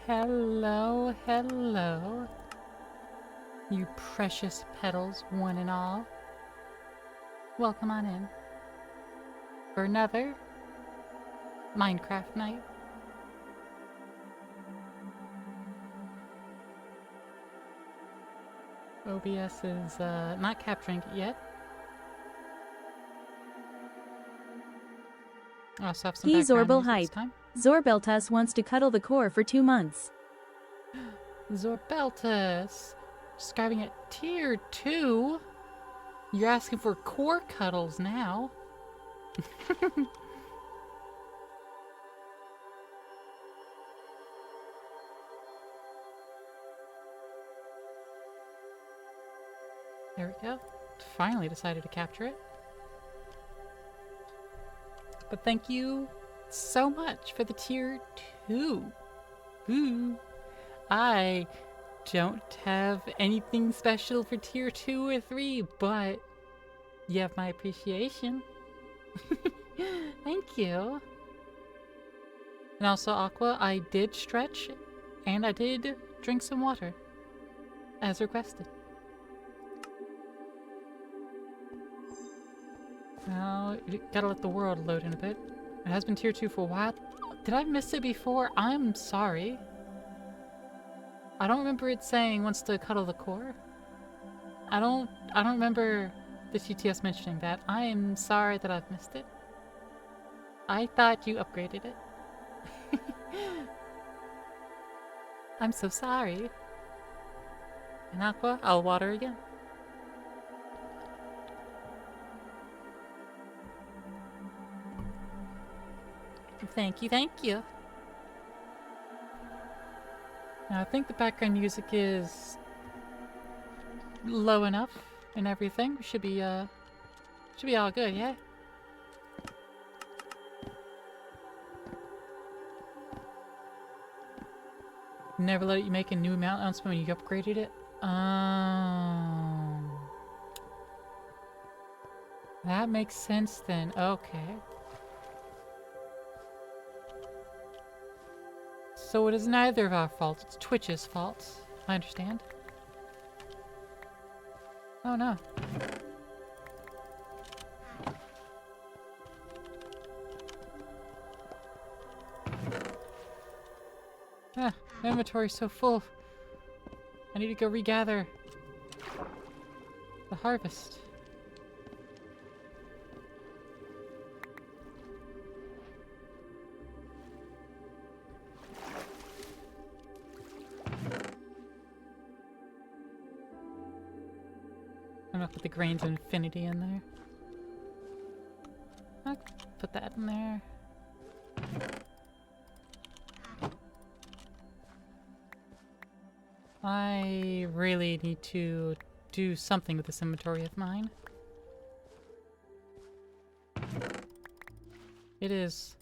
Hello, hello. You precious petals, one and all. Welcome on in for another Minecraft night. OBS is not capturing it yet. I also have some He's background Zorbal music this hype. time. Zorbeltus wants to cuddle the core for 2 months. Zorbeltus, describing it tier 2. You're asking for core cuddles now. There we go. Finally decided to capture it. But thank you so much for the tier 2. Ooh. I don't have anything special for tier 2 or 3, but you have my appreciation. Thank you. And also, Aqua, I did stretch and I did drink some water as requested. Now, you gotta let the world load in a bit. It has been tier 2 for a while. Did I miss it before? I'm sorry. I don't remember it saying wants to cuddle the core. I don't remember the TTS mentioning that. I am sorry that I've missed it. I thought you upgraded it. I'm so sorry. And Aqua, I'll water again. Thank you, thank you. Now, I think the background music is low enough and everything. Should be all good, yeah? Never let you make a new mount announcement when you upgraded it? That makes sense then. Okay. So it is neither of our fault. It's Twitch's fault. I understand. Oh no. Ah, my inventory's so full. I need to go regather the harvest. I'm gonna put the grains of infinity in there. I'll put that in there. I really need to do something with this inventory of mine. It is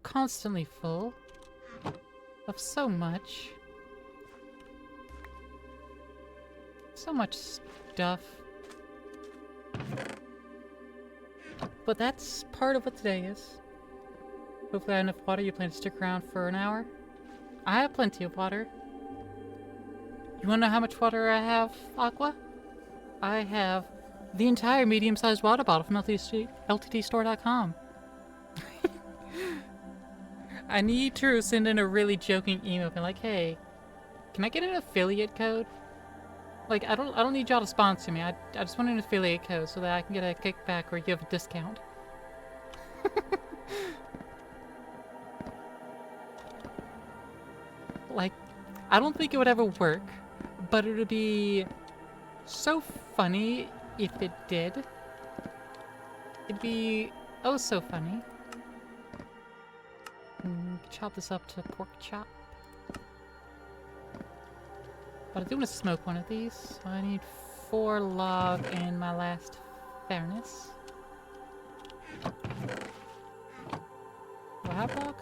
constantly full of so much. So much stuff. But that's part of what today is. Hopefully I have enough water. You plan to stick around for an hour? I have plenty of water. You wanna know how much water I have, Aqua? I have the entire medium-sized water bottle from LTDstore.com. I need to send in a really joking email and like, hey, can I get an affiliate code? Like, I don't need y'all to sponsor me. I just want an affiliate code so that I can get a kickback or give a discount. Like, I don't think it would ever work, but it would be so funny if it did. It'd be oh so funny. Chop this up to pork chop. But I do want to smoke one of these, so I need 4 log and my last furnace. Do I have log?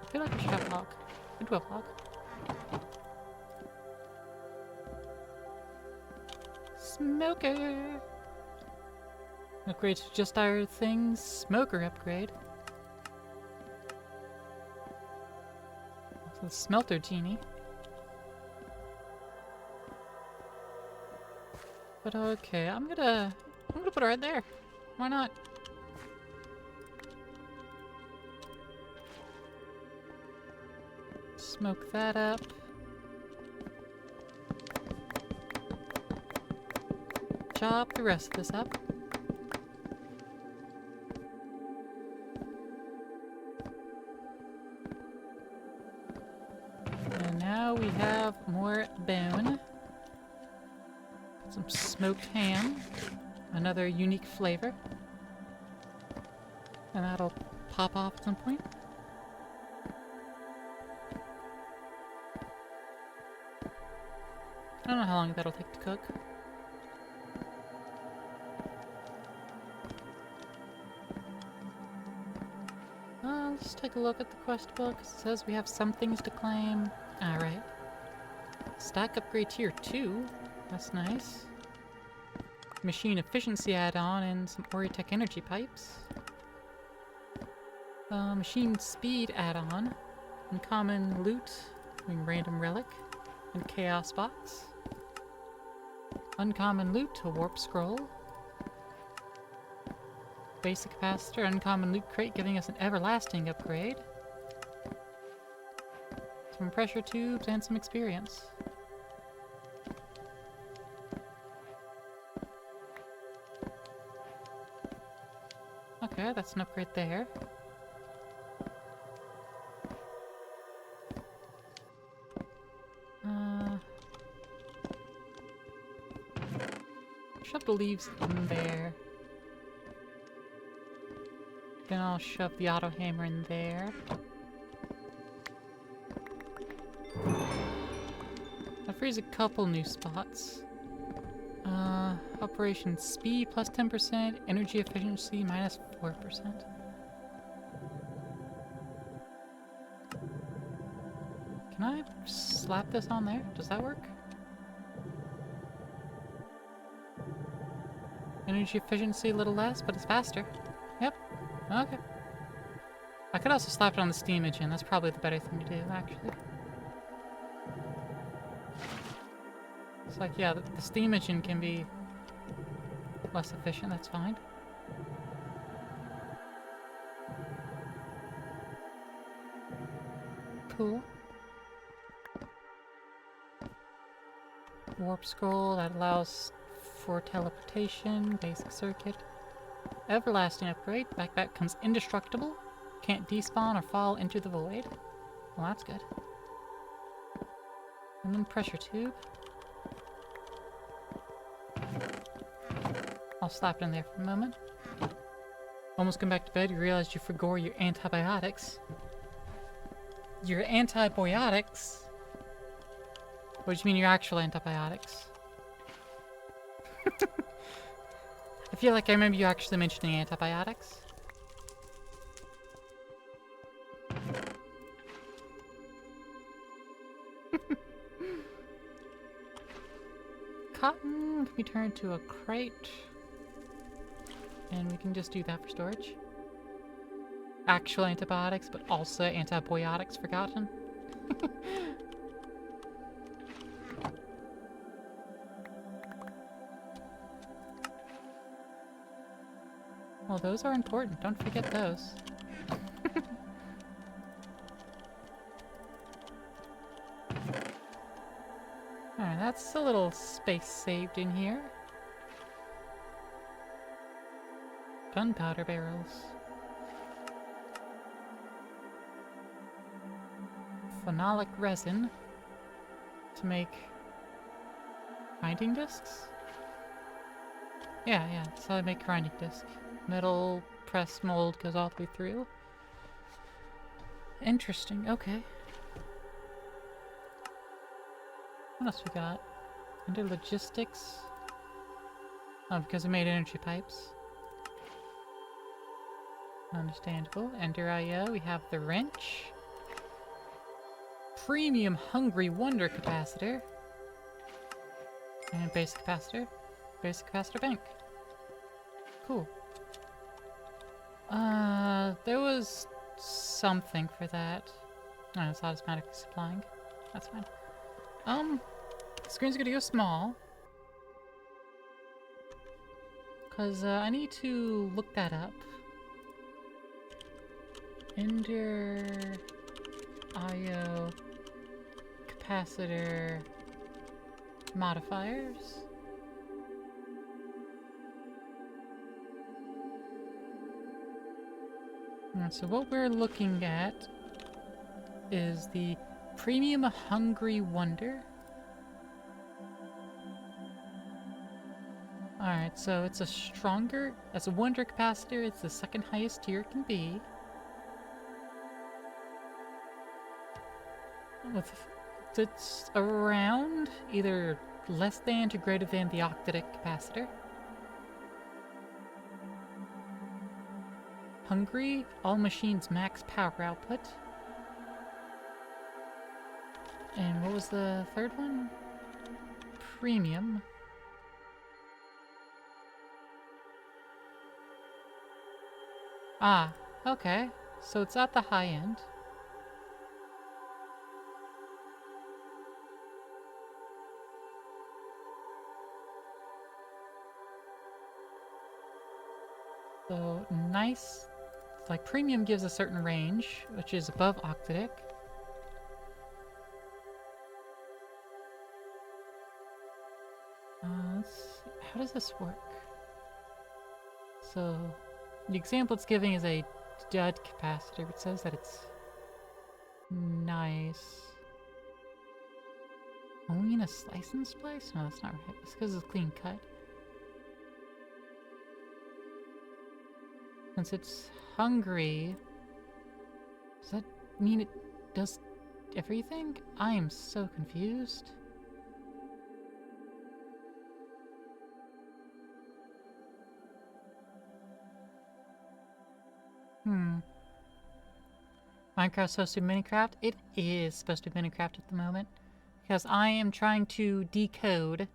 I feel like I should have log. I do have log. Smoker! Upgrade to just our things. Smoker upgrade. So the smelter genie. But okay, I'm gonna put it right there. Why not? Smoke that up. Chop the rest of this up. And now we have more bone. Some smoked ham. Another unique flavor. And that'll pop off at some point. I don't know how long that'll take to cook. Let's take a look at the quest book. It says we have some things to claim. Alright. Stack upgrade tier 2. That's nice. Machine efficiency add-on and some Oritech energy pipes. Machine speed add-on. Uncommon loot. Random relic. And chaos box. Uncommon loot, a warp scroll. Basic capacitor, uncommon loot crate giving us an everlasting upgrade. Some pressure tubes and some experience. Okay, that's an upgrade there. Shove the leaves in there. Then I'll shove the auto hammer in there. That frees a couple new spots. Operation speed plus 10%, energy efficiency minus 4%. Can I slap this on there? Does that work? Energy efficiency a little less, but it's faster. Yep. Okay. I could also slap it on the steam engine. That's probably the better thing to do, actually. It's like, yeah, the steam engine can be less efficient. That's fine. Cool. Warp scroll that allows for teleportation. Basic circuit. Everlasting upgrade. Backpack comes indestructible. Can't despawn or fall into the void. Well, that's good. And then pressure tube. I'll slap it in there for a moment. Almost come back to bed, you realize you forgot your antibiotics. Your antibiotics? What do you mean your actual antibiotics? I feel like I remember you actually mentioning antibiotics. Cotton can be turned to a crate. And we can just do that for storage. Actual antibiotics, but also antibiotics for cotton. Well, those are important. Don't forget those. Alright, that's a little space saved in here. Gunpowder barrels. Phenolic resin to make grinding discs? Yeah, so I make grinding disc. Metal press mold goes all the way through. Interesting, okay. What else we got? Under logistics. Oh, because I made energy pipes. Understandable. Ender IO, we have the wrench. Premium Hungry Wonder capacitor. And basic capacitor. Basic capacitor bank. Cool. There was something for that. Oh, it's automatically supplying. That's fine. Screen's gonna go small. Because I need to look that up. Ender IO capacitor modifiers. Alright, so what we're looking at is the Premium Hungry Wonder. Alright, so it's a stronger, as a Wonder capacitor, it's the second highest tier it can be. It's around either less than to greater than the octadic capacitor. Hungry, all machines max power output. And what was the third one? Premium. Ah, okay. So it's at the high end. So nice. Like premium gives a certain range, which is above octadic. Let's see. How does this work? So the example it's giving is a dud capacitor. It says that it's nice. Only in a slice and splice? No, that's not right. It's because it's clean cut. Since it's hungry, does that mean it does everything? I am so confused. Minecraft's supposed to be Minecraft? It is supposed to be Minecraft at the moment. Because I am trying to decode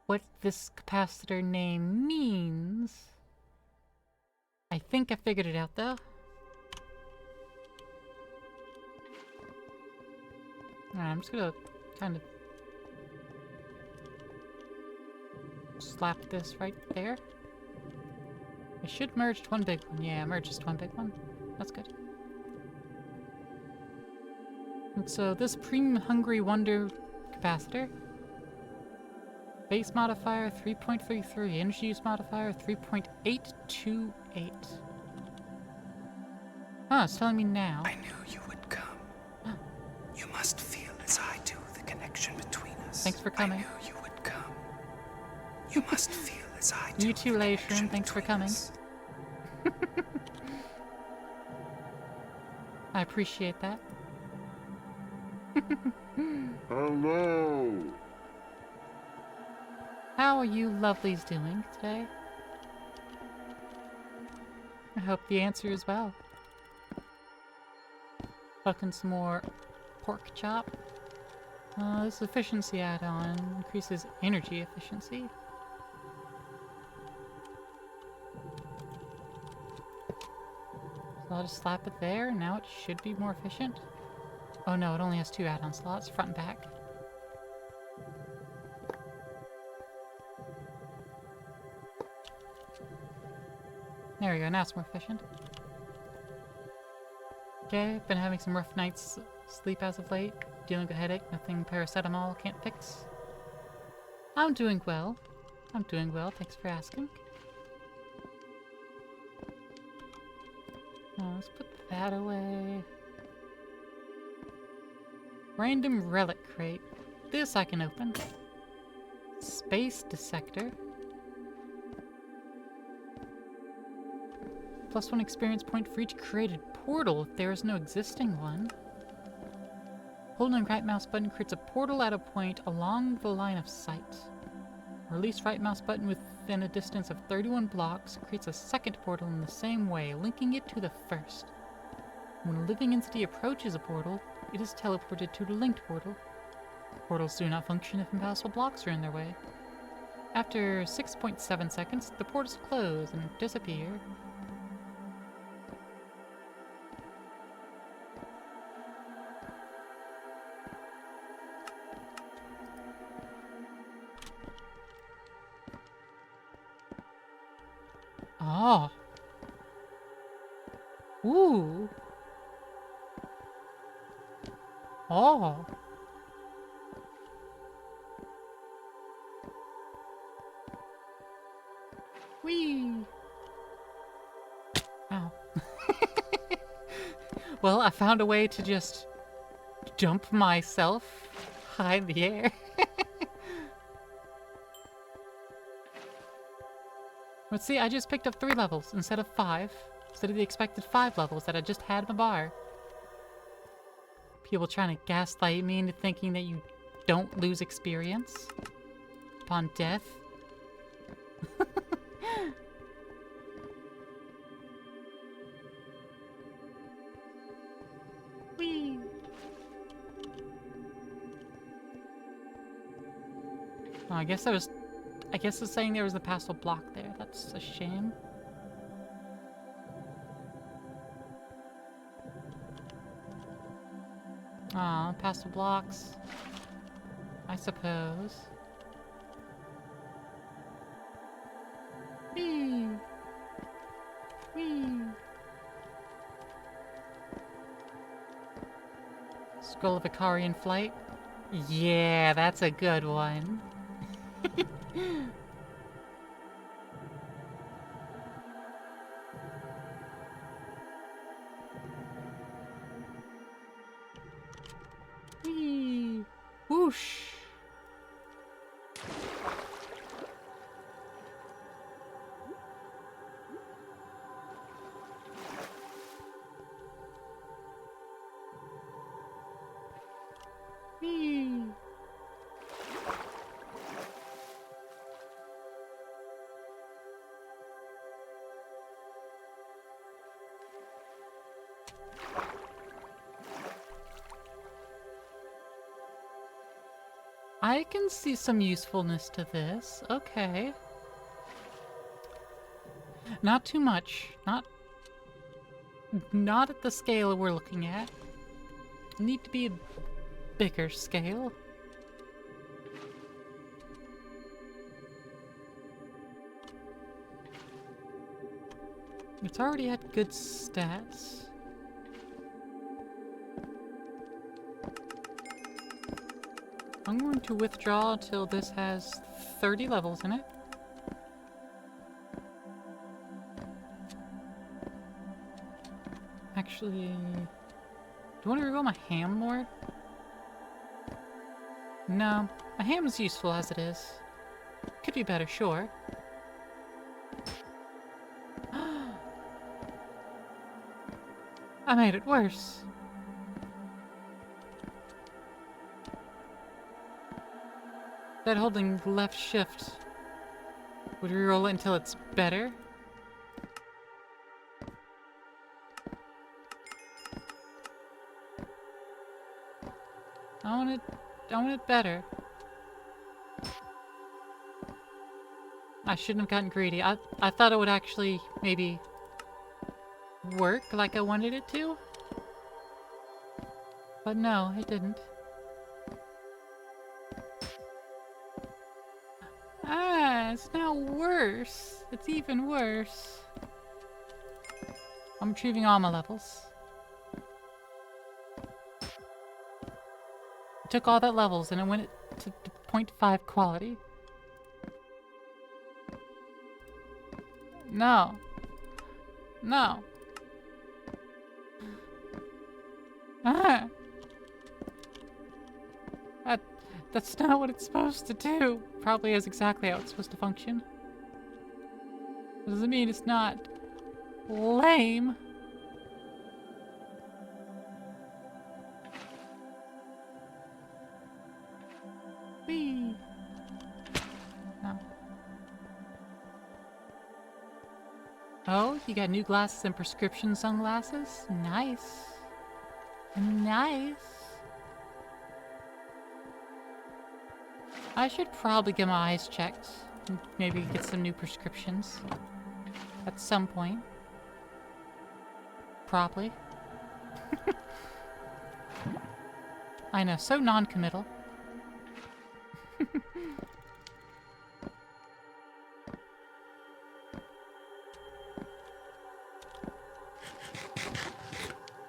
what this capacitor name means. I think I figured it out though. Alright, I'm just gonna kind of slap this right there. I should merge to one big one. Yeah, merge just one big one. That's good. And so this Premium Hungry Wonder capacitor, base modifier 3.33, energy use modifier 3.828. Oh, it's telling me now. I knew you would come. You must feel as I do the connection between us. Thanks for coming. I knew you would come. You must feel as I do. You too, Leishran. Thanks for coming. I appreciate that. Hello. How are you lovelies doing today? I hope the answer is well. Fucking some more pork chop. This efficiency add-on increases energy efficiency. So I'll just slap it there, and now it should be more efficient. Oh no, it only has 2 add-on slots, front and back. There we go, now it's more efficient. Okay, been having some rough nights sleep as of late. Dealing with a headache, nothing paracetamol can't fix. I'm doing well. I'm doing well, thanks for asking. Let's put that away. Random relic crate. This I can open. Space dissector. +1 experience point for each created portal if there is no existing one. Holding right mouse button creates a portal at a point along the line of sight. Release right mouse button within a distance of 31 blocks creates a second portal in the same way, linking it to the first. When a living entity approaches a portal, it is teleported to the linked portal. Portals do not function if impassable blocks are in their way. After 6.7 seconds, the portals close and disappear. Oh. Ooh. Oh. Whee. Ow. Well, I found a way to just jump myself high in the air. Let's see, I just picked up 3 levels instead of 5. Instead of the expected 5 levels that I just had in the bar. People trying to gaslight me into thinking that you don't lose experience upon death. Whee! Oh, I guess it's saying there was a passable block there. That's a shame. Aw, passable blocks. I suppose. Whee! Whee! Scroll of Icarian Flight. Yeah, that's a good one. Whee! Whoosh! Whee! I can see some usefulness to this. Okay. Not too much. Not at the scale we're looking at. Need to be a bigger scale. It's already had good stats. I'm going to withdraw until this has 30 levels in it. Actually, do you want to reroll my ham more? No, my ham is useful as it is. Could be better, sure. I made it worse. That holding left shift would reroll it until it's better. I want it better. I shouldn't have gotten greedy. I thought it would actually maybe work like I wanted it to. But no, it didn't. Ah, it's now worse. It's even worse. I'm retrieving all my levels. I took all that levels and I went to 0.5 quality. No. No. Ah. That's not what it's supposed to do. Probably is exactly how it's supposed to function. That doesn't mean it's not lame. Whee! No. Oh, you got new glasses and prescription sunglasses? Nice. Nice. I should probably get my eyes checked. And maybe get some new prescriptions. At some point. Probably. I know, so non-committal.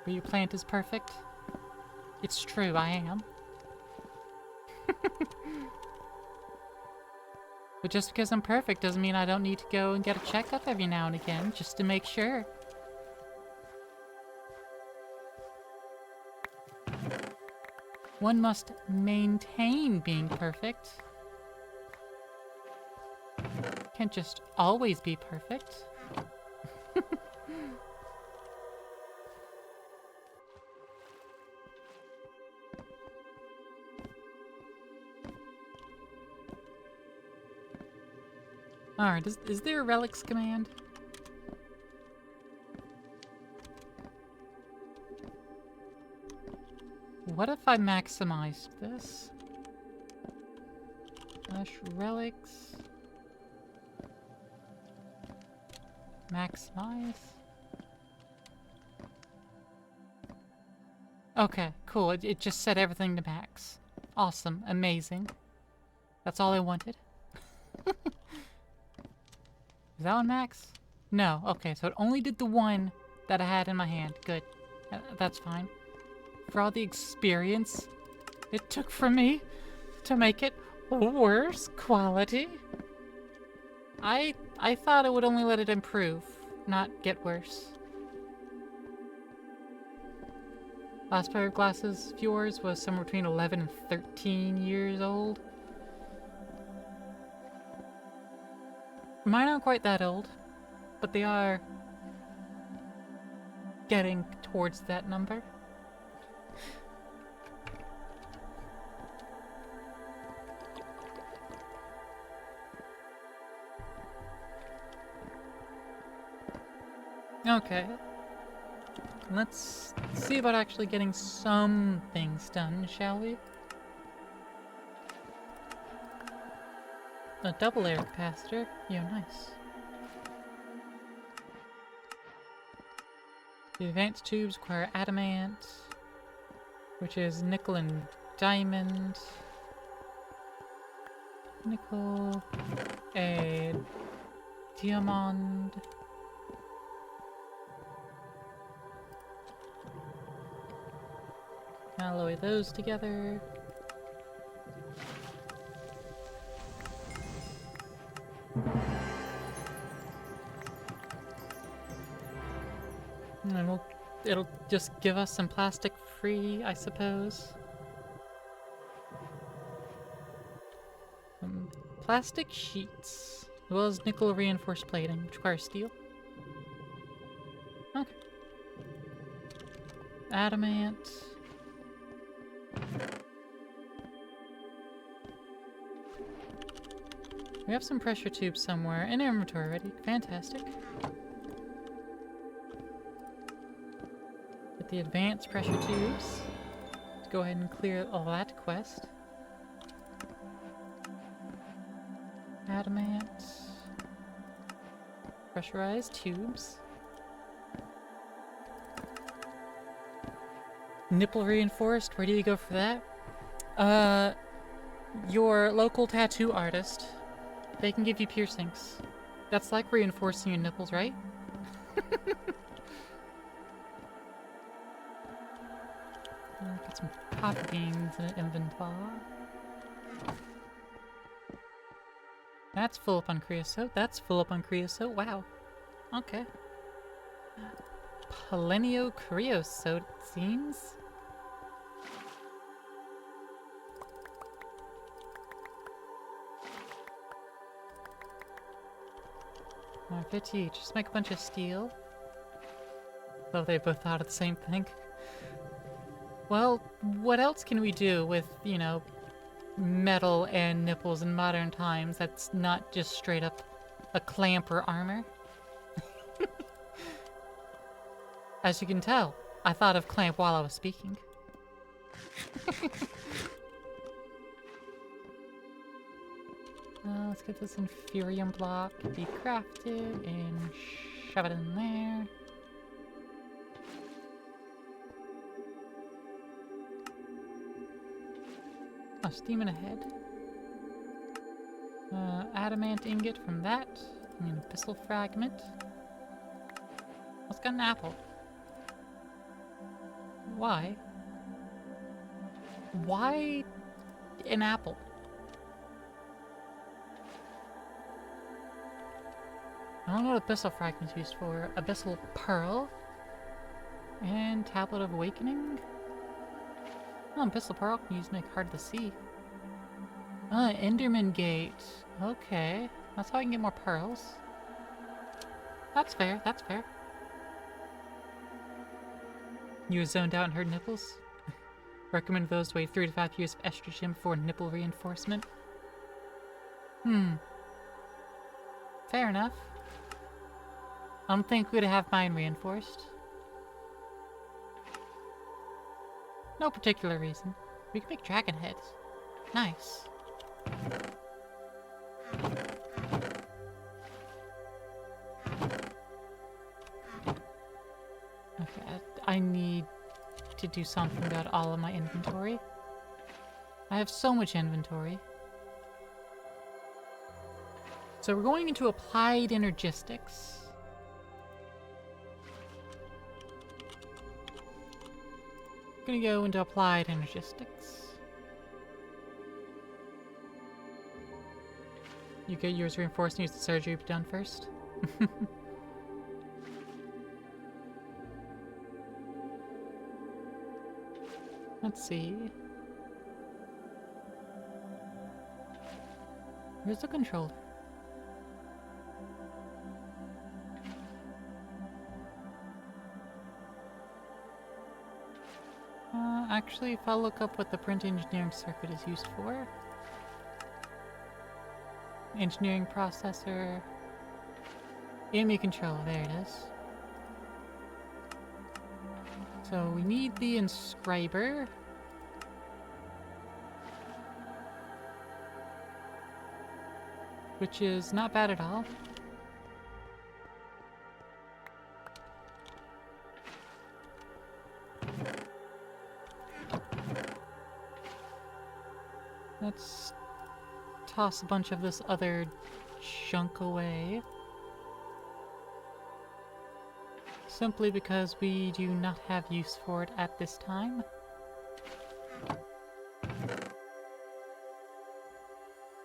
where you plant is perfect. It's true, I am. But just because I'm perfect doesn't mean I don't need to go and get a checkup every now and again, just to make sure. One must maintain being perfect. Can't just always be perfect. Alright, is there a relics command? What if I maximized this? Relics. Maximize. Okay, cool. It just set everything to max. Awesome. Amazing. That's all I wanted. Is that one max? No. Okay, so it only did the one that I had in my hand. Good. That's fine. For all the experience it took from me to make it worse quality. I thought it would only let it improve, not get worse. Last pair of glasses of yours was somewhere between 11 and 13 years old. Mine aren't quite that old, but they are getting towards that number. Okay. Let's see about actually getting some things done, shall we? A double air capacitor? Yeah, nice. The advanced tubes require adamant, which is nickel and diamond. Nickel, a diamond. Alloy those together. And it'll just give us some plastic free, I suppose. Plastic sheets, as well as nickel reinforced plating, which requires steel. Okay. Adamant. We have some pressure tubes somewhere in our inventory already. Fantastic. Get the advanced pressure tubes. Let's go ahead and clear all that quest. Adamant. Pressurized tubes. Nipple reinforced. Where do you go for that? Your local tattoo artist. They can give you piercings. That's like reinforcing your nipples, right? Get some coffee beans in an inventory. That's full up on creosote. That's full up on creosote. Wow. Okay. Plenio creosote, it seems. 50 each. Just make a bunch of steel. Though they both thought of the same thing. Well, what else can we do with, you know, metal and nipples in modern times that's not just straight up a clamp or armor? As you can tell, I thought of clamp while I was speaking. Let's get this inferium block, be crafted, and shove it in there. Oh, steaming ahead. Adamant ingot from that, and an abyssal fragment. Let's get an apple. Why? Why an apple? I don't know what Abyssal Fragment's used for. Abyssal Pearl? And Tablet of Awakening? Oh, Abyssal Pearl can use to make hard to see. Ah, Enderman Gate. Okay. That's how I can get more pearls. That's fair, that's fair. You were zoned out and heard nipples? Recommend those to wait 3 to 5 years of estrogen before nipple reinforcement. Fair enough. I don't think we'd have mine reinforced. No particular reason. We can make dragon heads. Nice. Okay, I need to do something about all of my inventory. I have so much inventory. So we're going into applied energistics. Gonna go into applied energistics. You get yours reinforced and use the surgery to be done first. Let's see. Where's the controller? Actually, if I look up what the print engineering circuit is used for. Engineering processor. Enemy controller, there it is. So we need the inscriber. Which is not bad at all. Let's toss a bunch of this other junk away. Simply because we do not have use for it at this time.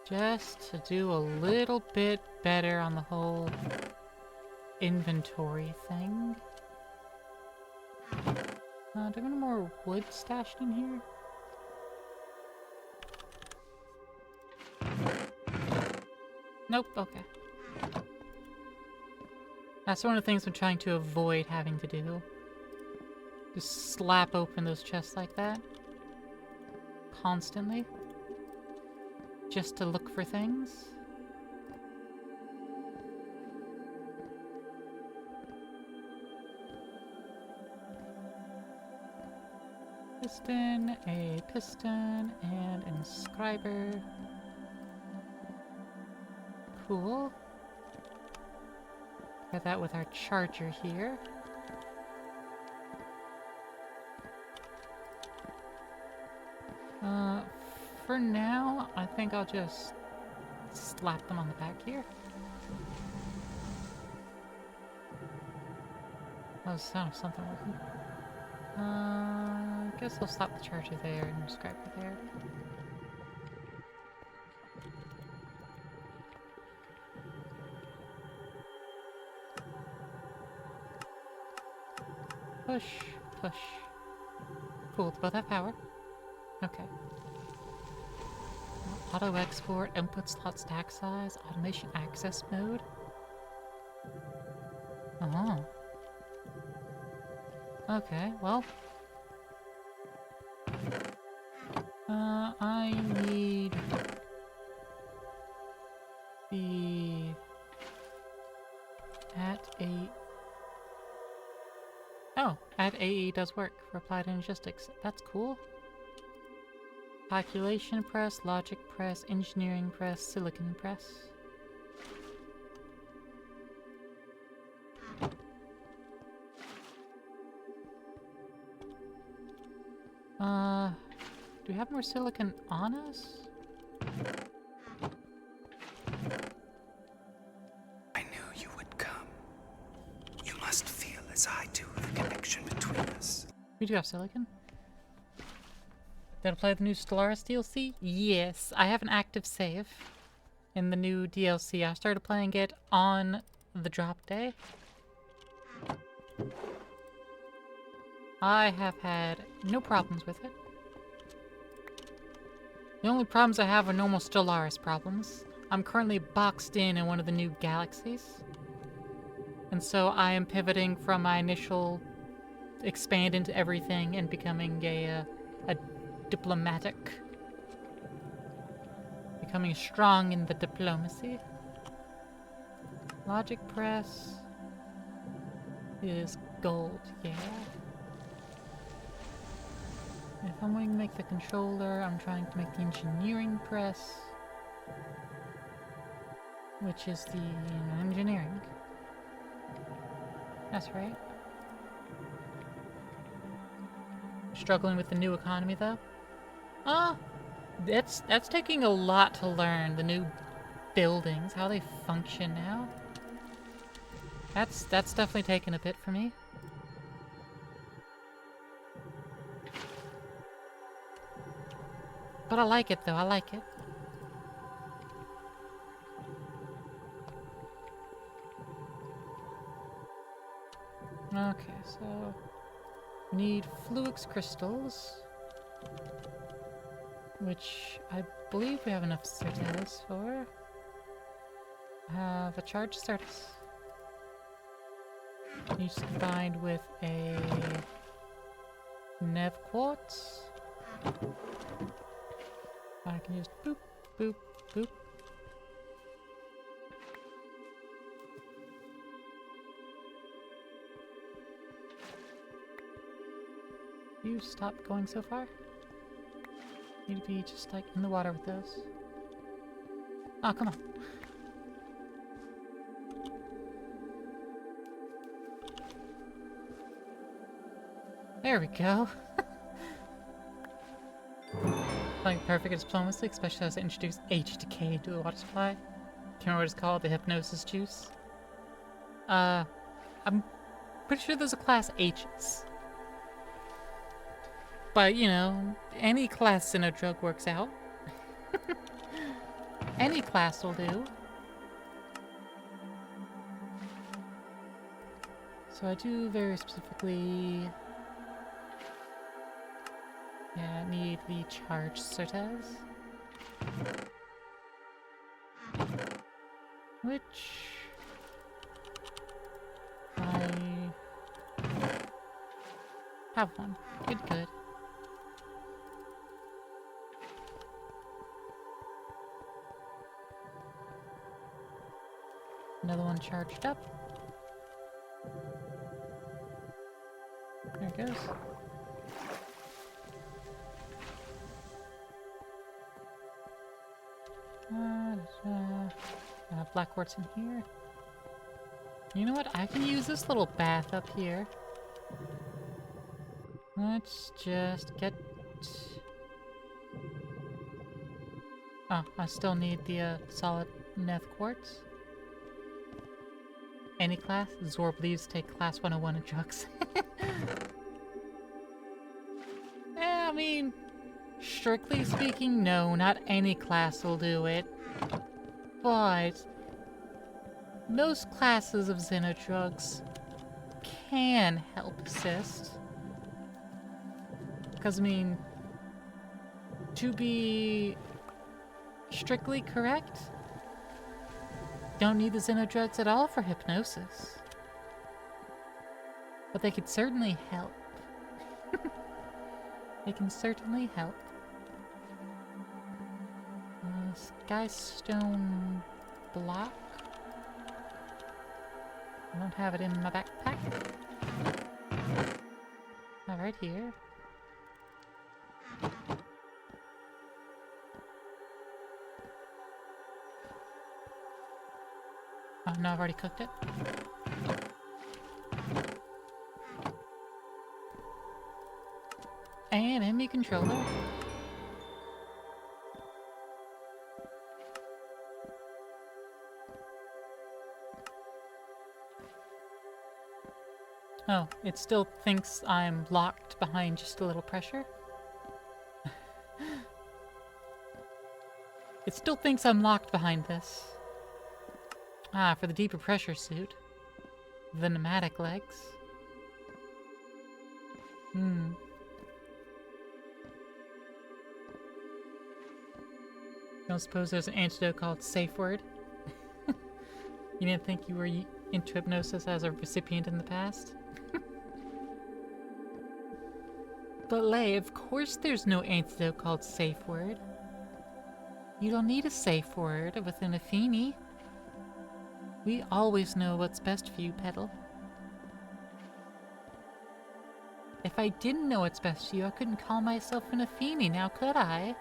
Just to do a little bit better on the whole inventory thing. Do I have any more wood stashed in here? Nope, okay. That's one of the things I'm trying to avoid having to do. Just slap open those chests like that. Constantly. Just to look for things. A piston, and an inscriber. Cool. Got that with our charger here. For now, I think I'll just slap them on the back here. Oh, sound of something working. I guess I'll slap the charger there and inscriber there. Push, push. Cool, they both have power. Okay. Auto export, input slot stack size, automation access mode. Oh. Okay, well. I need the at AE does work for applied energistics. That's cool. Calculation press, logic press, engineering press, silicon press. Do we have more silicon on us? I knew you would come. You must feel as I do the connection between us. We do have silicon. Did I play the new Stellaris DLC? Yes, I have an active save in the new DLC. I started playing it on the drop day. I have had no problems with it. The only problems I have are normal Stellaris problems. I'm currently boxed in one of the new galaxies. And so I am pivoting from my initial expand into everything and becoming a diplomatic. Becoming strong in the diplomacy. Logic press is gold, yeah. If I'm going to make the controller, I'm trying to make the engineering press, which is the engineering. That's right. Struggling with the new economy though. That's taking a lot to learn. The new buildings, how they function now. That's definitely taken a bit for me. But I like it though, I like it. Okay, so need Fluix crystals, which I believe we have enough certez for. Have a charge certez. Needs combined with a Nev quartz. I can just boop, boop, boop. You stop going so far? Need to be just like in the water with those. Oh, come on. There we go. Like perfect diplomacy, especially as I introduce H decay to the water supply. Can't remember what it's called, the hypnosis juice. I'm pretty sure there's a class H's. But, you know, any class in a drug works out. Any class will do. So I do very specifically... Yeah, need the charge certez. Which... I... have one. Good, good. Another one charged up. There it goes. Black quartz in here. You know what? I can use this little bath up here. Let's just get... Oh, I still need the solid Neth quartz. Any class? Zorb leaves take class 101 in drugs. I mean, strictly speaking, no, not any class will do it. But most classes of xenodrugs can help assist. Because, I mean, to be strictly correct, don't need the xenodrugs at all for hypnosis. But they could certainly help. They can certainly help. Skystone block. I don't have it in my backpack. Not right here. Oh no, I've already cooked it. And enemy controller. Oh, it still thinks I'm locked behind just a little pressure? It still thinks I'm locked behind this. Ah, for the deeper pressure suit. The pneumatic legs. Hmm. Don't suppose there's an antidote called safe word? You didn't think you were into hypnosis as a recipient in the past? But Lay, of course there's no antidote called safe word. You don't need a safe word within a Feeny. We always know what's best for you, Petal. If I didn't know what's best for you, I couldn't call myself an Afeni, now could I?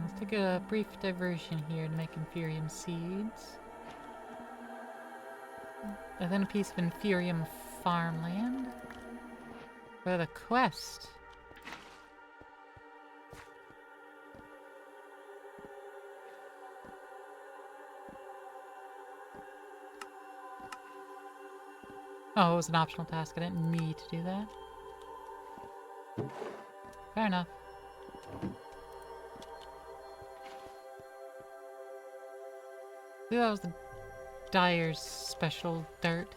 Let's take a brief diversion here to make Inferium seeds. And then a piece of Inferium farmland. For the quest. Oh, it was an optional task. I didn't need to do that. Fair enough. That was the Dyer's special dirt.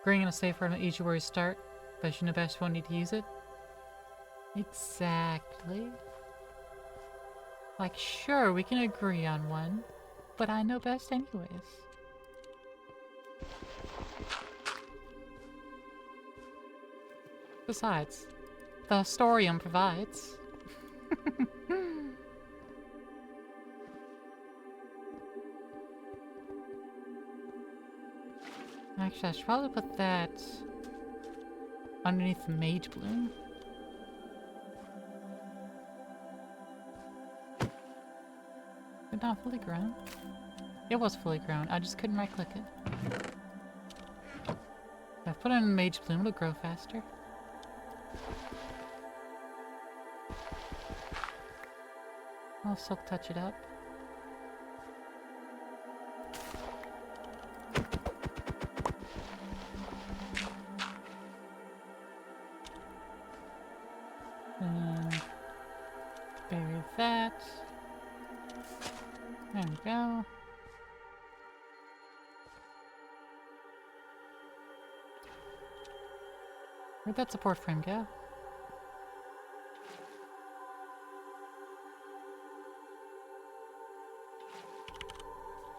Agreeing on a safe word on each word start, but you know best won't need to use it. Exactly. Like, sure, we can agree on one, but I know best anyways. Besides, the Historium provides. Actually, I should probably put that underneath the Mage Bloom. Is it not fully grown? It was fully grown, I just couldn't right click it. If I put it in Mage Bloom, it'll grow faster. I'll silk touch it up. And bury that. There we go. Where'd that support frame go?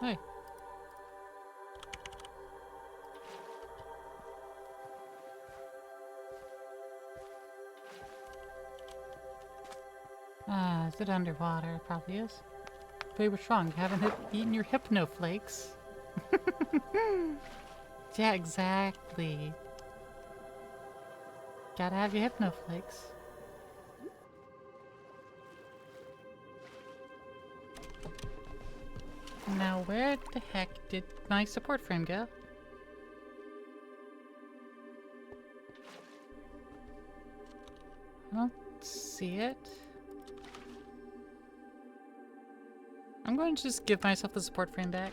Hey. Ah, is it underwater? It probably is. But what's wrong? You haven't eaten your hypnoflakes. Yeah, exactly. Gotta have your hypnoflakes. Now, where the heck did my support frame go? I don't see it. I'm going to just give myself the support frame back.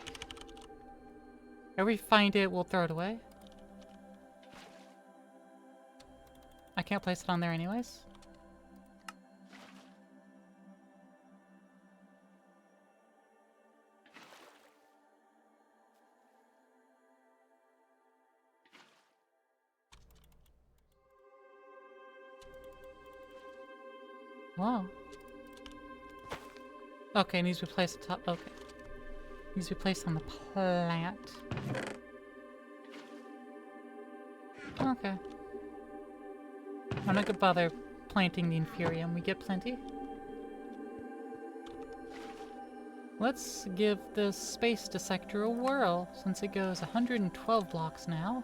If we find it, we'll throw it away. I can't place it on there anyways. Whoa. Okay, it needs to be placed on top. Okay. Needs to be placed on the plant. Okay. I'm not gonna bother planting the Inferium. We get plenty. Let's give this space dissector a whirl, since it goes 112 blocks now.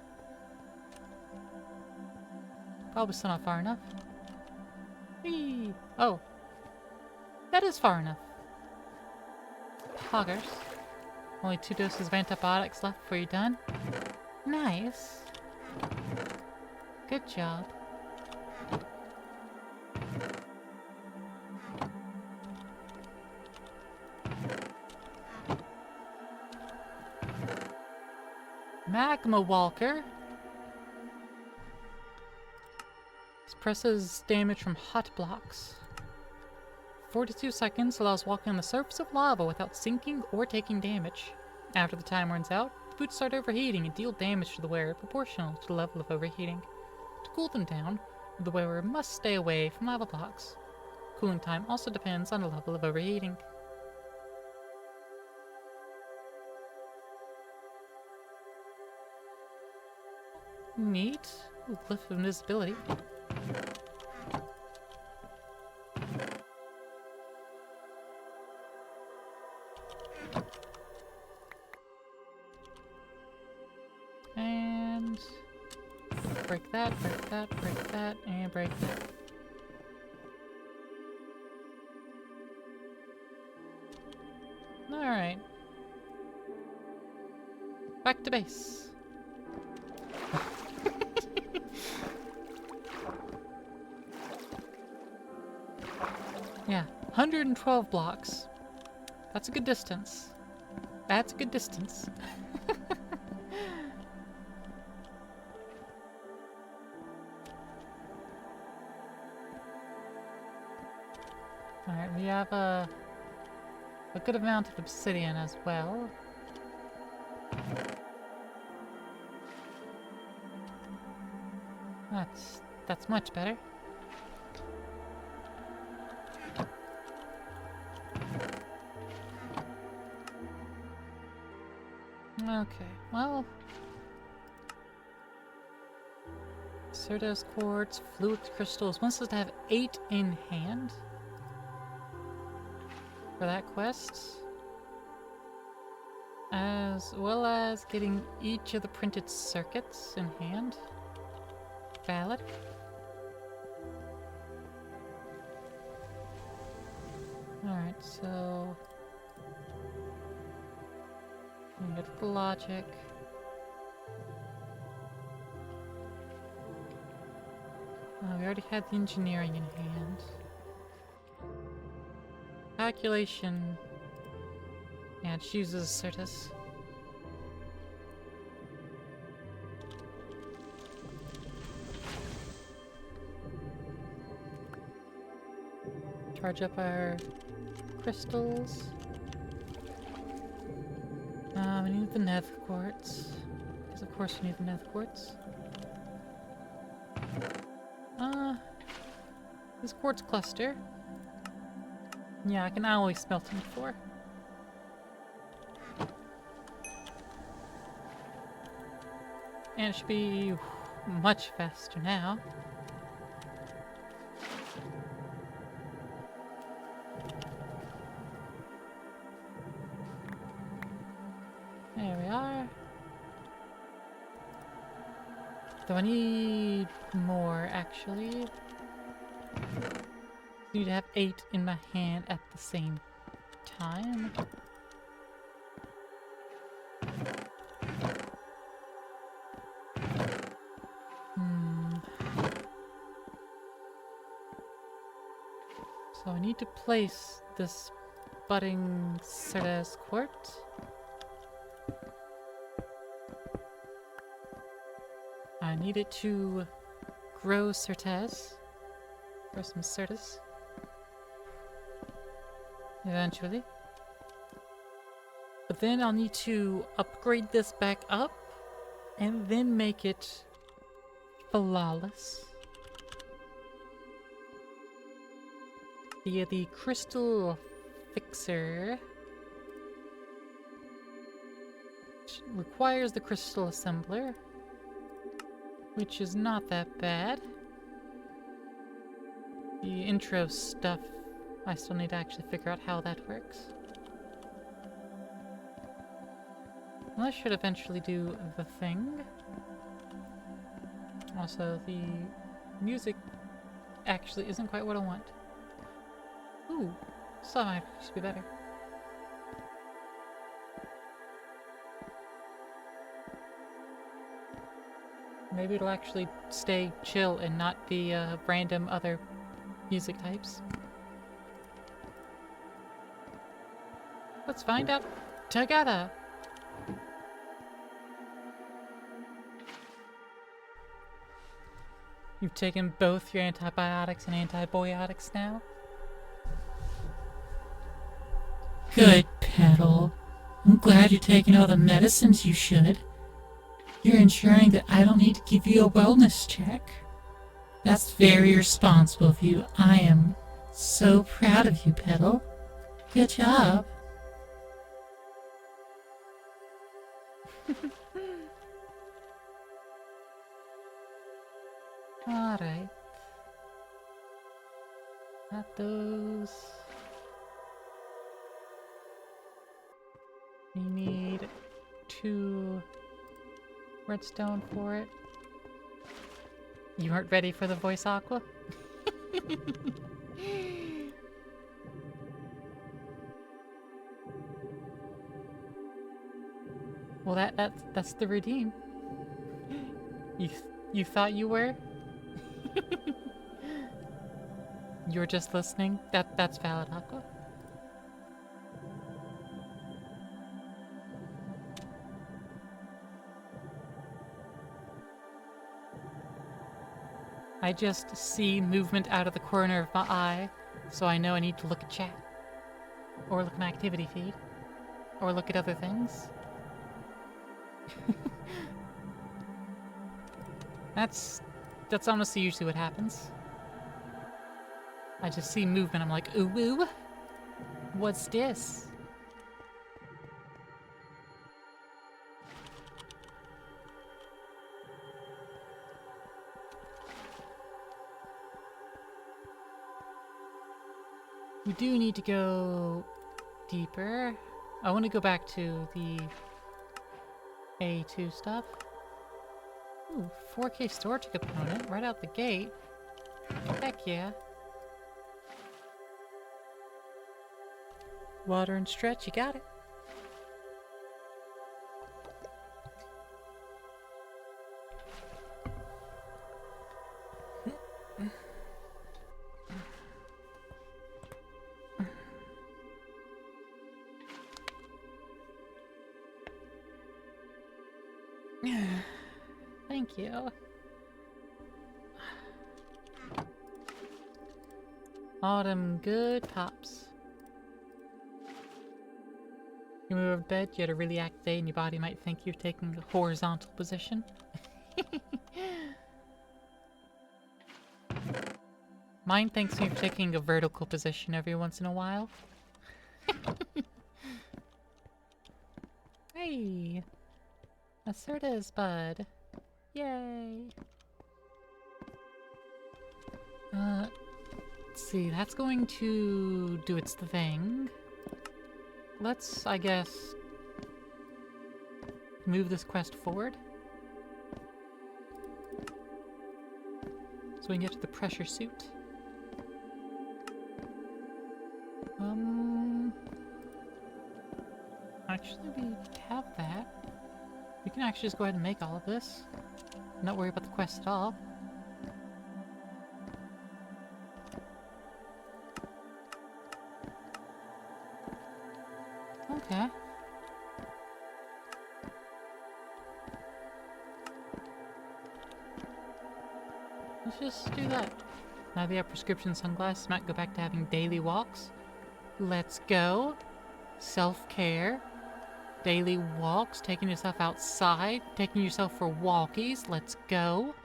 Probably still not far enough. Whee! Oh. That is far enough. Poggers. Only 2 doses of antibiotics left before you're done. Nice. Good job. Magma Walker. Suppresses damage from hot blocks. 42 seconds allows walking on the surface of lava without sinking or taking damage. After the time runs out, the boots start overheating and deal damage to the wearer proportional to the level of overheating. To cool them down, the wearer must stay away from lava blocks. Cooling time also depends on the level of overheating. Neat. Ooh, glyph of invisibility. And break that, break that, break that, and break that. Alright. Back to base. Yeah, 112 blocks. That's a good distance. That's a good distance. Alright, we have a good amount of obsidian as well. That's much better. Okay, well... Cerdos quartz, fluid crystals. One says to have 8 in hand for that quest. As well as getting each of the printed circuits in hand. Valid. Alright, so... we get the logic. We already had the engineering in hand. Calculation. Yeah, it uses Certus. Charge up our crystals. We need the nether quartz. Because of course we need the nether quartz. This quartz cluster. Yeah, I can always smelt them before. And it should be much faster now. There we are. Do I need more, actually? I need to have 8 in my hand at the same time. So I need to place this budding Certes quartz. I need it to grow Certes. Grow some Certes. Eventually. But then I'll need to upgrade this back up and then make it flawless via the crystal fixer, which requires the crystal assembler, which is not that bad. The intro stuff, I still need to actually figure out how that works. Well, I should eventually do the thing. Also, the music actually isn't quite what I want. Ooh, some might actually be better. Maybe it'll actually stay chill and not be random other music types. Let's find out together. You've taken both your antibiotics and antibiotics now? Good, Petal. I'm glad you're taking all the medicines you should. You're ensuring that I don't need to give you a wellness check. That's very responsible of you. I am so proud of you, Petal. Good job. Alright. Got those. We need 2 redstone for it. You aren't ready for the voice aqua? Well, that's the redeem. You thought you were? You were just listening? That's valid, Aqua. I just see movement out of the corner of my eye, so I know I need to look at chat. Or look at my activity feed. Or look at other things. That's honestly usually what happens. I just see movement, I'm like, ooh woo? What's this? We do need to go deeper. I want to go back to the A2 stuff. Ooh, 4K storage component right out the gate. Heck yeah. Water and stretch, you got it. Thank you. Autumn good pops. You move out of bed, you had a really active day, and your body might think you're taking a horizontal position. Mine thinks you're taking a vertical position every once in a while. Hey! Assertus, bud. Yay! Let's see, that's going to do its thing. Let's, I guess, move this quest forward. So we can get to the pressure suit. Actually, we have that. We can actually just go ahead and make all of this. Not worry about the quest at all. Okay. Let's just do that. Now they have prescription sunglasses, might go back to having daily walks. Let's go. Self-care. Daily walks, taking yourself outside, taking yourself for walkies. Let's go.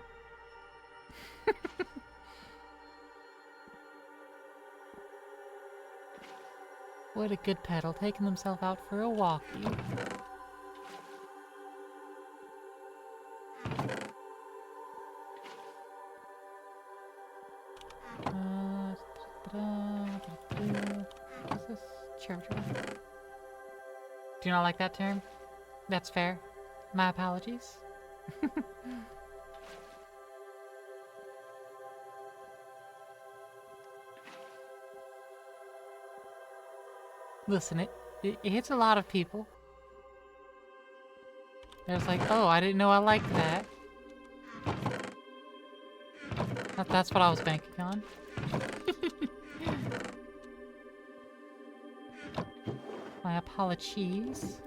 What a good petal, taking himself out for a walkie. What's this? Charger. Do you not like that term? That's fair. My apologies. Listen, it hits a lot of people. There's like, oh, I didn't know I liked that. That's what I was banking on. My apologies.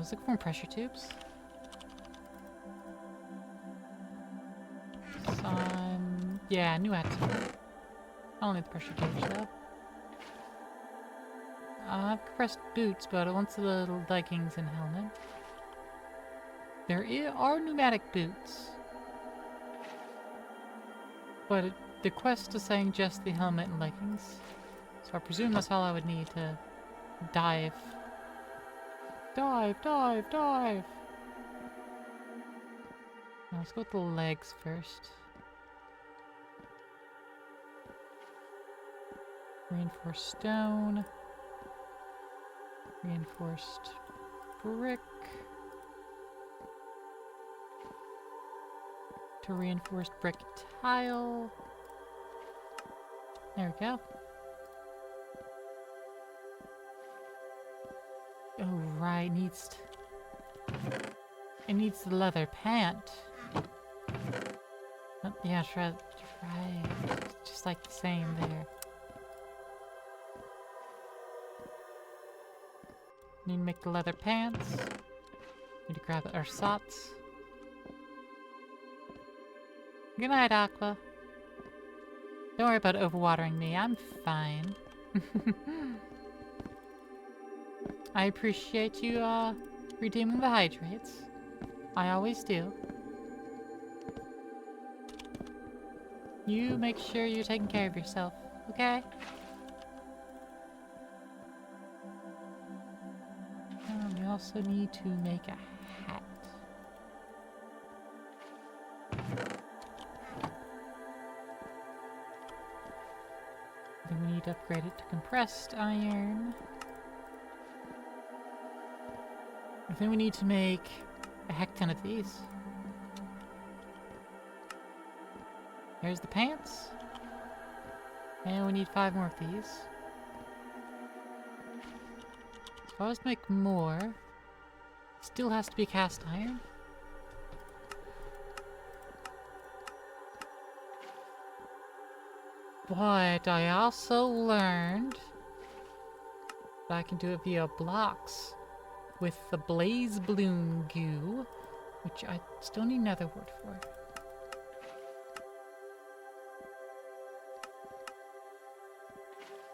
let's look for more pressure tubes. Some... yeah, new axle. I don't need the pressure tubes though. I have compressed boots, but I want the little leggings and helmet. There are pneumatic boots. But the quest is saying just the helmet and leggings. So I presume that's all I would need to dive. Dive, dive, dive! Now let's go with the legs first. Reinforced stone. Reinforced brick. To reinforced brick tile. There we go. Oh right, it needs the leather pant. Oh, yeah, right. Just like the same there. Need to make the leather pants. Need to grab our sots. Good night, Aqua. Don't worry about overwatering me. I'm fine. I appreciate you, redeeming the hydrates. I always do. You make sure you're taking care of yourself, okay? We also need to make a hat. Then we need to upgrade it to compressed iron. I think we need to make a heck ton of these. There's the pants. And we need 5 more of these. If I was to make more, still has to be cast iron. But I also learned that I can do it via blocks with the blaze balloon goo, which I still need another word for.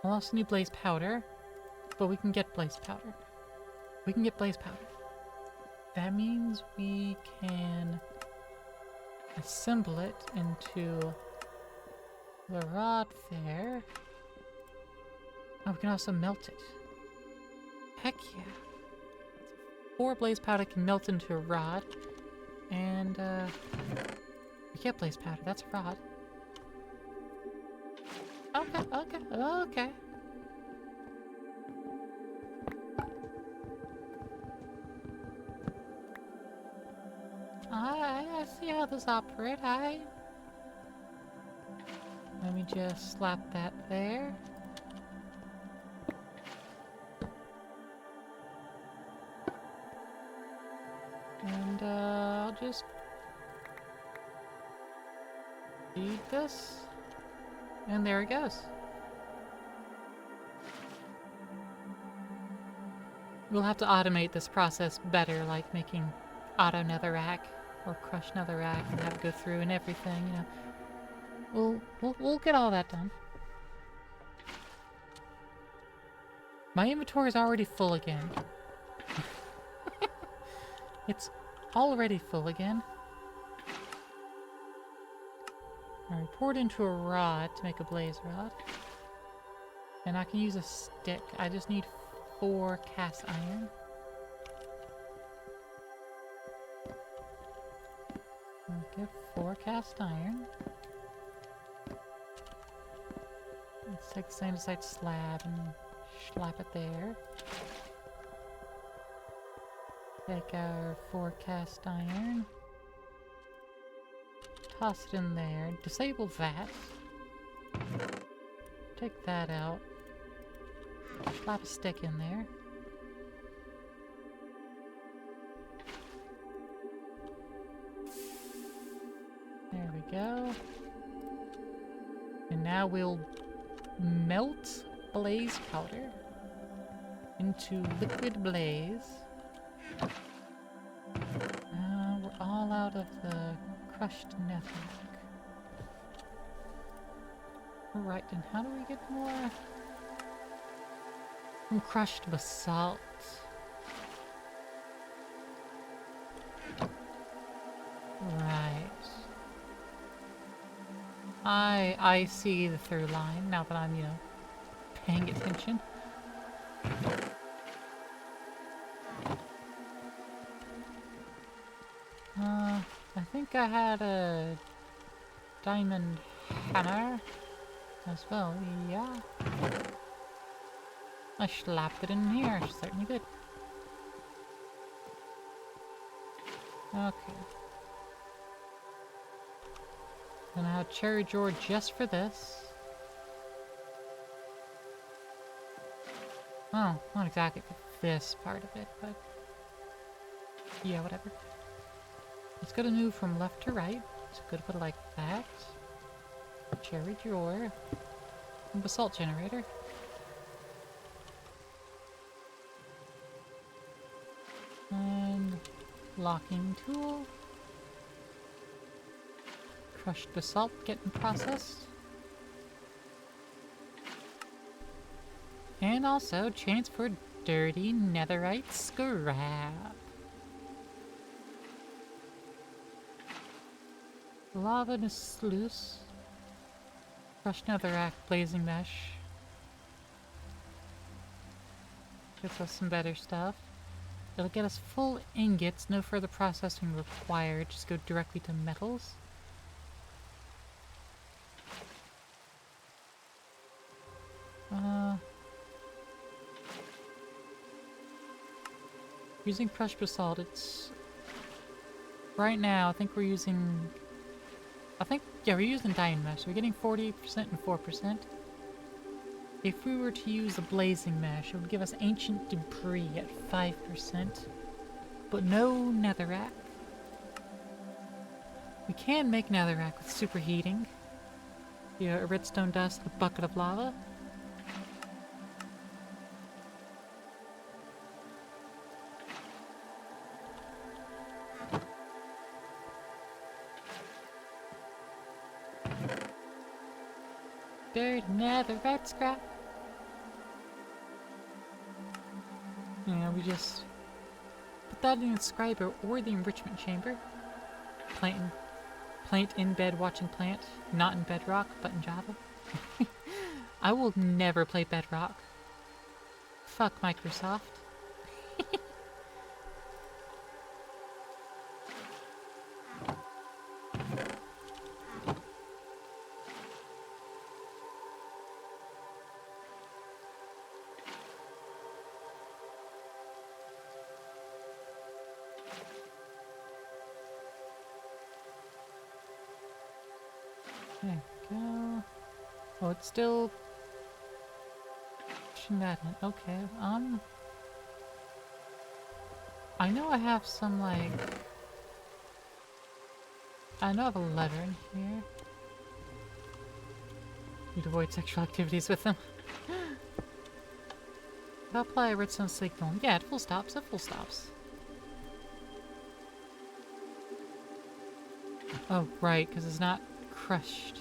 I'll also need blaze powder, but we can get blaze powder. We can get blaze powder. That means we can assemble it into the rod there. Oh, we can also melt it. Heck yeah. 4 blaze powder can melt into a rod. And, we get blaze powder. That's a rod. Okay. I see how this operates. Let me just slap that there. And, I'll just feed this. And there it goes. We'll have to automate this process better, like making auto netherrack or crush netherrack and have it go through and everything, you know. We'll get all that done. My inventory is already full again. It's already full again. I poured into a rod to make a blaze rod. And I can use a stick. I just need 4 cast iron. Okay, 4 cast iron. Let's take the andesite slab and slap it there. Take our 4 cast iron. Toss it in there. Disable that. Take that out. Slap a stick in there. There we go. And now we'll melt blaze powder into liquid blaze. We're all out of the crushed network. Right, and how do we get more? From crushed basalt. Right. I see the third line now that I'm, paying attention. I think I had a diamond hammer as well, yeah. I slapped it in here, certainly did. Okay. And I have cherry drawer just for this. Oh, not exactly for this part of it, but yeah, whatever. It's gonna move from left to right. So good put it like that. Cherry drawer. And basalt generator. And locking tool. Crushed basalt getting processed. And also chains for dirty netherite scrap. Lava in a sluice. Crushed netherrack blazing mesh. Gets us some better stuff. It'll get us full ingots, no further processing required, just go directly to metals. Using crushed basalt, it's... Right now, I think we're using... yeah, we're using diamond mesh. We're getting 48% and 4%. If we were to use a blazing mesh, it would give us ancient debris at 5%. But no netherrack. We can make netherrack with superheating. Yeah, a redstone dust, a bucket of lava. Dirty netherite scrap. Yeah, we just put that in the inscriber or the enrichment chamber. Plant in bed watching plant, not in bedrock, but in Java. I will never play bedrock. Fuck Microsoft. There we go. Oh, it's still pushing that in. Okay, I know I have some, like... I know I have a lever in here. Need to avoid sexual activities with them. If I apply a redstone signal, yeah, it full stops, it full stops. Oh, right, because it's not crushed.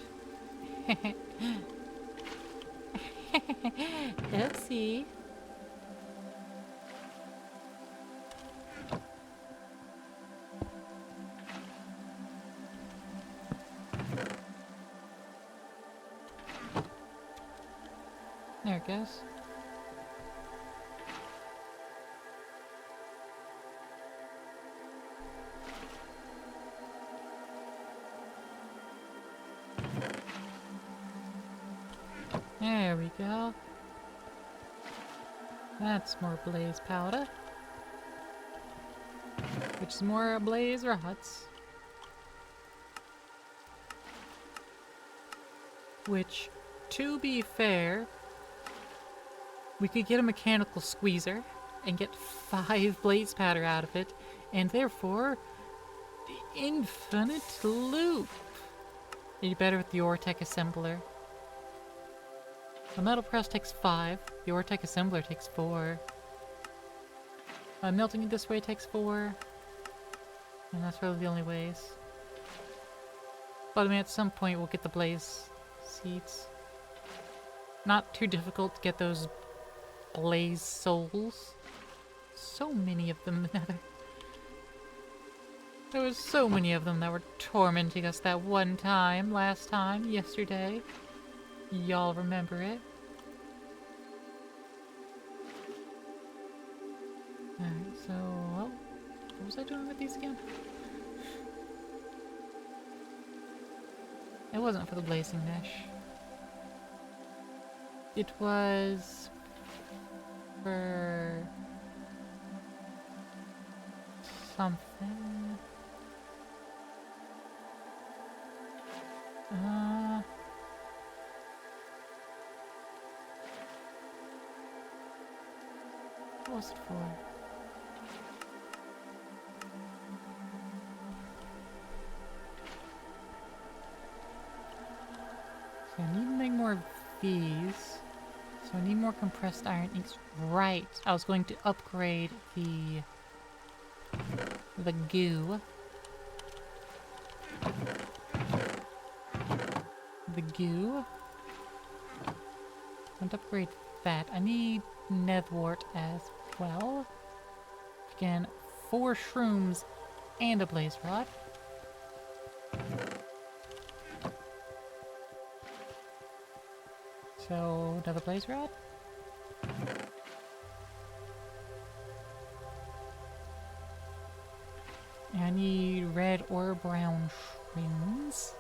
Oopsie. There it goes. There we go. That's more blaze powder. Which is more blaze rods. Which, to be fair, we could get a mechanical squeezer and get 5 blaze powder out of it, and therefore, the infinite loop. It'd be better with the Ore-Tech assembler. The metal press takes 5, the Ore-Tech assembler takes 4. Melting it this way takes 4. And that's really the only ways. But I mean, at some point we'll get the blaze seeds. Not too difficult to get those blaze souls. So many of them. There was so many of them that were tormenting us that one time, last time, yesterday. Y'all remember it? Alright, so, well, what was I doing with these again? It wasn't for the blazing mesh. It was for something. What was it for? So I need to make more of these. So I need more compressed iron inks. Right. I was going to upgrade the goo. The goo. I want to upgrade that. I need netherwort as well. Again, 4 shrooms and a blaze rod. So, another blaze rod. And I need red or brown shrooms.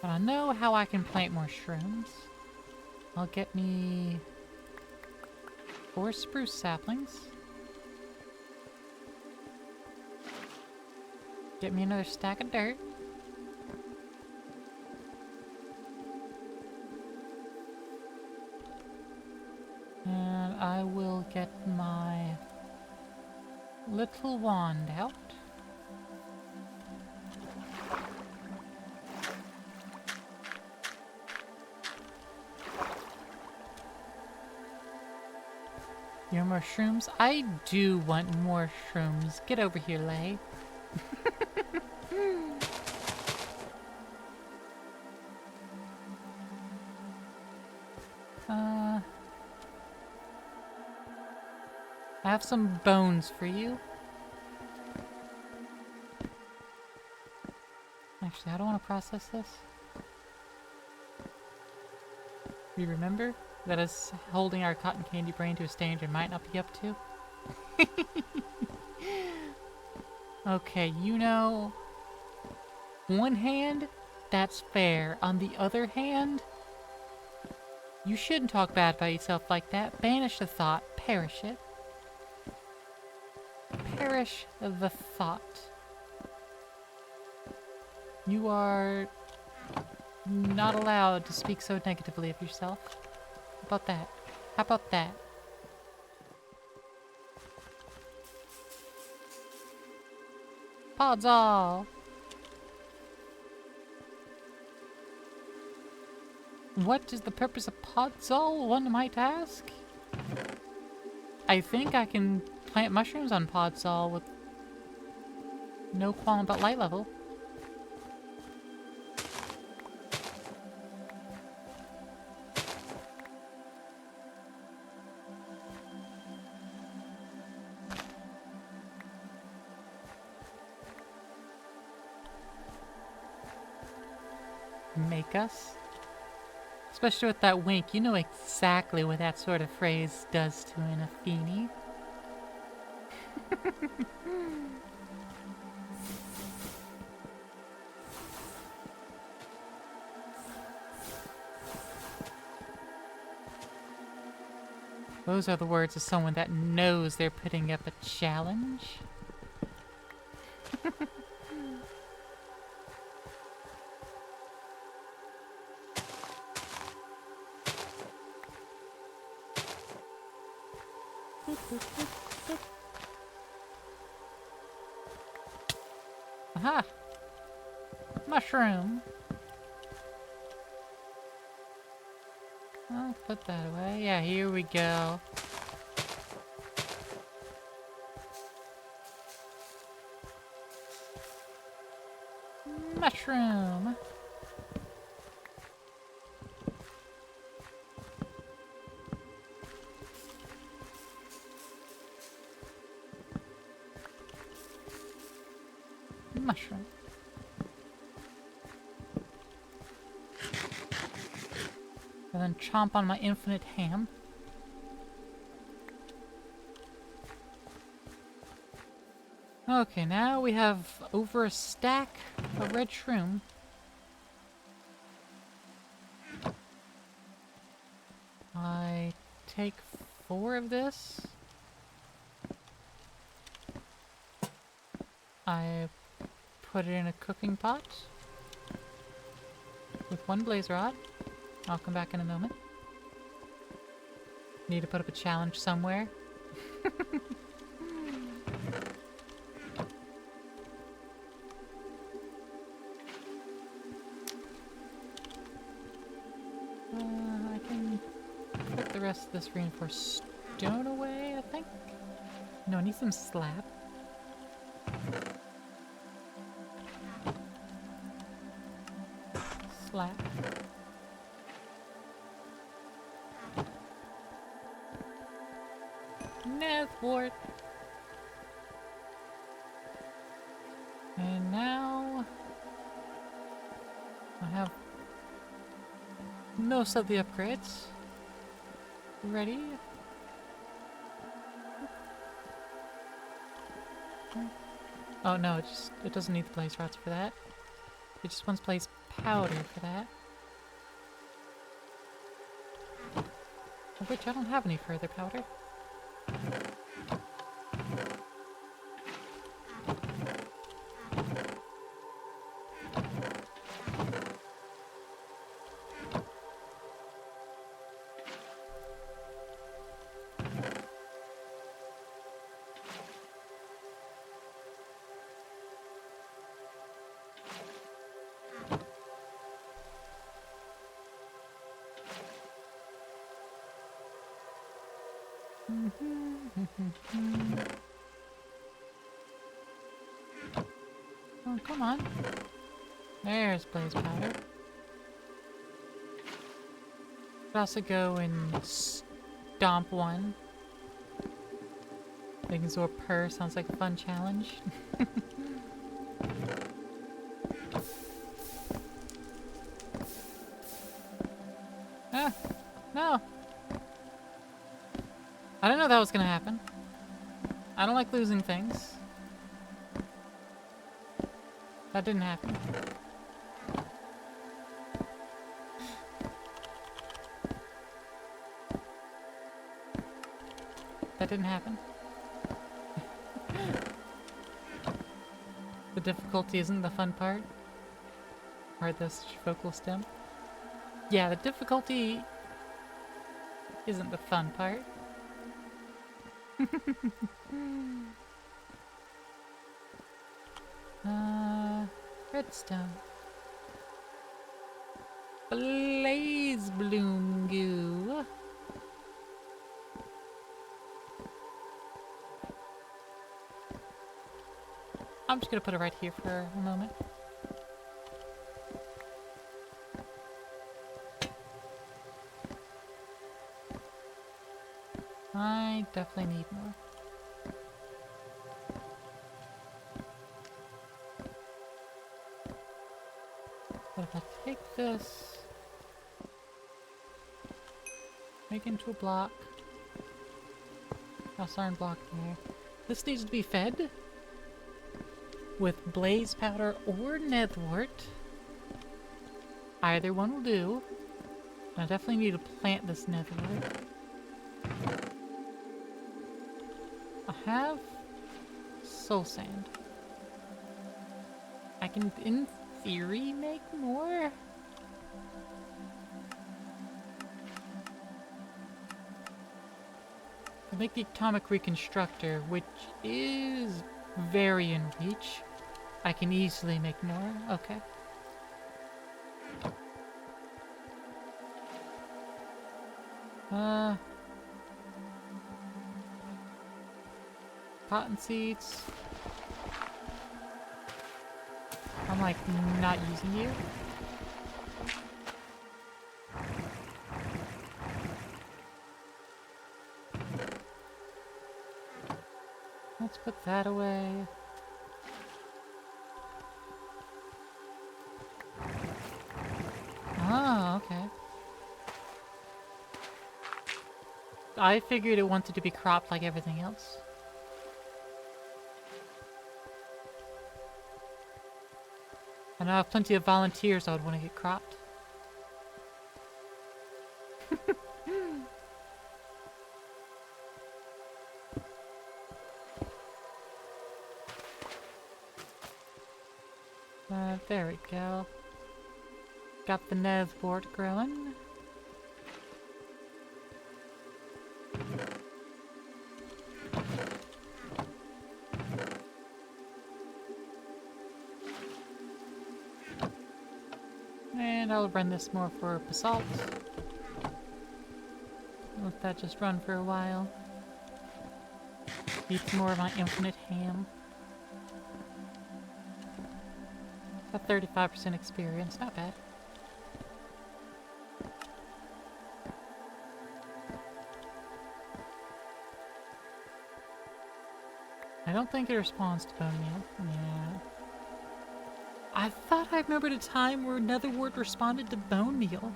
But I know how I can plant more shrooms. I'll get me 4 spruce saplings. Get me another stack of dirt. And I will get my little wand out. Your more shrooms? I do want more shrooms. Get over here, Lay. I have some bones for you. Actually, I don't want to process this. We remember that us holding our cotton candy brain to a standard I might not be up to. Okay, you know, one hand, that's fair. On the other hand, you shouldn't talk bad about yourself like that. Banish the thought. Perish it. Perish the thought. You are not allowed to speak so negatively of yourself. How about that? How about that? Pods all. What is the purpose of Podzol, one might ask? I think I can plant mushrooms on Podzol with no qualm about light level. Make us? Especially with that wink, you know exactly what that sort of phrase does to an Afeni. Those are the words of someone that knows they're putting up a challenge. Aha! Mushroom! put that away. Yeah, here we go. Mushroom. Mushroom. And then chomp on my infinite ham. Okay, now we have over a stack of red shroom. I take 4 of this. I put it in a cooking pot with 1 blaze rod. I'll come back in a moment. Need to put up a challenge somewhere. I can put the rest of this reinforced stone away, I think. No, I need some slab. Slab. Netherwort. And now I have most of the upgrades ready. Oh no, it doesn't need the blaze rods for that. It just wants blaze powder for that. Of which I don't have any further powder. Oh, come on. There's blaze powder. Could also go and stomp one. Absorb per sounds like a fun challenge. Ah, no. I didn't know that was gonna happen. I don't like losing things. That didn't happen. That didn't happen. The difficulty isn't the fun part. Or this vocal stem. Yeah, the difficulty isn't the fun part. Redstone. Blaze bloom goo. I'm just gonna put it right here for a moment. I definitely need more. But if I take this, make it into a block, cast iron block there. This needs to be fed with blaze powder or netherwort. Either one will do. I definitely need to plant this netherwort. I have soul sand. I can, in theory, make more. I make the atomic reconstructor, which is very in reach. I can easily make more. Okay. Cotton seeds. I'm like not using you. Let's put that away. Oh, okay. I figured it wanted to be cropped like everything else. I know I have plenty of volunteers I would want to get cropped. There we go. Got the netherwort growing. And I'll run this more for basalt. Let that just run for a while. Eat more of my infinite ham. Got 35% experience, not bad. I don't think it responds to bone meal. Yeah. I thought I remembered a time where netherwort responded to bone meal.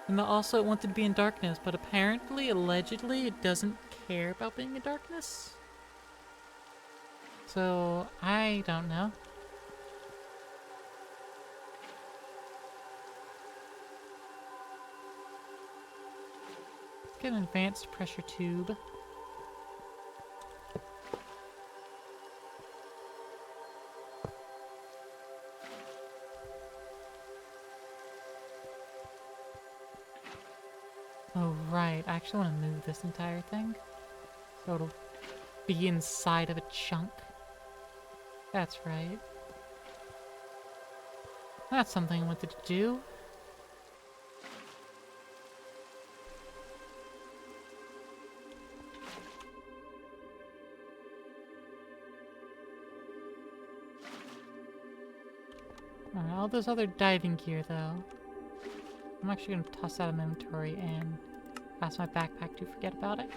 And also it wanted to be in darkness, but apparently, allegedly, it doesn't care about being in darkness. So, I don't know. Let's get an advanced pressure tube. Oh, right. I actually want to move this entire thing. So it'll be inside of a chunk. That's right. That's something I wanted to do. Alright, all this other diving gear though. I'm actually going to toss out of my inventory and pass my backpack to forget about it.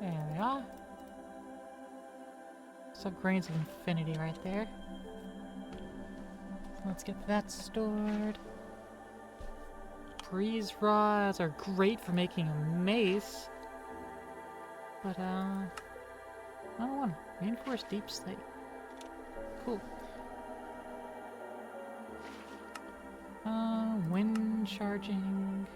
There we are. So grains of infinity right there. Let's get that stored. Breeze rods are great for making a mace. But, I don't want reinforced deep slate. Cool. Wind charging.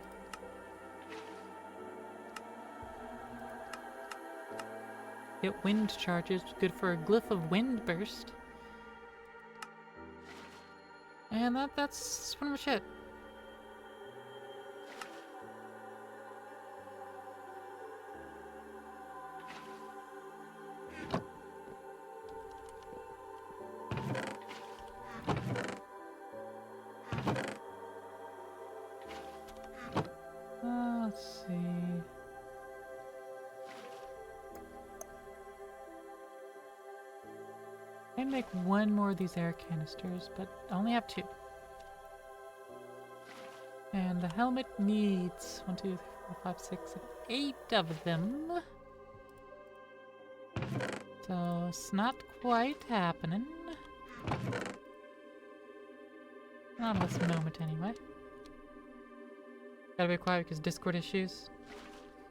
Get wind charges, good for a glyph of wind burst. And that's pretty much it. Let's see. I can make one more of these air canisters, but I only have 2. And the helmet needs 1, 2, 3, 4, 5, 6, 8 of them. So it's not quite happening. Not at this moment, anyway. Gotta be quiet because Discord issues.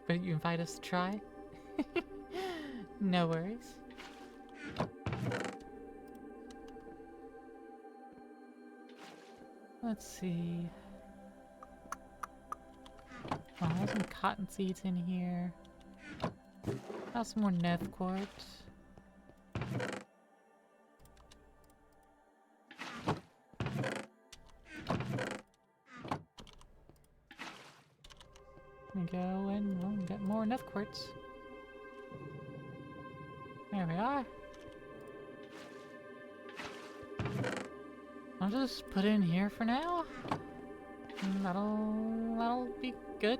But you invite us to try? No worries. Let's see. Oh, there's some cotton seeds in here. Got some more neth quartz. We go and we'll get more neth quartz. There we are. I'll just put it in here for now. And that'll be good.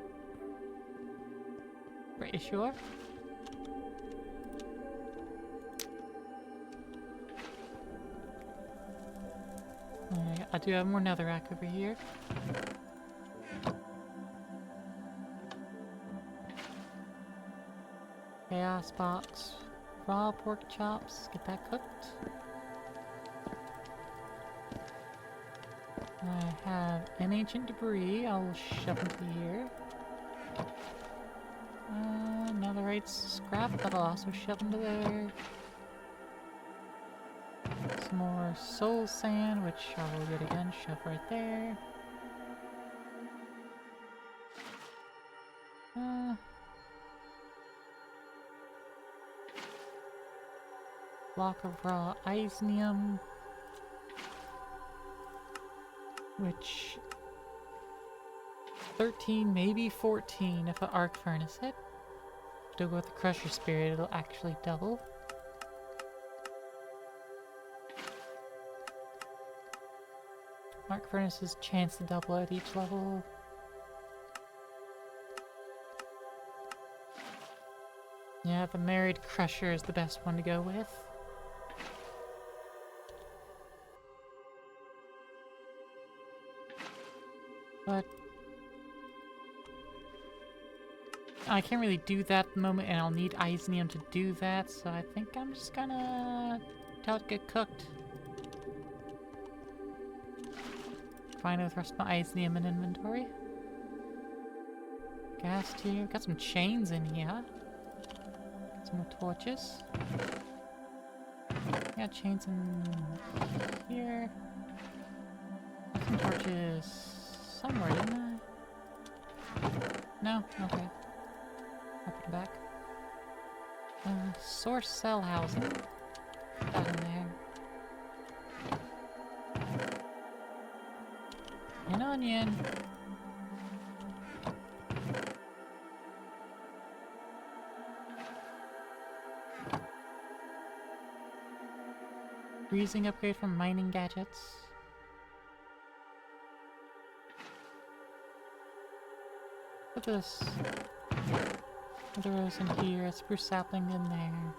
Pretty sure. Alright, I do have more netherrack over here. Chaos box. Raw pork chops. Get that cooked. I have an ancient debris. I'll shove into here. Netherite scrap that I'll also shove into there. Some more soul sand, which I will yet again shove right there. Block of raw isnium, which 13, maybe 14 if I arc furnace it. To go with the crusher spirit, it'll actually double. Arc furnace's chance to double at each level. Yeah, the married crusher is the best one to go with. But I can't really do that at the moment, and I'll need isnium to do that, so I think I'm just gonna tell it to get cooked. Fine with the rest of my isnium in inventory. Gas tube. Got some chains in here. Some more torches. Got chains in here. Got some torches somewhere, didn't I? No? Okay. I'll put it back. Source cell housing. Got in there. An onion. Freezing upgrade from mining gadgets. Put this. Put the rose in here. A spruce sapling in there.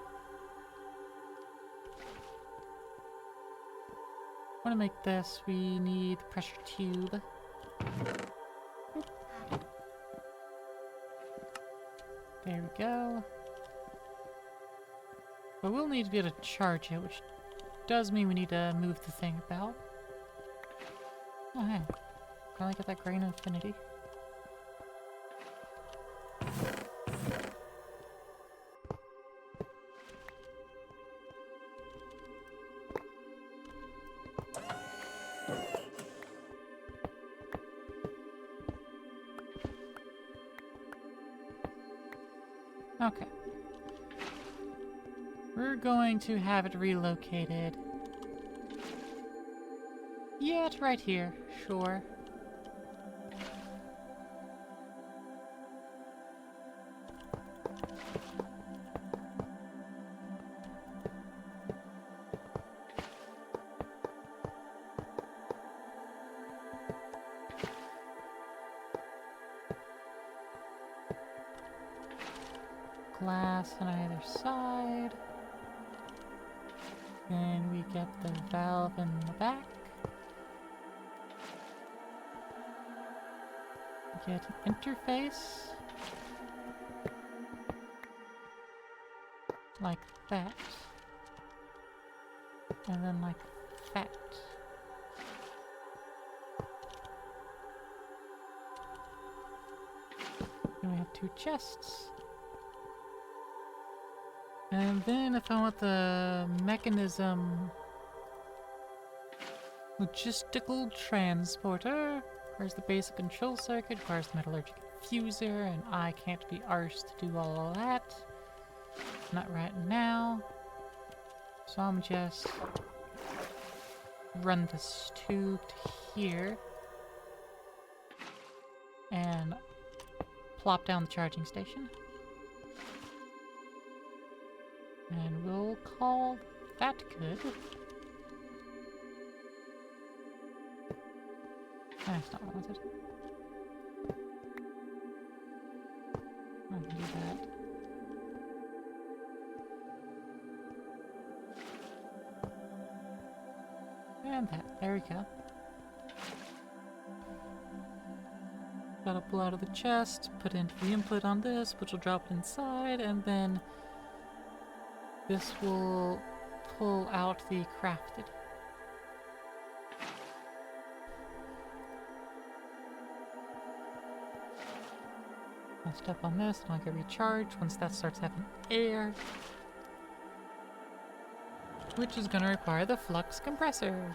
Want to make this, we need the pressure tube. There we go. But we'll need to be able to charge it, which does mean we need to move the thing about. Oh hey, finally got that grain of infinity. Okay. We're going to have it relocated. Yeah, it's right here. Sure. Glass on either side. And we get the valve in the back. We get an interface. Like that. And then like that. And we have two chests. And then if I want the mechanism logistical transporter, requires the basic control circuit, requires the metallurgic infuser, and I can't be arsed to do all of that. Not right now. So I'm just run this tube to here and plop down the charging station. And we'll call that good. That's not what I wanted. I can do that. And that. There we go. Gotta pull out of the chest, put into the input on this, which will drop it inside, and then this will pull out the crafted. I'll step on this and I'll get recharged once that starts having air, which is gonna require the flux compressor.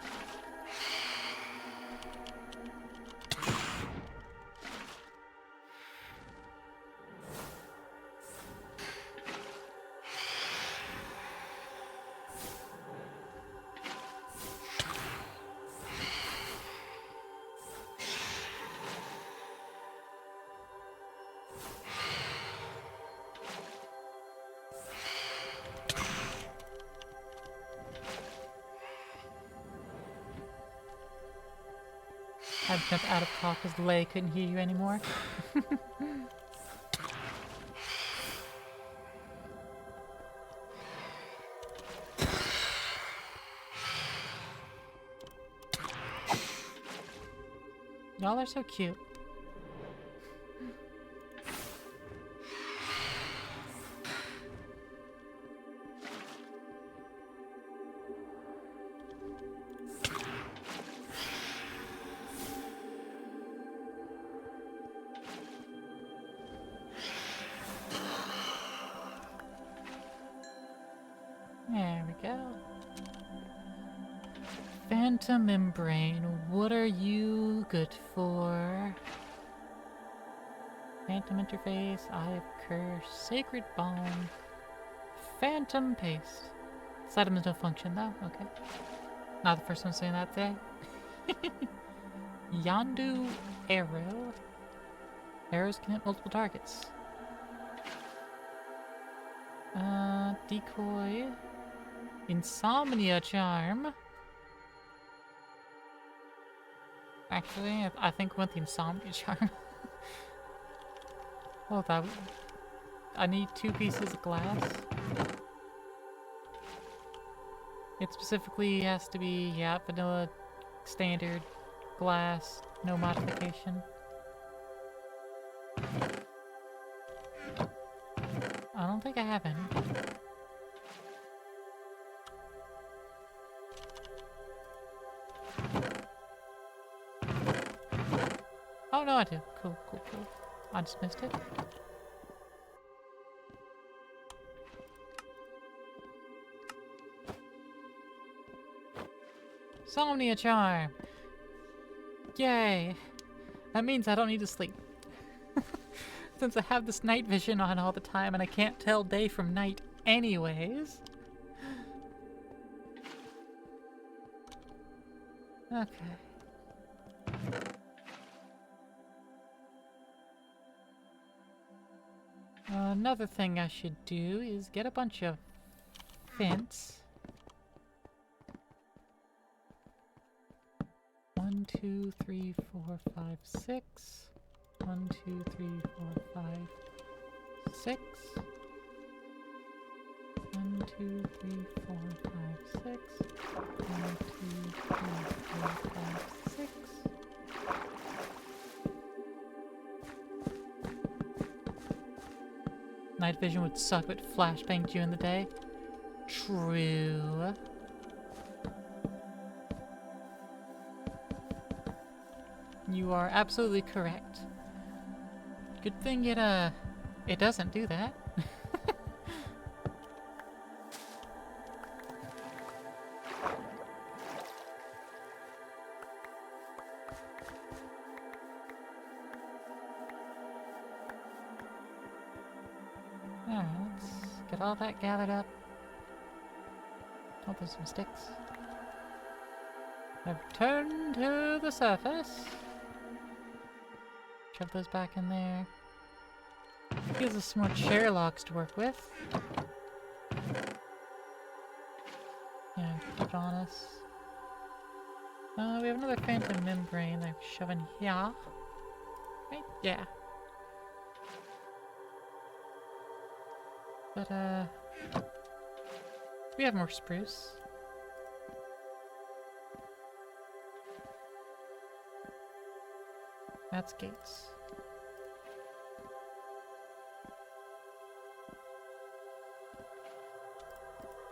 I had to jump out of talk because Lay couldn't hear you anymore. Y'all are so cute. There we go. Phantom membrane, what are you good for? Phantom interface, Eye of Curse, Sacred Bone, Phantom Paste. This item has no function though, okay. Not the first one saying that today. Yandu Arrow. Arrows can hit multiple targets. Decoy. Insomnia Charm. Actually, I think we want the Insomnia Charm. Well, that I need 2 pieces of glass. It specifically has to be, yeah, vanilla, standard, glass, no modification. I don't think I have any. Oh no, I do. Cool, cool, cool. I just missed it. Insomnia Charm! Yay! That means I don't need to sleep. Since I have this night vision on all the time and I can't tell day from night anyways. Okay. Another thing I should do is get a bunch of fence. 1, 2, 3, 4, 5, 6. 1, 2, 3, 4, 5, 6. 1, 2, 3, 4, 5, 6. 1, 2, 3, 4, 5, 6. Night vision would suck, but flashbang during the day. True. You are absolutely correct. Good thing it doesn't do that. Alright, let's get all that gathered up. Oh, there's some sticks. I've returned to the surface. Shove those back in there. Gives us some more chair locks to work with. Yeah, put it on us. We have another phantom membrane that I'm shoving here. Right? Yeah. But, we have more spruce. That's gates.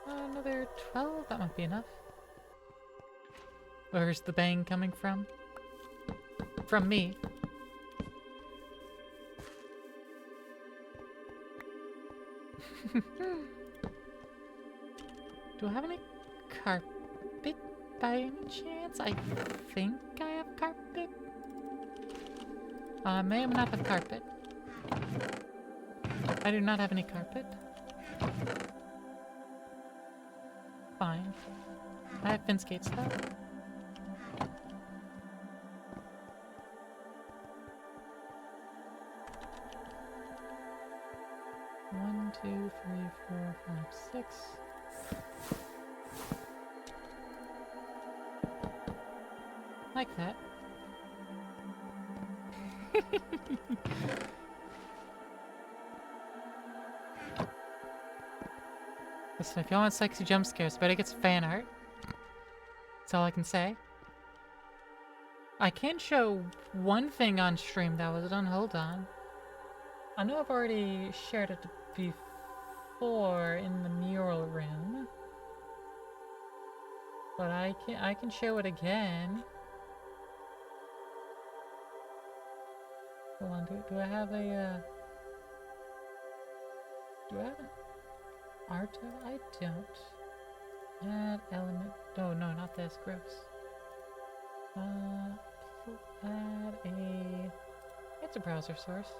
Another 12? That might be enough. Where's the bang coming from? From me. Do I have any carpet by any chance? I think I have carpet. I may or may not have carpet. I do not have any carpet. Fine. I have fence gates though. One, two, three, four, five, six. Like that. Listen, if y'all want sexy jump scares, better get some fan art. That's all I can say. I can show one thing on stream that was done. Hold on. I know I've already shared it before in the mural room, but I can show it again. Hold on, do I have a do I have an art? I don't. Add element. Oh no, not this. Gross. Add a. It's a browser source.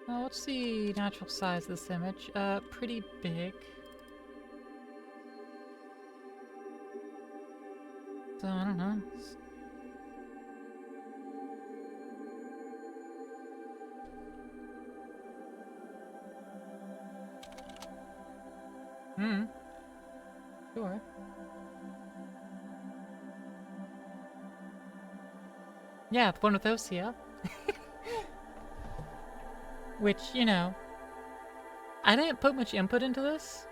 What's the natural size of this image? Pretty big. So, I don't know. Sure. Yeah, the one with OCL. Which, you know, I didn't put much input into this.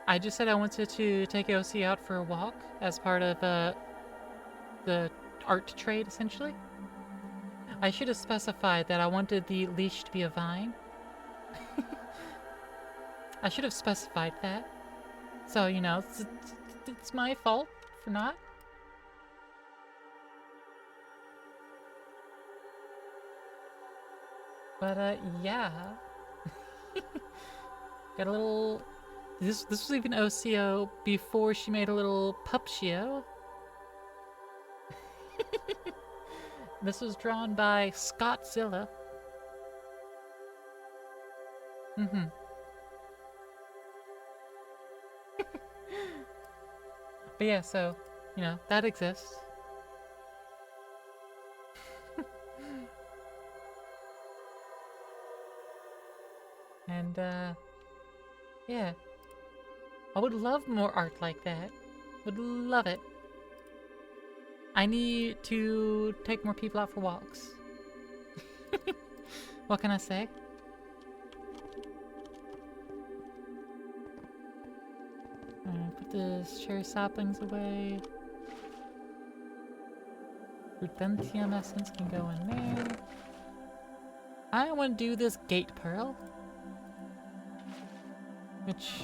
I just said I wanted to take OC out for a walk as part of the art trade, essentially. I should have specified that I wanted the leash to be a vine. I should have specified that. So, you know, it's my fault for not. But, yeah. Got a little... This was even OCO before she made a little pupshio. This was drawn by Scottzilla. Mm-hmm. But yeah, so, you know, that exists. And, yeah. I would love more art like that. Would love it. I need to take more people out for walks. What can I say? Put the cherry saplings away. Rudentium essence can go in there. I want to do this gate pearl. Which,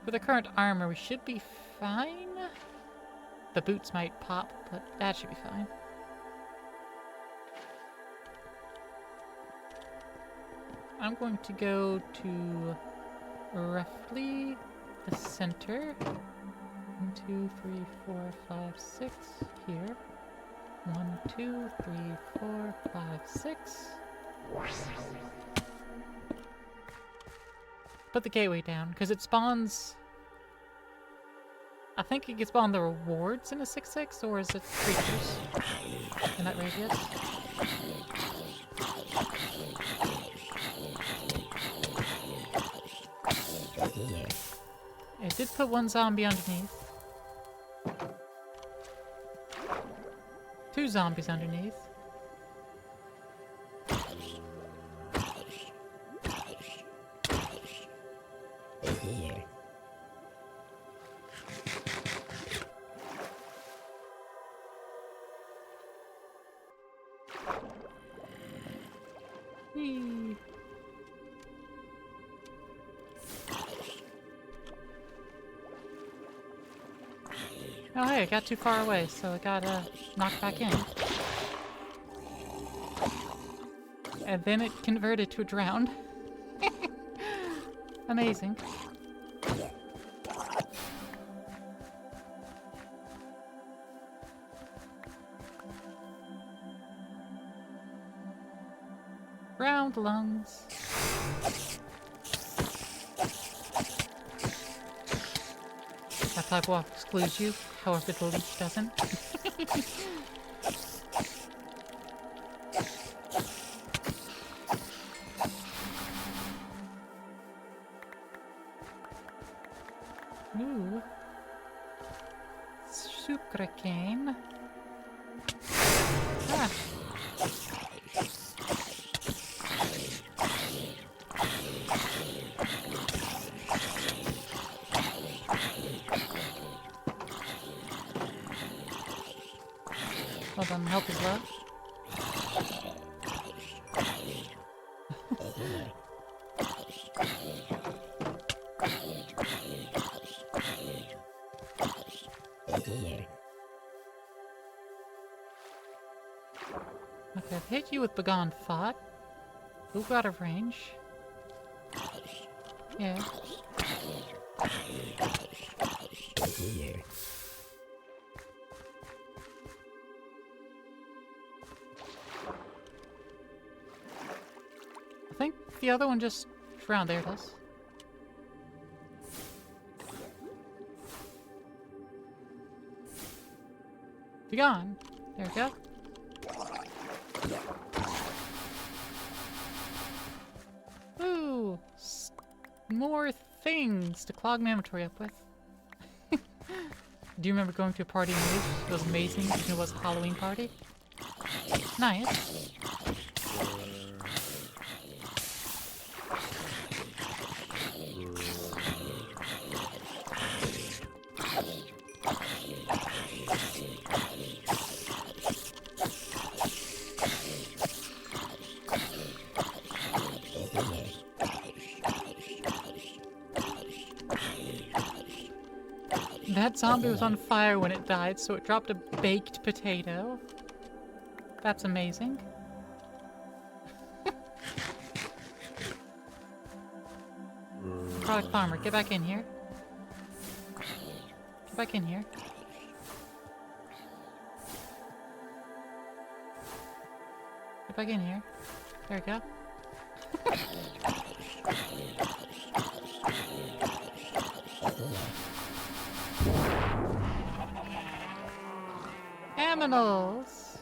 with the current armor, we should be fine. The boots might pop, but that should be fine. I'm going to go to roughly the center. 1, 2, 3, 4, 5, 6 here. 1, 2, 3, 4, 5, 6. Put the gateway down, because it spawns... I think it can spawn the rewards in a 6-6, or is it creatures in that radius? It did put one zombie underneath. 2 zombies underneath. Whee. Oh hey, I got too far away, so I got knocked back in. And then it converted to a drowned. Amazing. Round lungs. That type walk excludes you, however the leech doesn't. Ooh. Sugarcane. Ah. Hold on, help is low. Okay, I've hit you with Begone Thought. Move out of range. Yeah. I think the other one just drowned. There it is. Be gone. There we go. Ooh, more things to clog my inventory up with. Do you remember going to a party in Leaf? It was amazing. It was a Halloween party. Nice. That zombie was on fire when it died, so it dropped a baked potato. That's amazing. Product farmer, get back in here. Get back in here. Get back in here. There we go. Aminals!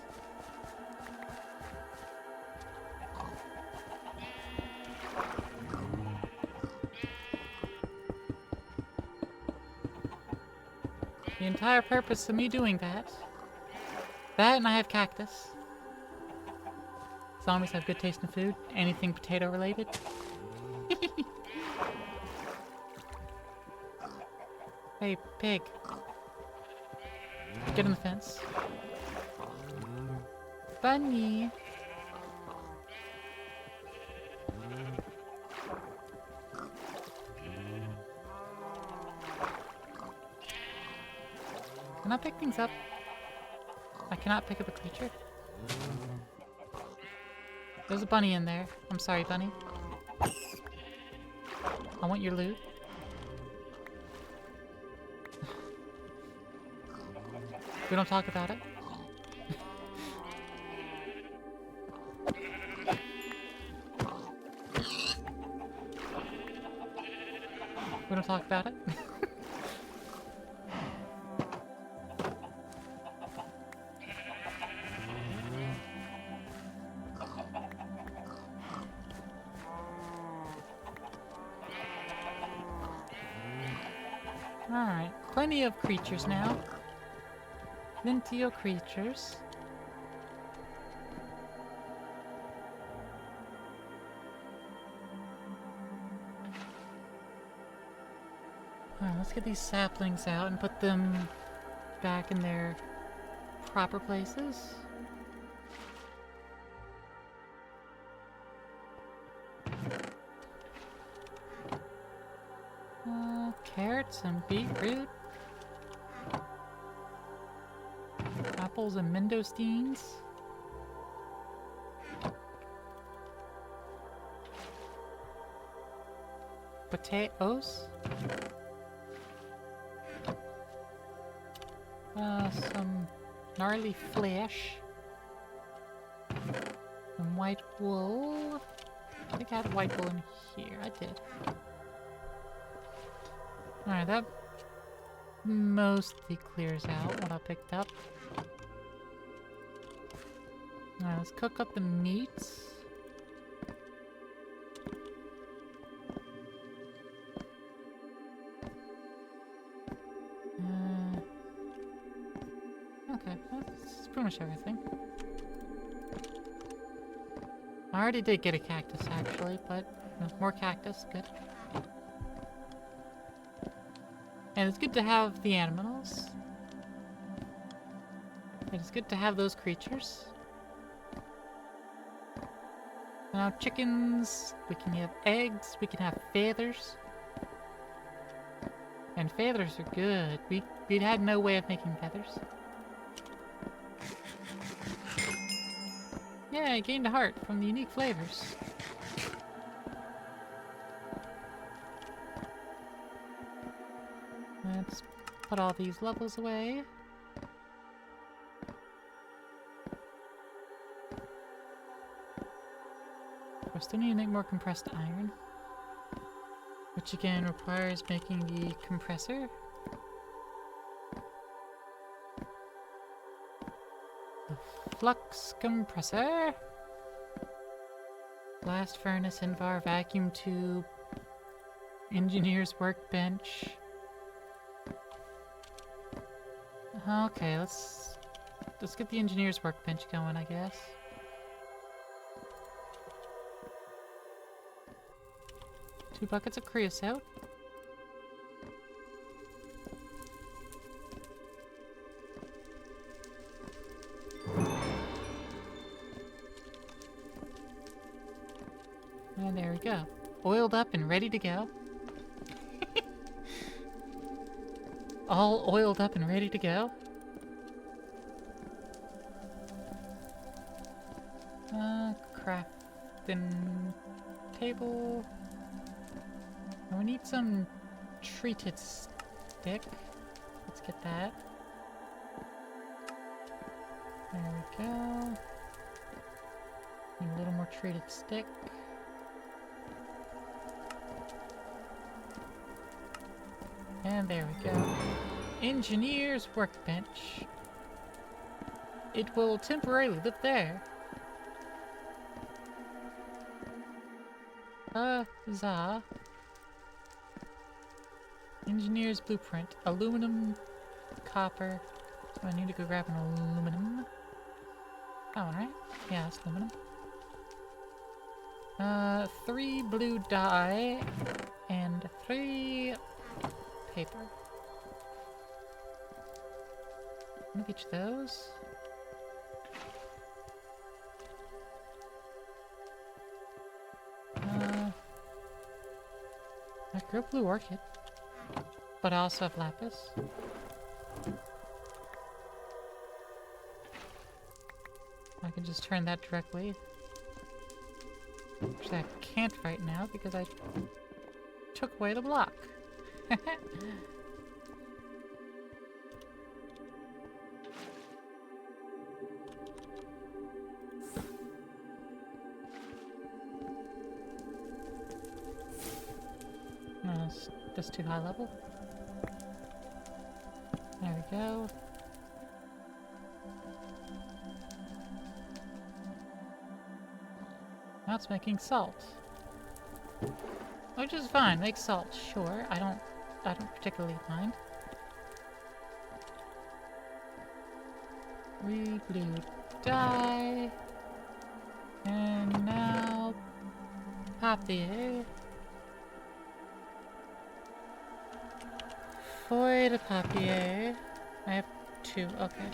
The entire purpose of me doing that. That and I have cactus. Zombies have good taste in food. Anything potato related. Hey, pig. Get on the fence. Bunny. Can I pick things up? I cannot pick up a creature. There's a bunny in there. I'm sorry, bunny. I want your loot. We don't talk about it. We don't talk about it. Alright, plenty of creatures now. Plenty of creatures. Alright, let's get these saplings out and put them back in their proper places. Carrots and beetroot. Apples and mangosteens. Potatoes. Some gnarly flesh. Some white wool. I think I had white wool in here. I did. Alright, that mostly clears out what I picked up. Alright, let's cook up the meats. Okay, that's pretty much everything. I already did get a cactus actually, but more cactus, good. And it's good to have the animals. And it's good to have those creatures. Now chickens, we can have eggs, we can have feathers. And feathers are good. We had no way of making feathers. Yeah, I gained a heart from the unique flavors. Let's put all these levels away. We still need to make more compressed iron, which again requires making the compressor. The flux compressor. Blast furnace, Invar, vacuum tube, engineer's workbench. Okay, let's get the engineer's workbench going, I guess. Two buckets of creosote. And there we go. Oiled up and ready to go. All oiled up and ready to go. Crafting table. And we need some treated stick. Let's get that. There we go. Need a little more treated stick. And there we go. Engineer's workbench. It will temporarily live there. Huzzah. Engineer's blueprint. Aluminum, copper. So I need to go grab an aluminum. That one, right? Yeah, it's aluminum. 3 blue dye and 3 paper. One of each of those. I grew a blue orchid, but I also have lapis. I can just turn that directly. Actually, I can't right now because I took away the block. No, that's too high level. There we go. Now it's making salt. Which is fine, make salt, sure. I I don't particularly mind. Blue dye. And now papier. Feuille de papier. I have 2, okay.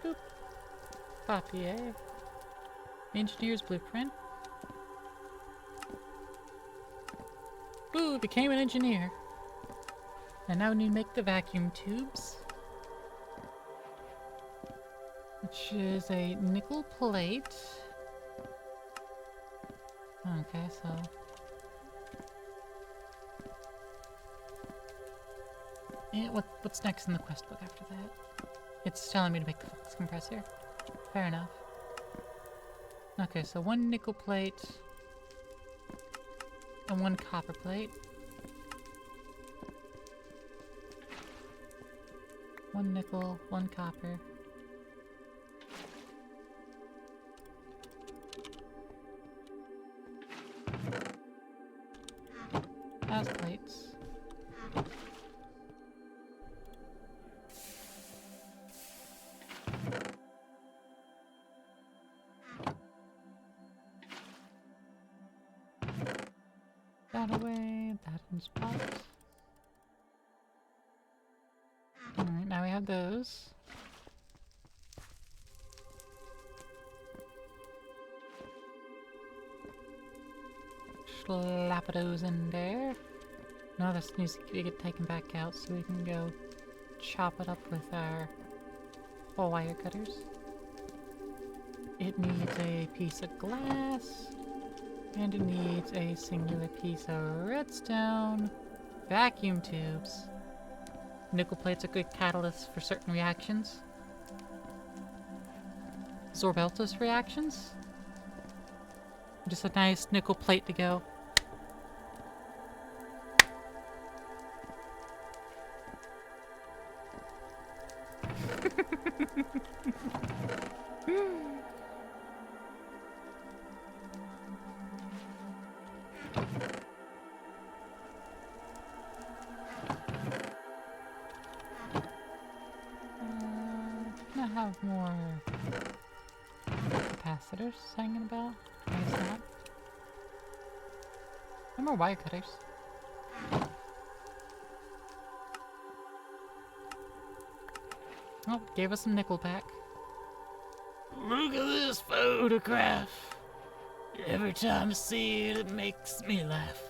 Boop. Papier. Engineer's blueprint. Ooh, became an engineer. And now we need to make the vacuum tubes. Which is a nickel plate. Okay, so... yeah, what's next in the quest book after that? It's telling me to make the flux compressor. Fair enough. Okay, so 1 nickel plate. And 1 copper plate. 1 nickel, 1 copper. As plates. That away, that in spot. Alright, now we have those. Slap those in there. No, this needs to get taken back out so we can go chop it up with our wire cutters. It needs a piece of glass. And it needs a singular piece of redstone. Vacuum tubes. Nickel plate's a good catalyst for certain reactions. Sorbeltos reactions. Just a nice nickel plate to go. I have more capacitors hanging about. I guess not. And more wire cutters. Oh, gave us some nickel back. Look at this photograph. Every time I see it, it makes me laugh.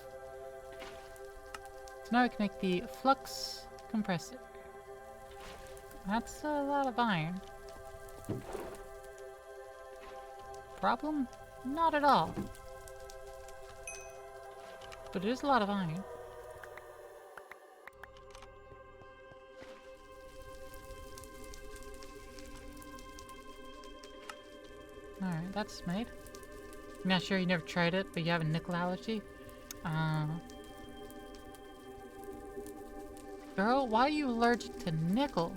So now we can make the flux compressor. That's a lot of iron. Problem? Not at all. But it is a lot of iron. Alright, that's made. I'm not sure, you never tried it, but you have a nickel allergy? Girl, why are you allergic to nickel?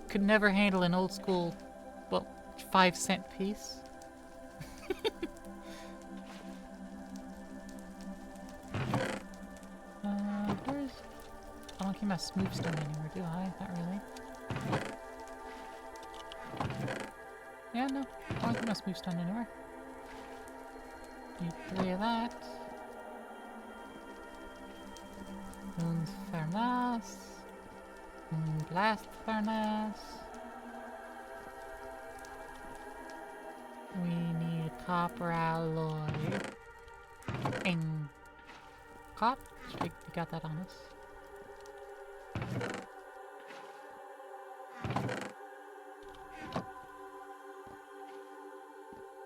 Could never handle an old school, well, 5-cent piece. Where's... I don't keep my smooth stone anywhere, do I? Not really. Yeah, no. I don't keep my smooth stone anywhere. Need 3 of that. Une furnace. Une blast furnace. We need copper alloy. And cop. We got that on us.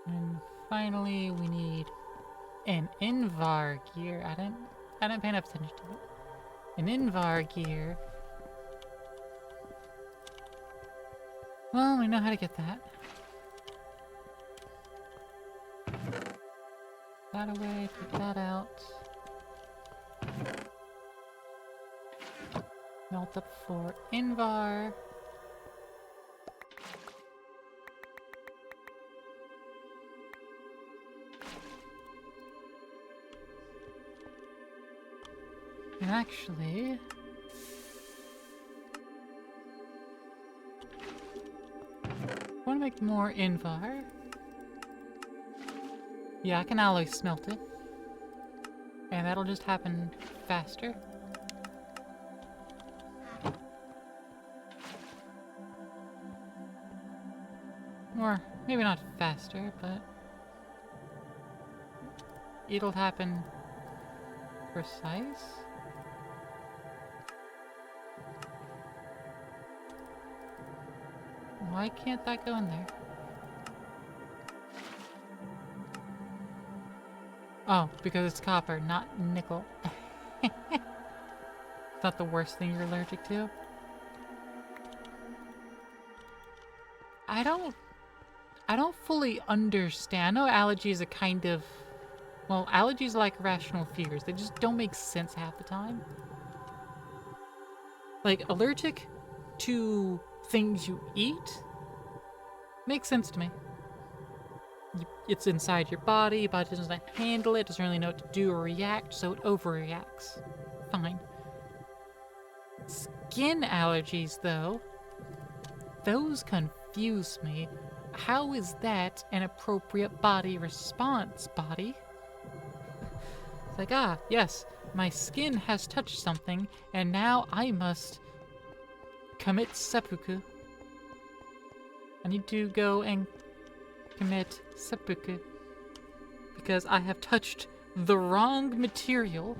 And finally, we need an Invar gear. I didn't pay enough attention to it. An Invar gear. Well, we know how to get that. That away, take that out. Melt up for Invar. Actually... I want to make more Invar. Yeah, I can alloy smelt it. And that'll just happen faster. Or maybe not faster, but it'll happen precise. Why can't that go in there? Oh, because it's copper, not nickel. It's not the worst thing you're allergic to. I don't fully understand. I know allergies are kind of... Well, allergies are like irrational fears. They just don't make sense half the time. Like, allergic to things you eat makes sense to me. It's inside your body doesn't handle it, doesn't really know what to do or react, so it overreacts. Fine. Skin allergies, though, those confuse me. How is that an appropriate body response, body? It's like, ah, yes, my skin has touched something, and now I must commit seppuku. I need to go and commit seppuku because I have touched the wrong material,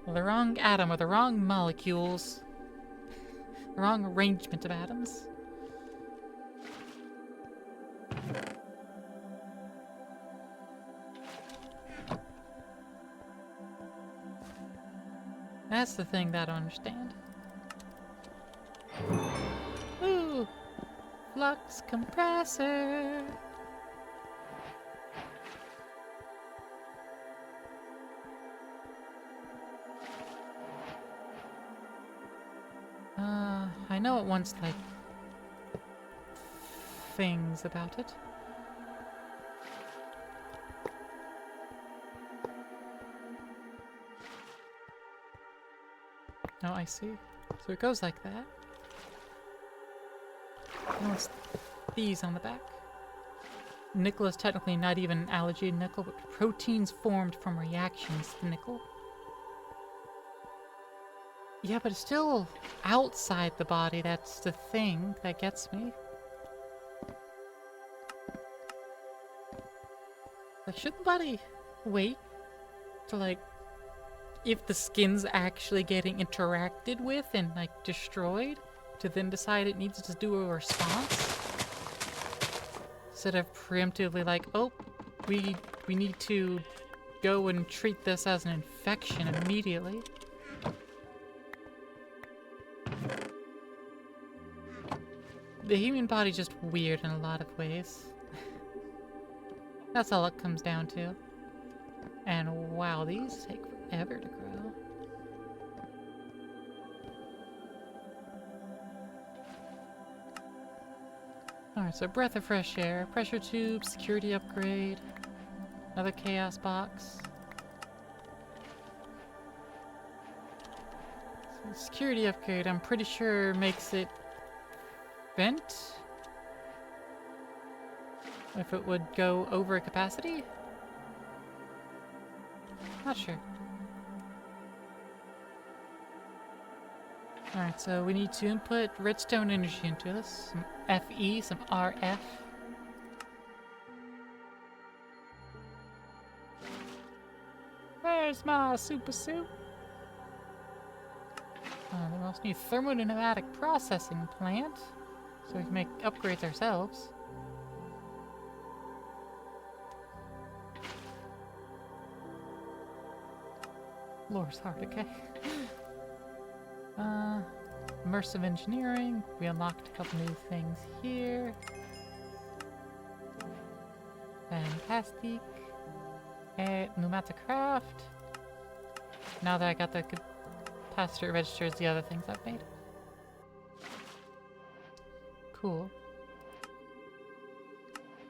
or the wrong atom, or the wrong molecules, the wrong arrangement of atoms. That's the thing that I don't understand. Ooh! Flux compressor! I know it wants, like, things about it. Oh, I see. So it goes like that. And what's these on the back? Nickel is technically not even an allergy to nickel, but proteins formed from reactions to nickel. Yeah, but it's still outside the body. That's the thing that gets me. Like, shouldn't the body wait to, like, if the skin's actually getting interacted with and, like, destroyed, to then decide it needs to do a response? Instead of preemptively like, oh, we need to go and treat this as an infection immediately. The human body's just weird in a lot of ways. That's all it comes down to. And wow, these take forever to grow. Alright, so breath of fresh air, pressure tube, security upgrade, another chaos box. So security upgrade, I'm pretty sure makes it vent if it would go over capacity? Not sure. Alright, so we need to input redstone energy into this. Some FE, some RF. Where's my super suit? Then we also need thermodynamic processing plant, so we can make upgrades ourselves. Lore's hard, okay. Immersive engineering. We unlocked a couple new things here. Fantastic. Pneumatic craft. Now that I got the capacitor registers, the other things I've made. Cool.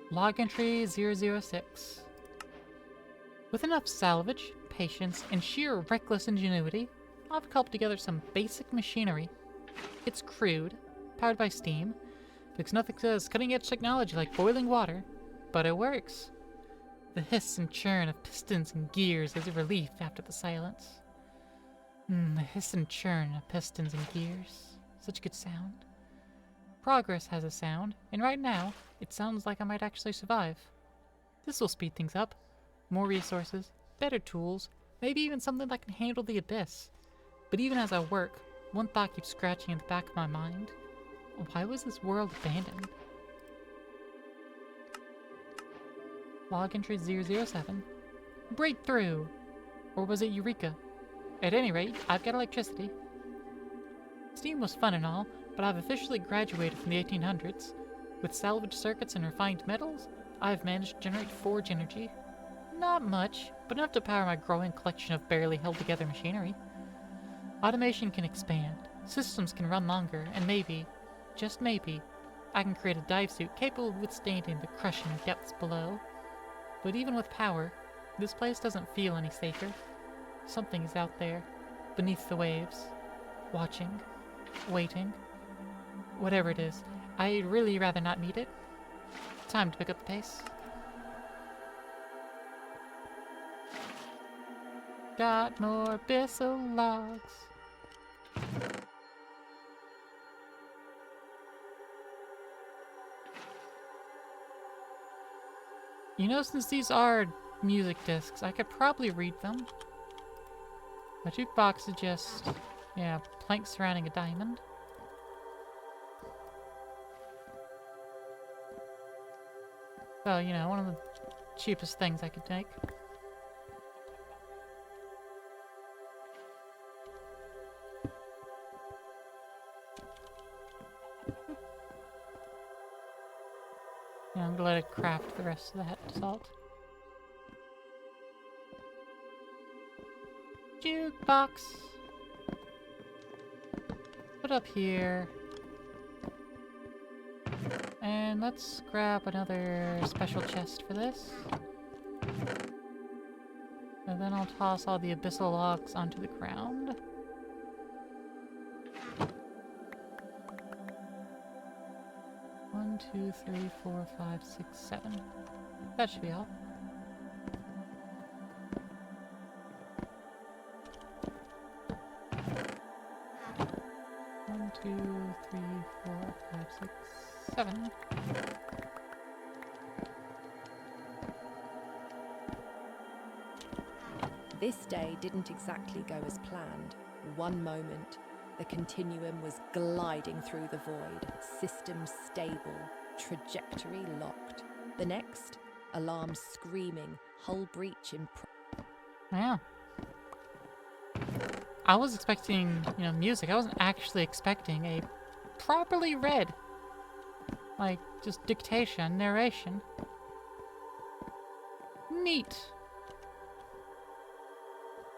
Log entry 006. With enough salvage, patience and sheer reckless ingenuity, I've cobbled together some basic machinery. It's crude, powered by steam, because nothing says cutting-edge technology like boiling water, but it works. The hiss and churn of pistons and gears is a relief after the silence. The hiss and churn of pistons and gears. Such a good sound. Progress has a sound, and right now, it sounds like I might actually survive. This will speed things up. More resources, better tools, maybe even something that can handle the abyss. But even as I work, one thought keeps scratching in the back of my mind. Why was this world abandoned? Log entry 007. Breakthrough! Or was it Eureka? At any rate, I've got electricity. Steam was fun and all, but I've officially graduated from the 1800s. With salvage circuits and refined metals, I've managed to generate forge energy. Not much, but enough to power my growing collection of barely held together machinery. Automation can expand, systems can run longer, and maybe, just maybe, I can create a dive suit capable of withstanding the crushing depths below. But even with power, this place doesn't feel any safer. Something is out there, beneath the waves, watching, waiting. Whatever it is, I'd really rather not meet it. Time to pick up the pace. Got more abyssal logs. You know, since these are music discs, I could probably read them. A jukebox is just, yeah, planks surrounding a diamond. So, you know, one of the cheapest things I could make. Yeah, I'm gonna let it craft the rest of that salt. Jukebox! Put up here. And let's grab another special chest for this. And then I'll toss all the abyssal logs onto the ground. One, two, three, four, five, six, seven. That should be all. One, two, three, four, five, six, seven. This day didn't exactly go as planned. One moment, the continuum was gliding through the void, system stable, trajectory locked. The next, alarm screaming, hull breach in Yeah. I was expecting, you know, music. I wasn't actually expecting a properly read, like, just dictation, narration. Neat.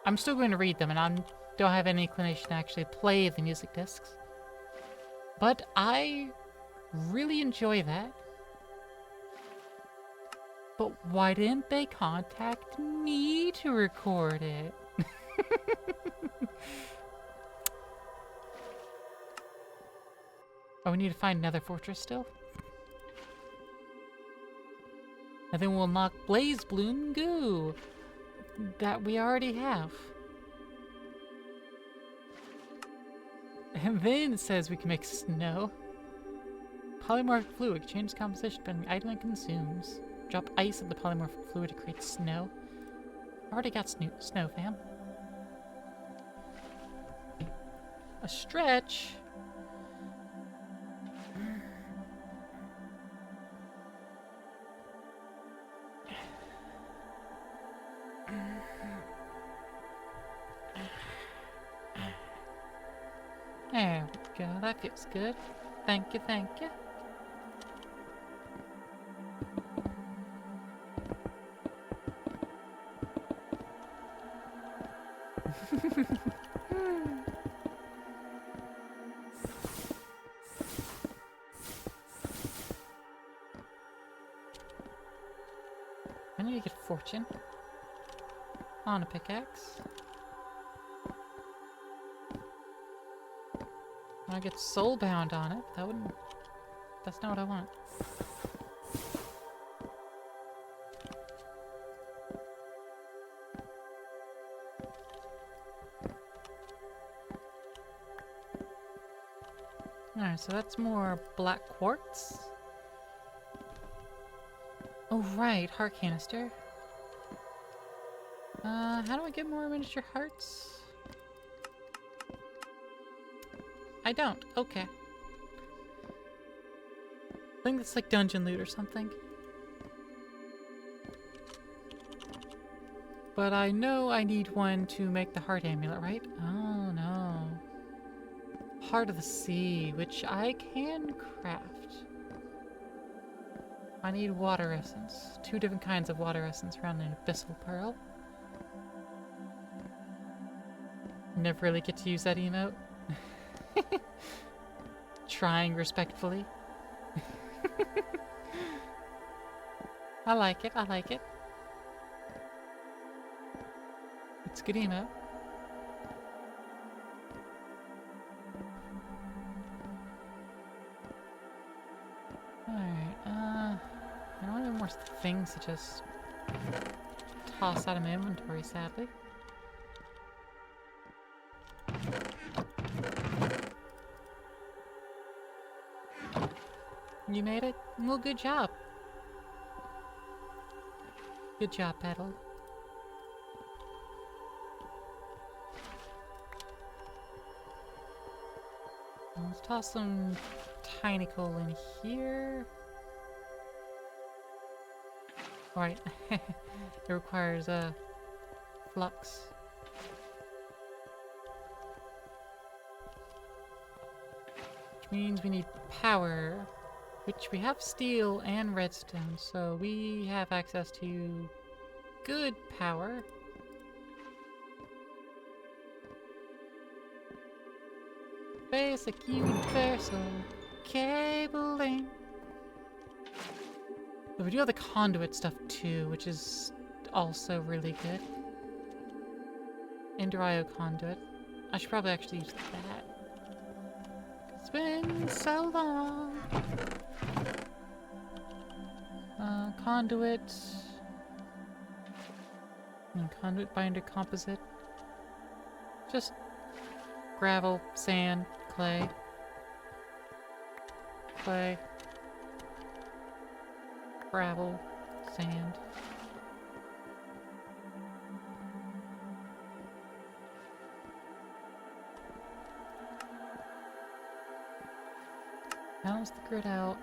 I'm still going to read them, and I don't have any inclination to actually play the music discs. But I really enjoy that. But why didn't they contact me to record it? Oh, we need to find another fortress still? And then we'll knock Blaze Bloom Goo that we already have. And then it says we can make snow. Polymorphic fluid changes composition depending on the item it consumes. Drop ice in the polymorphic fluid to create snow. Already got snow, fam. A stretch. There we go, that feels good. Thank you, thank you. I need to get fortune. on a pickaxe. I get soulbound on it. That wouldn't. That's not what I want. Alright, so that's more black quartz. Oh, right, heart canister. How do I get more miniature hearts? I don't. Okay. I think that's like dungeon loot or something. But I know I need one to make the heart amulet, right? Oh, no. Heart of the Sea, which I can craft. I need water essence. 2 different kinds of water essence around an abyssal pearl. Never really get to use that emote. Trying respectfully. I like it, I like it. It's a good emote. Alright, I don't have more things to just toss out of my inventory, sadly. You made it? Well, good job. Good job, Petal. Let's toss some tiny coal in here. Alright. It requires a flux. Which means we need power. Which we have steel and redstone, so we have access to good power. Basic universal cabling. But we do have the conduit stuff too, which is also really good. Endurio conduit. I should probably actually use that. It's been so long. Conduit. Conduit binder composite. Just gravel, sand, clay. Clay. Gravel, sand. Balance the grid out.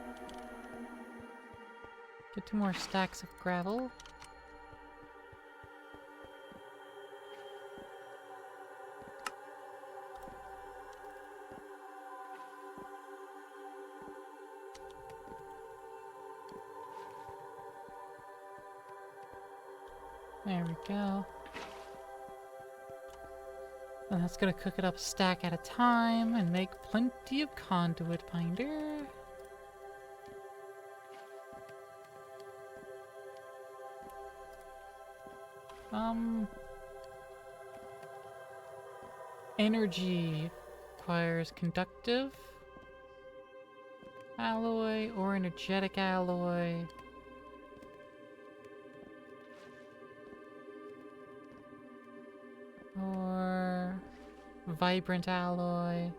Get 2 more stacks of gravel. There we go. And that's gonna cook it up a stack at a time and make plenty of conduit binder. Energy requires conductive alloy or energetic alloy. Or vibrant alloy.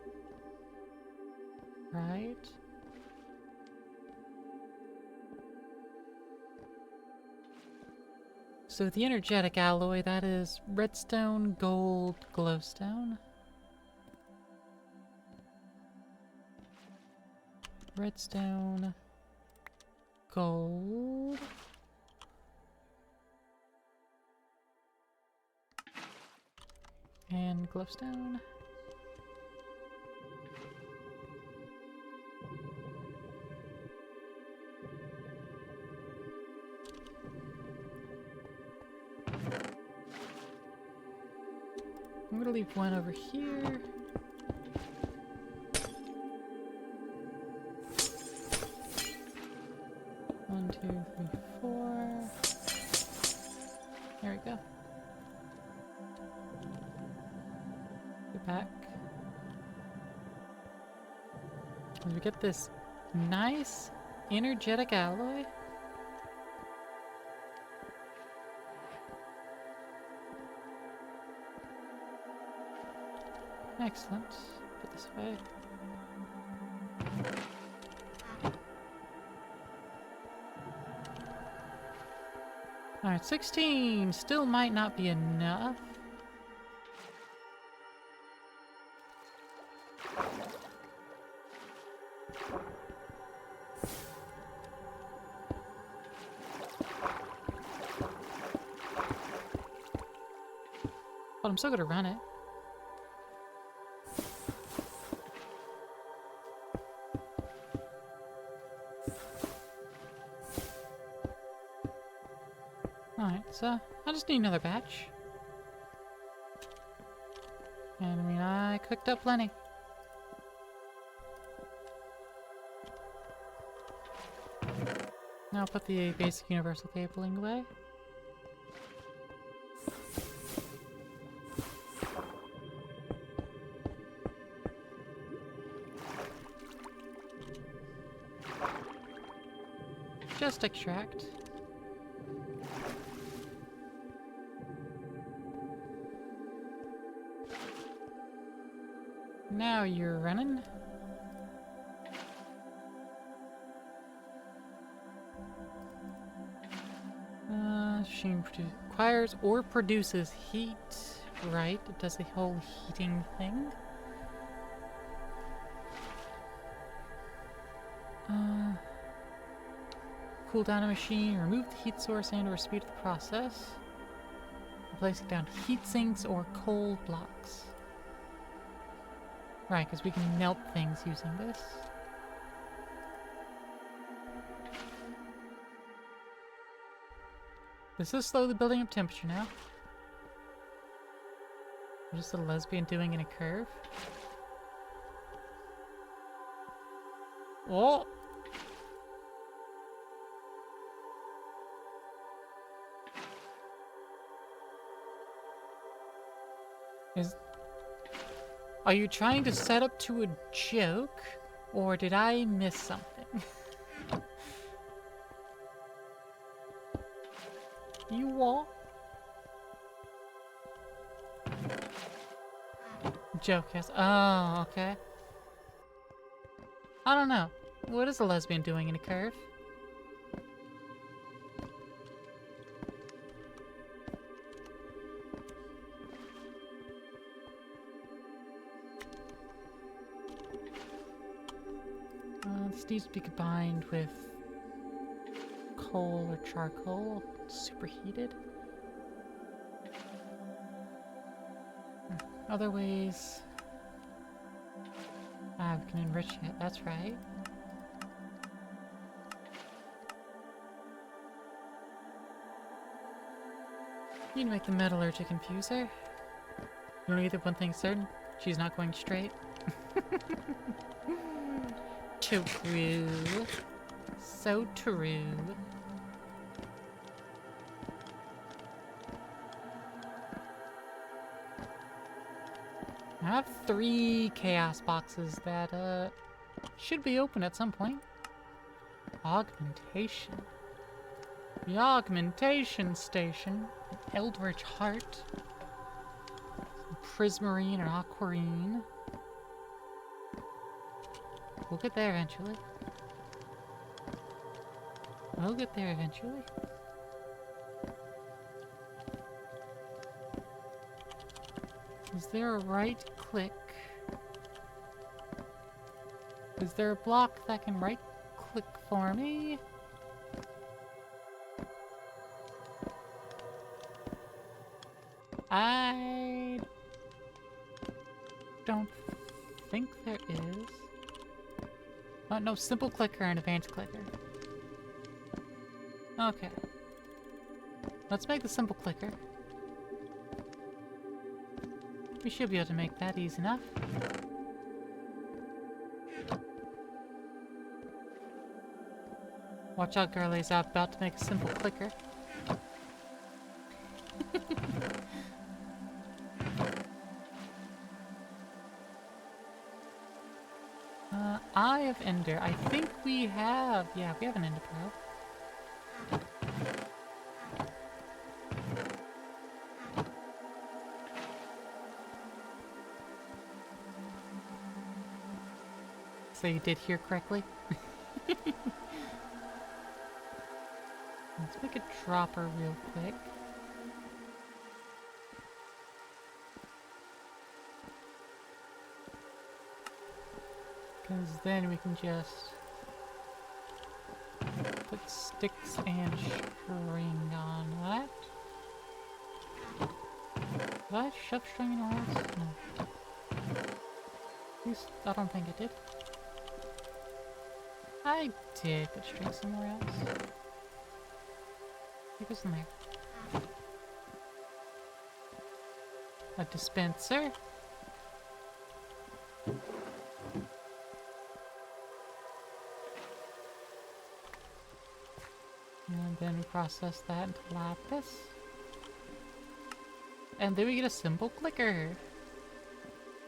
Right? So the energetic alloy, that is redstone, gold, glowstone. Redstone, gold. And glowstone. I'm gonna leave one over here. One, two, three, four. There we go. back. And we get this nice energetic alloy. Excellent. Put this away. Alright, 16 still might not be enough. But I'm still gonna run it. Alright, so I just need another batch. And I mean, I cooked up plenty. Now I'll put the basic universal cabling away. Just extract. Now you're running. Machine requires or produces heat. Right, it does the whole heating thing. Cool down a machine, remove the heat source and or speed of the process. Replacing down heat sinks or cold blocks. Right, because we can melt things using this. This is slowly building up temperature now. What is the lesbian doing in a curve? Oh! Are you trying to set up to a joke, or did I miss something? You what? Joke, yes. Oh, okay. I don't know. What is a lesbian doing in a curve? This needs to be combined with coal or charcoal, superheated. Other ways. We can enrich it, that's right. You need to make the metallurgic infuser. You know either one thing certain? She's not going straight. True. So true. I have 3 chaos boxes that should be open at some point. Augmentation. The augmentation station. An Eldritch Heart. Some Prismarine or Aquarine. We'll get there eventually. We'll get there eventually. Is there a right click? Is there a block that can right click for me? I don't think there is. Oh, no, simple clicker and advanced clicker. Okay. Let's make the simple clicker. We should be able to make that easy enough. Watch out, girlies, I'm about to make a simple clicker. Eye of Ender. I think we have... Yeah, we have an Ender Pearl. So you did hear correctly? Let's make a dropper real quick. Because then we can just put sticks and string on that. Did I shove string anywhere else? No. At least, I don't think I did. I did put string somewhere else. It was in there. A dispenser. And then we process that into lapis. And then we get a simple clicker,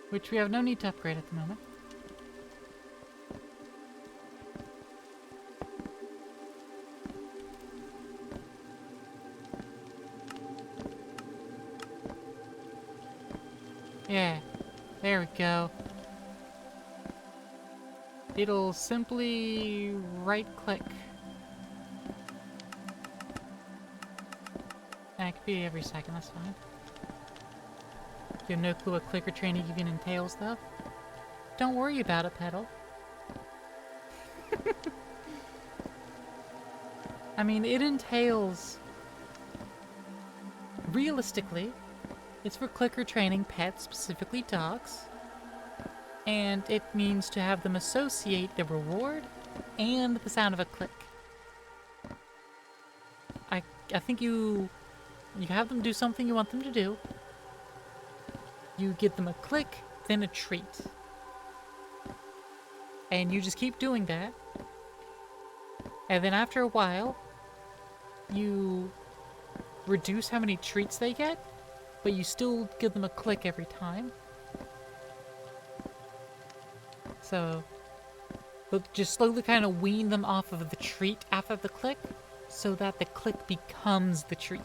which we have no need to upgrade at the moment. Yeah, there we go. It'll simply right-click. It could be every second, that's fine. You have no clue what clicker training even entails, though? Don't worry about it, Petal. I mean, it entails... Realistically, it's for clicker training pets, specifically dogs. And it means to have them associate the reward and the sound of a click. I think you have them do something you want them to do. You give them a click, then a treat. And you just keep doing that. And then after a while, you reduce how many treats they get, but you still give them a click every time. So, but just slowly kind of wean them off of the treat after the click, so that the click becomes the treat.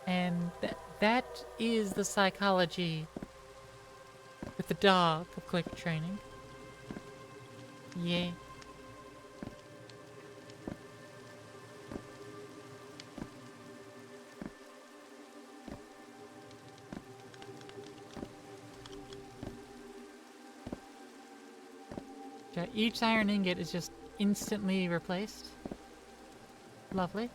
And that is the psychology with the dog of clicker training. Yeah. Okay, each iron ingot is just instantly replaced. Lovely.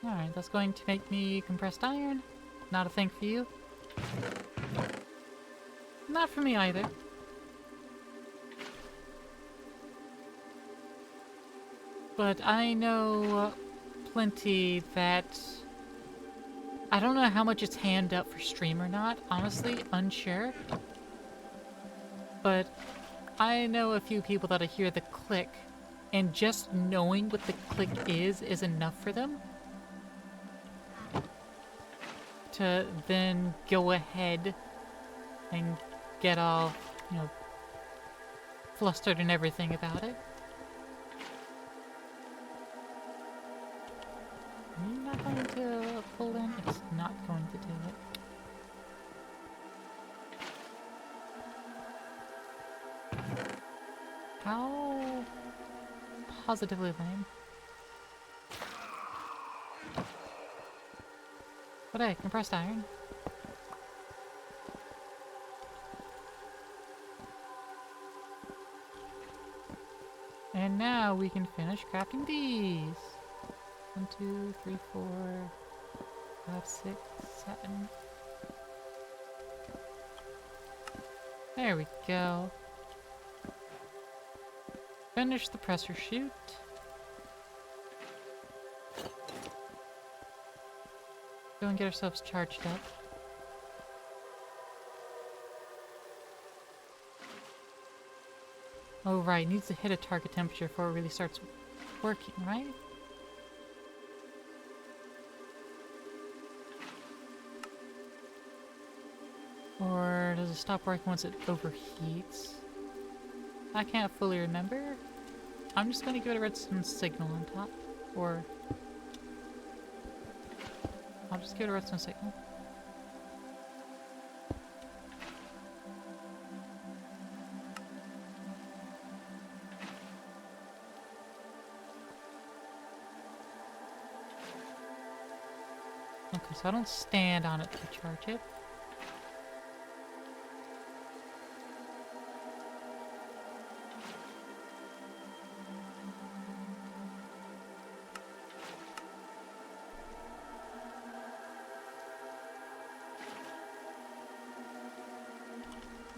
Alright, that's going to make me compressed iron. Not a thing for you. Not for me either. But I know plenty that... I don't know how much it's hand up for stream or not. Honestly, unsure. But I know a few people that hear the click, and just knowing what the click is enough for them to then go ahead and get all, you know, flustered and everything about it. Are you not going to pull in? It's not going to do it. How positively lame. But hey, compressed iron. And now we can finish crafting these. 1, 2, 3, 4, 5, 6, 7. There we go. Finish the presser chute. go and get ourselves charged up. Oh right, needs to hit a target temperature before it really starts working, right? Or does it stop working once it overheats? I can't fully remember. I'm just gonna give it a redstone signal on top. Or... I'll just give it a redstone signal. Okay, so I don't stand on it to charge it.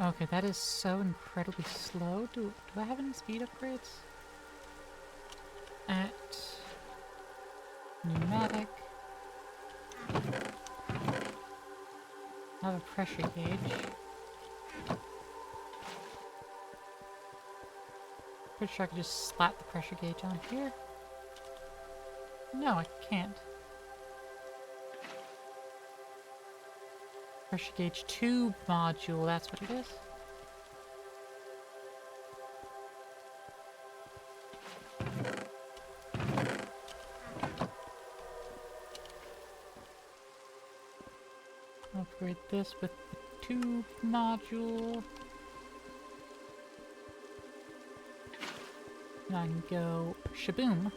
Okay, that is so incredibly slow. Do I have any speed upgrades? At pneumatic. I have a pressure gauge. Pretty sure I could just slap the pressure gauge on here. No, I can't. Pressure gauge tube module, that's what it is. Upgrade this with the tube module. And I can go shaboom.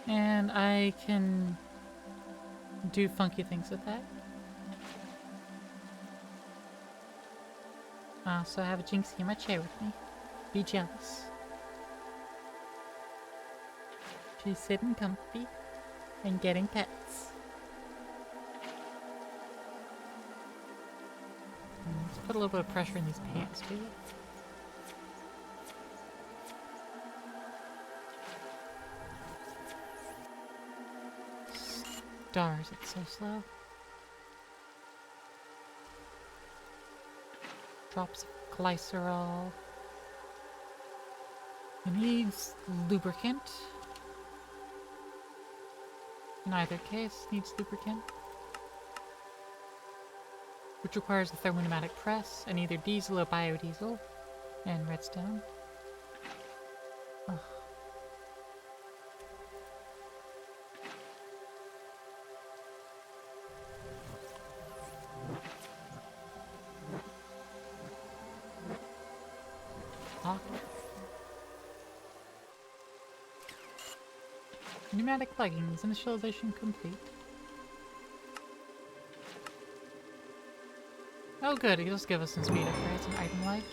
And I can do funky things with that. So I have a Jinxie in my chair with me. Be jealous. She's sitting comfy and getting pets. Let's put a little bit of pressure in these pants too. Stars, it's so slow. Drops of glycerol. It needs lubricant. In either case, needs lubricant. Which requires a thermopneumatic press and either diesel or biodiesel. And redstone. Ugh. Pneumatic leggings, initialization complete. Oh good, it'll just give us some speed upgrades and item life.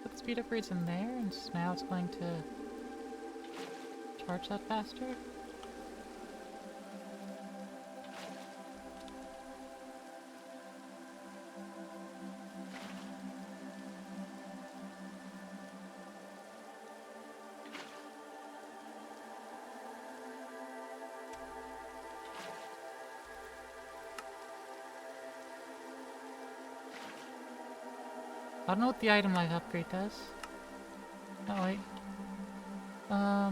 Put the speed upgrades in there, and now it's going to charge that faster. I don't know what the item life upgrade does. Oh wait.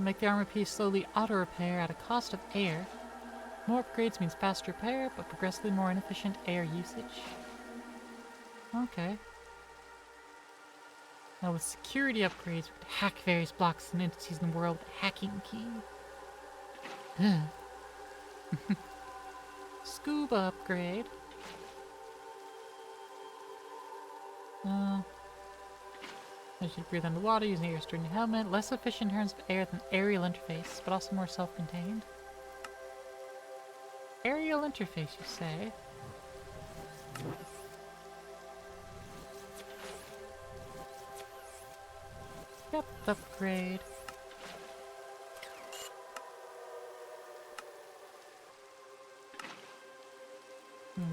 Make the armor piece slowly auto-repair at a cost of air. More upgrades means faster repair, but progressively more inefficient air usage. Okay. Now with security upgrades, we could hack various blocks and entities in the world with a hacking key. Scuba upgrade. As you breathe underwater using air during your helmet, less efficient in terms of air than aerial interface, but also more self-contained. Aerial interface, you say? Depth upgrade.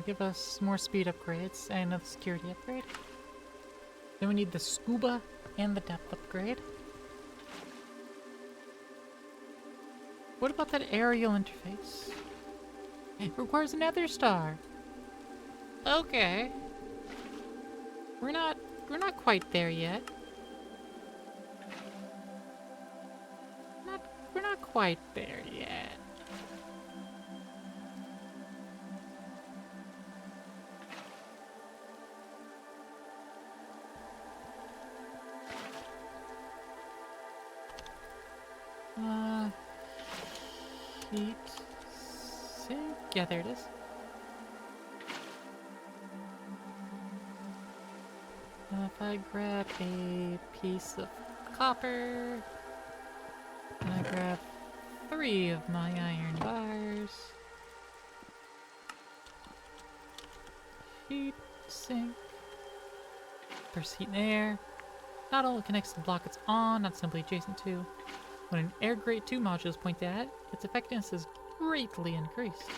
Give us more speed upgrades and another security upgrade. Then we need the scuba and the depth upgrade. What about that aerial interface? It requires a nether star. Okay. We're not quite there yet. We're not quite there yet. Heat sink. Yeah, there it is. If I grab a piece of copper, and I grab 3 of my iron bars. Heat sink. There's heat and air. Not only connects to the block it's on, not simply adjacent to. When an air grate 2 module is pointed at, its effectiveness is greatly increased.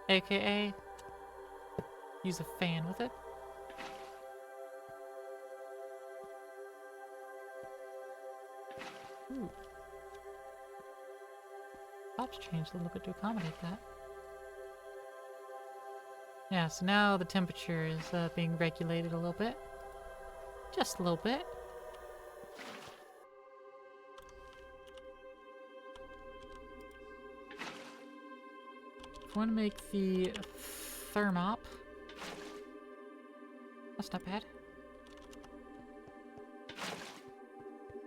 AKA, use a fan with it. Ooh. Tops changed a little bit to accommodate that. Yeah, so now the temperature is being regulated a little bit. Just a little bit. If we want to make the thermop, that's not bad.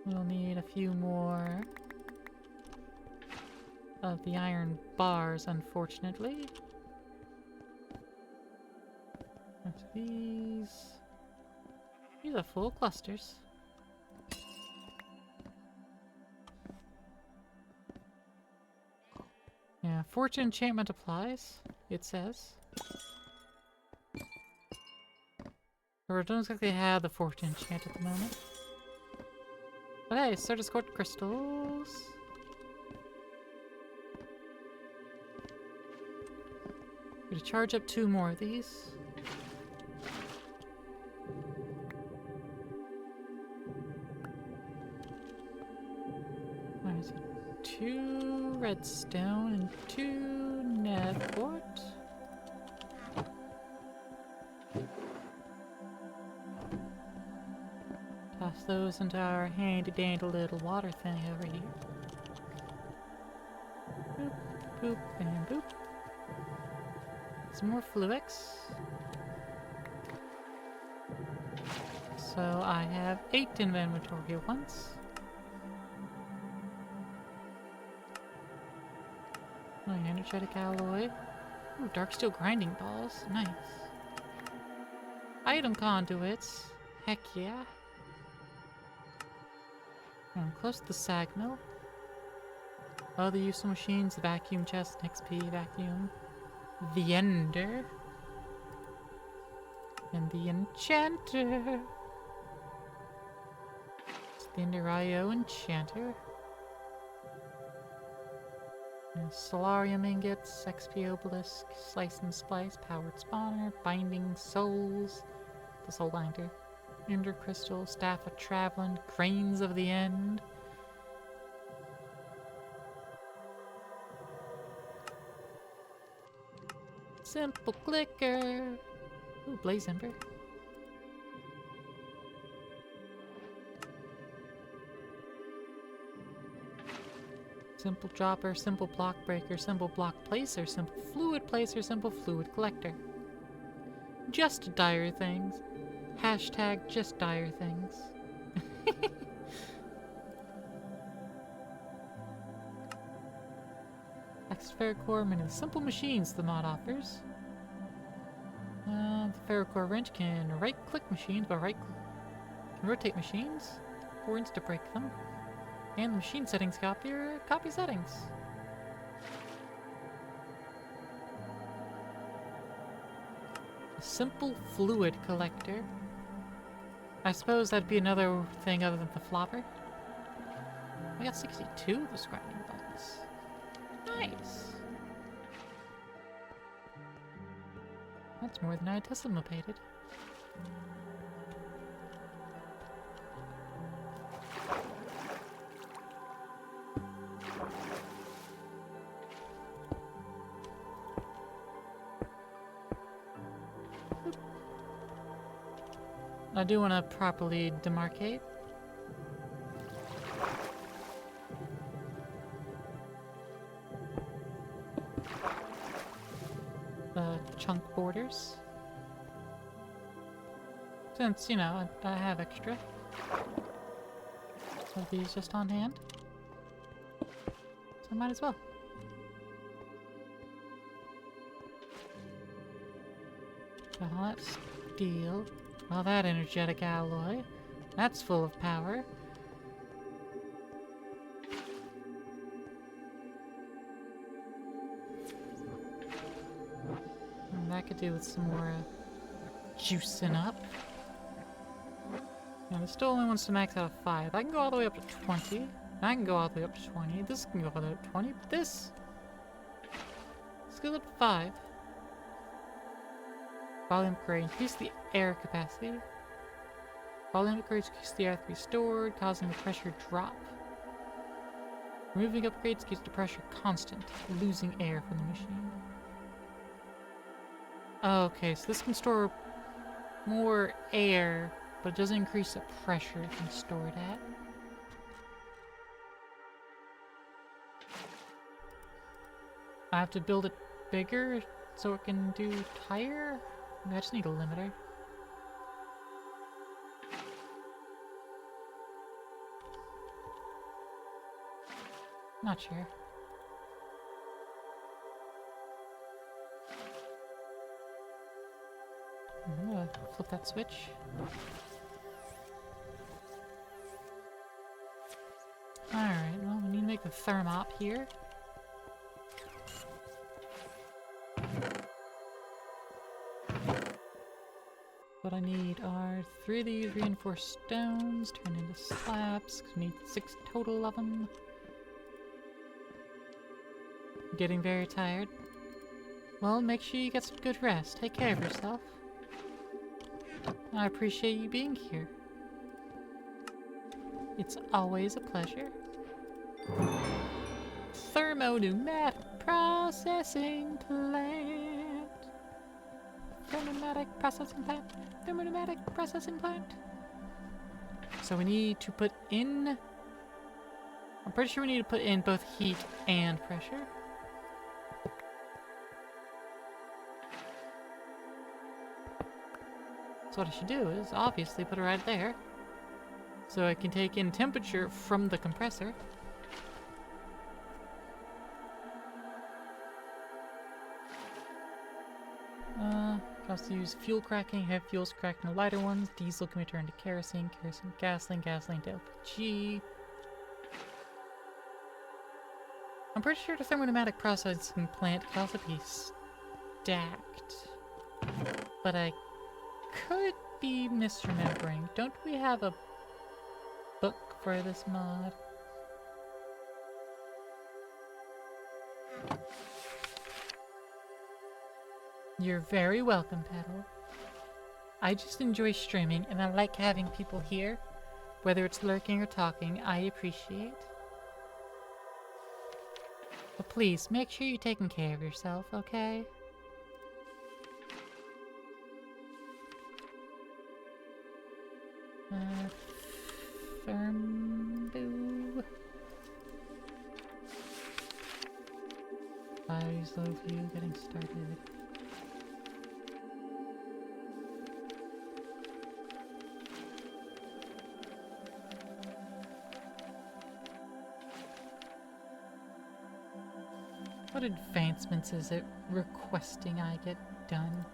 We'll need a few more of the iron bars, unfortunately. That's these. These are full clusters. Yeah, fortune enchantment applies, it says. Or I don't exactly have the fortune enchant at the moment. But hey, Stardust Quartz crystals. I'm gonna charge up 2 more of these. Alright, so 2 redstone and 2 nether quartz. Toss those into our handy-dandy little water thing over here. Boop, boop, and boop. Some more fluix. So I have 8 inventory at once. Oh, energetic alloy. Ooh, dark steel grinding balls. Nice. Item conduits. Heck yeah. I'm close to the sag mill. Other useful machines, the vacuum chest, XP, vacuum, the ender, and the enchanter. It's the ender IO enchanter. And solarium ingots, XP obelisk, slice and splice, powered spawner, binding souls, the soul binder. Ender crystal, staff of traveling, cranes of the end. Simple clicker. Ooh, blaze ember. Simple dropper, simple block breaker, simple block placer, simple fluid placer, simple fluid collector. Just dire things. Hashtag just dire things. Ferrocore, many of the simple machines the mod offers. The Ferrocore wrench can right-click machines, but can rotate machines, or insta-break them. And the machine settings copier copy settings. A simple fluid collector. I suppose that'd be another thing other than the flopper. I got 62 of those grinding balls. Nice. It's more than I anticipated. I do want to properly demarcate. The chunk borders. Since, you know, I have extra of these just on hand. So I might as well. Got all that steel. All that energetic alloy. That's full of power. And that could do with some more juicing up. Now, this still only wants to max out of 5. I can go all the way up to 20. I can go all the way up to 20. This can go all the way up to 20. But this goes up to 5. Volume upgrade. Increase the air capacity. Volume upgrades increase the air to be stored, causing the pressure drop. Removing upgrades keeps the pressure constant, losing air from the machine. Okay, so this can store more air, but it doesn't increase the pressure it can store it at. I have to build it bigger so it can do higher? I just need a limiter. Not sure. I'm gonna flip that switch. Alright, well, we need to make the thermop here. What I need are 3 of these reinforced stones turned into slabs, because we need 6 total of them. Getting very tired. Well, make sure you get some good rest. Take care of yourself. I appreciate you being here. It's always a pleasure. Thermopneumatic processing plant. Thermopneumatic processing plant. Thermopneumatic processing plant. So we need to put in... I'm pretty sure we need to put in both heat and pressure. So what I should do is obviously put it right there. So I can take in temperature from the compressor. Can also use fuel cracking. Have fuels cracked in the lighter ones. Diesel can be turned to kerosene. Kerosene, gasoline, gasoline to LPG. I'm pretty sure the thermopneumatic processing plant can also be stacked. But I could be misremembering. Don't we have a book for this mod? You're very welcome, Petal. I just enjoy streaming and I like having people here. Whether it's lurking or talking, I appreciate. But please, make sure you're taking care of yourself, okay? Thermboo. Eyes of you getting started. What advancements is it requesting I get done?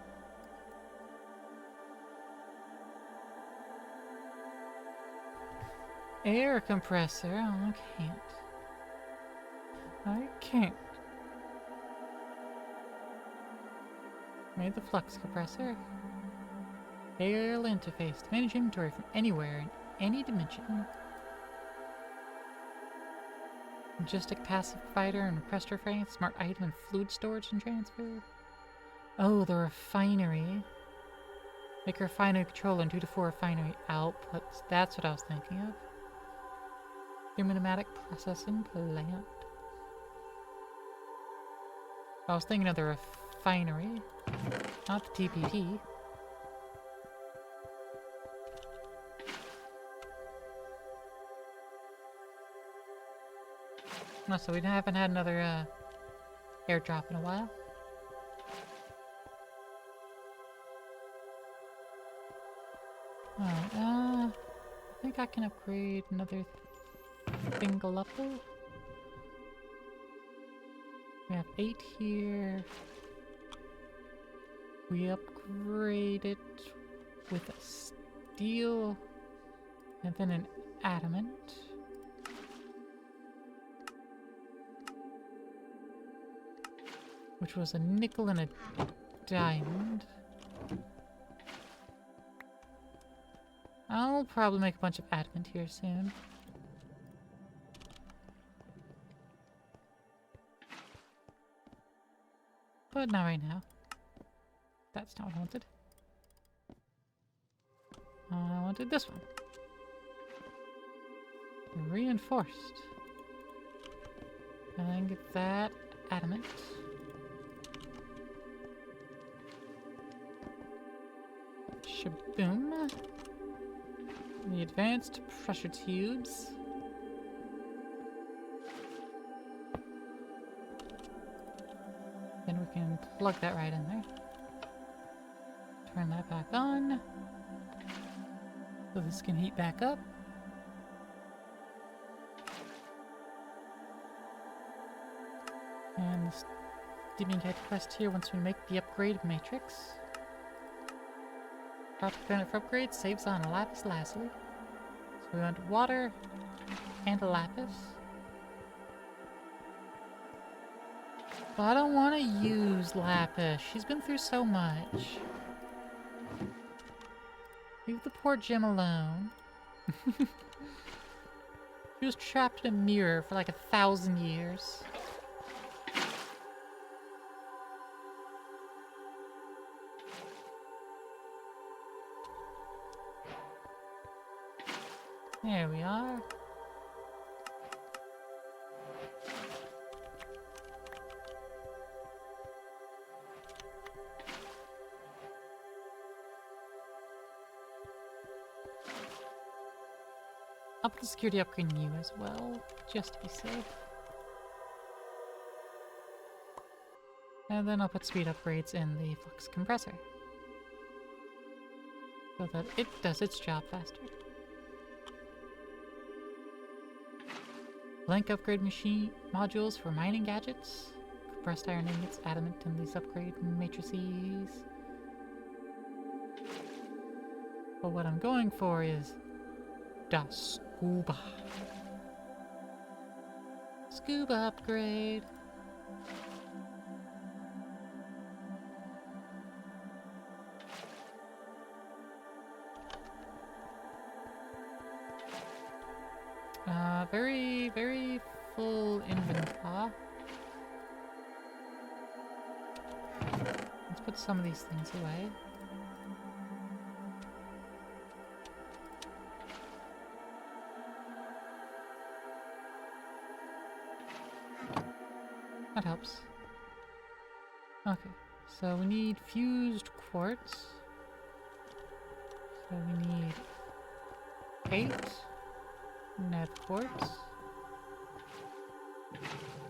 Air compressor? Oh, I can't. I can't. Made the flux compressor. Aerial interface to manage inventory from anywhere in any dimension. Logistic passive provider and requester frame, smart item and fluid storage and transfer. Oh, the refinery. Like a refinery controller and 2 to 4 refinery outputs. That's what I was thinking of. Pneumatic processing plant. I was thinking of the refinery, not the TPP. No, so we haven't had another airdrop in a while. Alright, I think I can upgrade another thingalupper. We have 8 here. We upgrade it with a steel and then an adamant. Which was a nickel and a diamond. I'll probably make a bunch of adamant here soon. But not right now. That's not what I wanted. I wanted this one. Reinforced. And then get that adamant. Shaboom. The advanced pressure tubes. Then we can plug that right in there. Turn that back on. So this can heat back up. And this Demon quest here once we make the upgrade matrix. Project Planet for upgrade saves on lapis lazuli. So we want water and a lapis. But I don't want to use lapis. She's been through so much. Leave the poor Jim alone. She was trapped in a mirror for like 1,000 years. There we are. I'll put the security upgrade in you as well, just to be safe. And then I'll put speed upgrades in the flux compressor. So that it does its job faster. Blank upgrade machine modules for mining gadgets. Compressed iron ingots, adamant in these upgrade matrices. But what I'm going for is the scuba. Scuba upgrade. Very full inventory. Let's put some of these things away. That helps. Okay, so we need fused quartz. So we need 8 net quartz.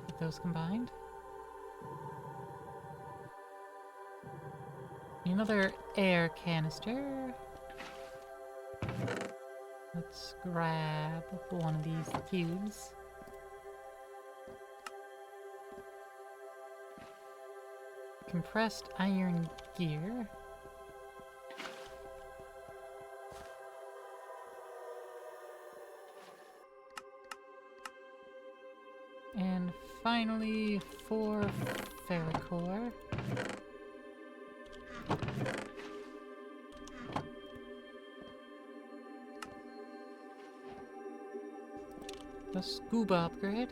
Get those combined. Another air canister. Let's grab one of these cubes. Compressed iron gear. And finally, 4 ferrocore. The scuba upgrade.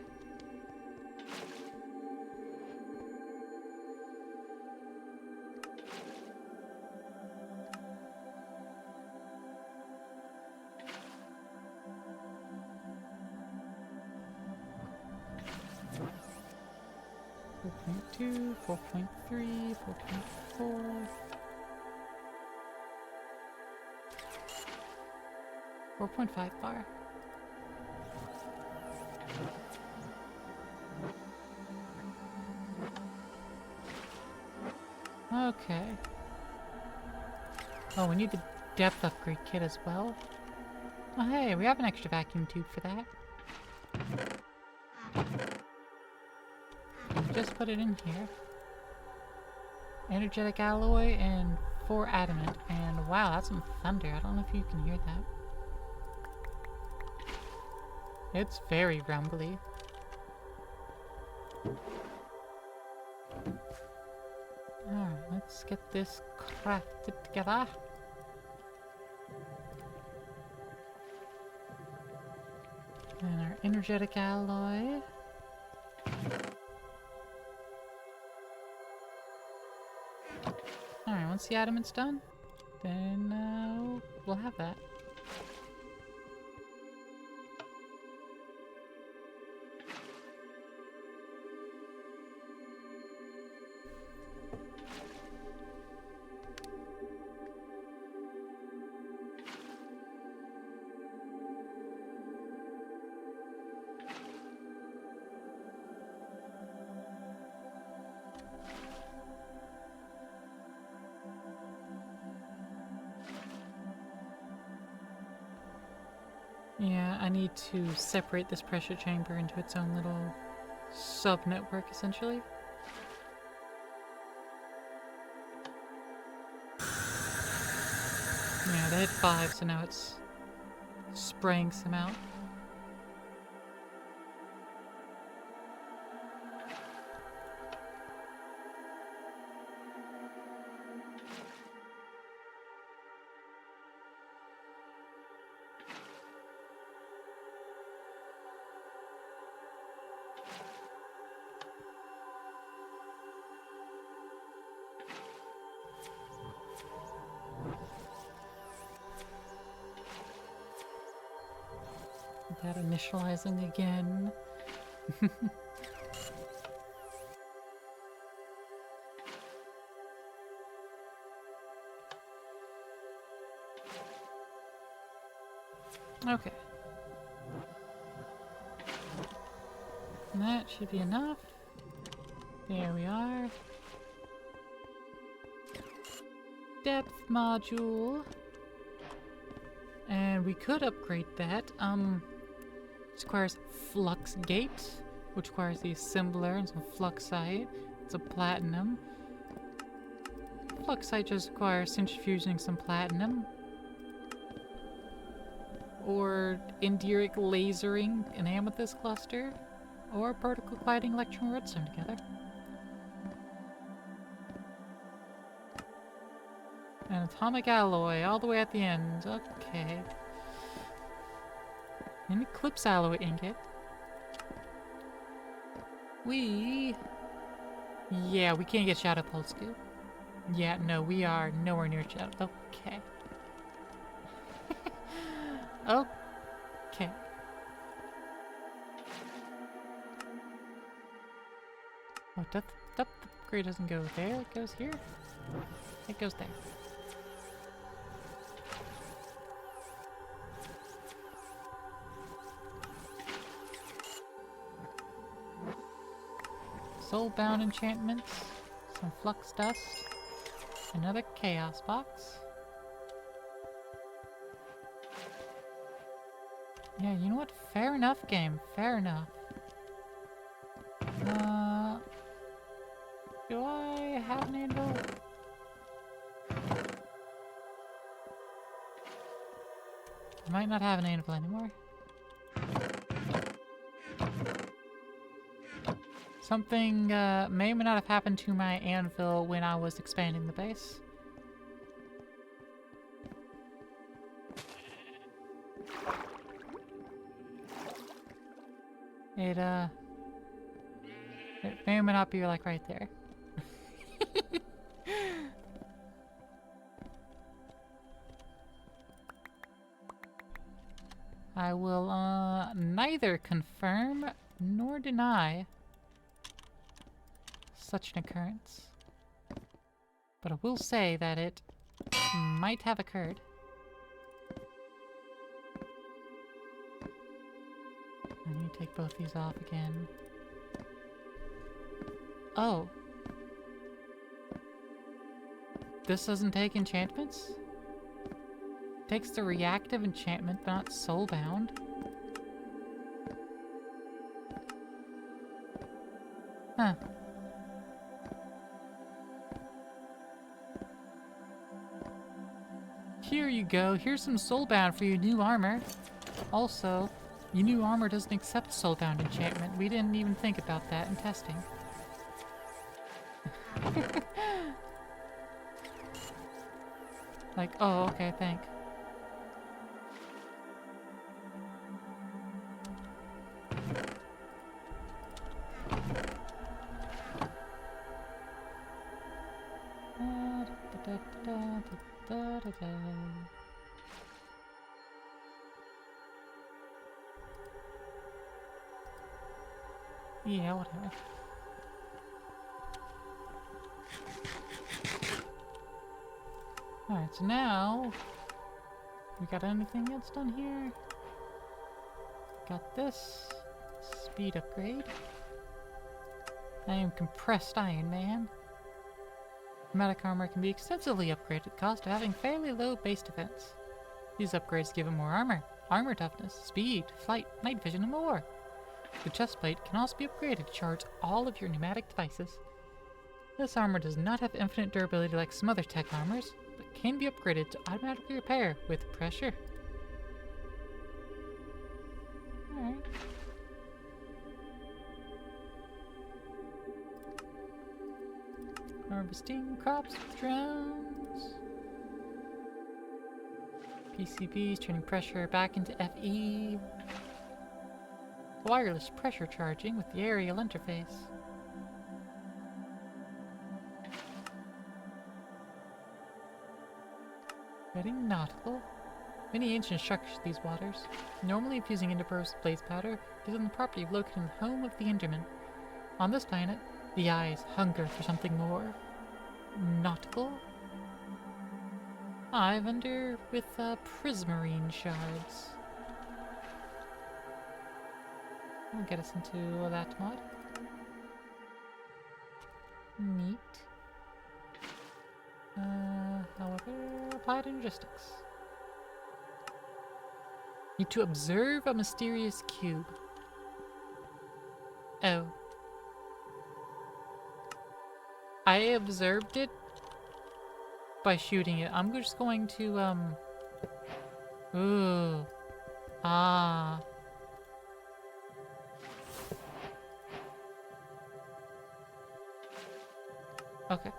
4.2, 4.3, 4.4. 4.5 bar. Okay. Oh, we need the depth upgrade kit as well. Oh, hey, we have an extra vacuum tube for that. Just put it in here. Energetic alloy and 4 adamant. And wow, that's some thunder. I don't know if you can hear that. It's very rumbly. Alright, let's get this crafted together. And our energetic alloy. Alright, once the adamant's done, then we'll have that. Yeah, I need to separate this pressure chamber into its own little sub-network, essentially. Yeah, they hit 5, so now it's spraying some out. That initializing again. Okay. And that should be enough. There we are. Depth module. And we could upgrade that. This requires flux gate, which requires the assembler and some fluxite. It's a platinum. Fluxite just requires centrifuging some platinum. Or indirect lasering an amethyst cluster. Or particle colliding electron redstone together. An atomic alloy all the way at the end. Okay. An eclipse alloy ingot. Yeah, we can't get Shadow Pulse Goo. Yeah, no, we are nowhere near Shadow. Okay. Okay. Oh, depth upgrade doesn't go there. It goes here. It goes there. Soulbound enchantments, some flux dust, another chaos box. Yeah, you know what? Fair enough, game. Fair enough. Do I have an anvil? I might not have an anvil anymore. Something may or may not have happened to my anvil when I was expanding the base. It may or may not be like right there. I will neither confirm nor deny such an occurrence. But I will say that it might have occurred. I need to take both these off again. Oh. This doesn't take enchantments? Takes the reactive enchantment, but not soulbound. Huh. Here you go. Here's some soulbound for your new armor. Also, your new armor doesn't accept soulbound enchantment. We didn't even think about that in testing. Like, oh, okay, thank. Yeah, whatever. Alright, so now we got anything else done here? Got this speed upgrade. I am compressed Iron Man. Pneumatic armor can be extensively upgraded at the cost of having fairly low base defense. These upgrades give it more armor toughness, speed, flight, night vision, and more. The chest plate can also be upgraded to charge all of your pneumatic devices. This armor does not have infinite durability like some other tech armors, but can be upgraded to automatically repair with pressure. Alright. Harvesting crops with drones. PCBs turning pressure back into FE. Wireless pressure charging with the aerial interface. Getting nautical. Many ancient structures these waters. Normally infusing Enderpearl's blaze powder gives them the property of locating the home of the Enderman. On this planet, the eyes hunger for something more nautical. I wonder with prismarine shards. That'll get us into that mod. Neat. However, applied logistics. Need to observe a mysterious cube. Oh. I observed it by shooting it. I'm just going to, Ooh. Ah. Okay.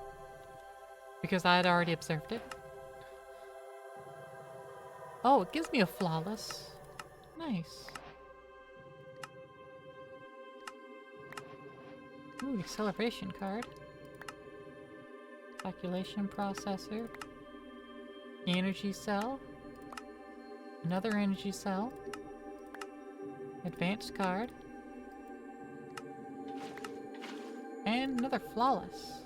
Because I had already observed it. Oh, it gives me a flawless. Nice. Ooh, acceleration card. Calculation processor. Energy cell. Another energy cell. Advanced card. And another flawless.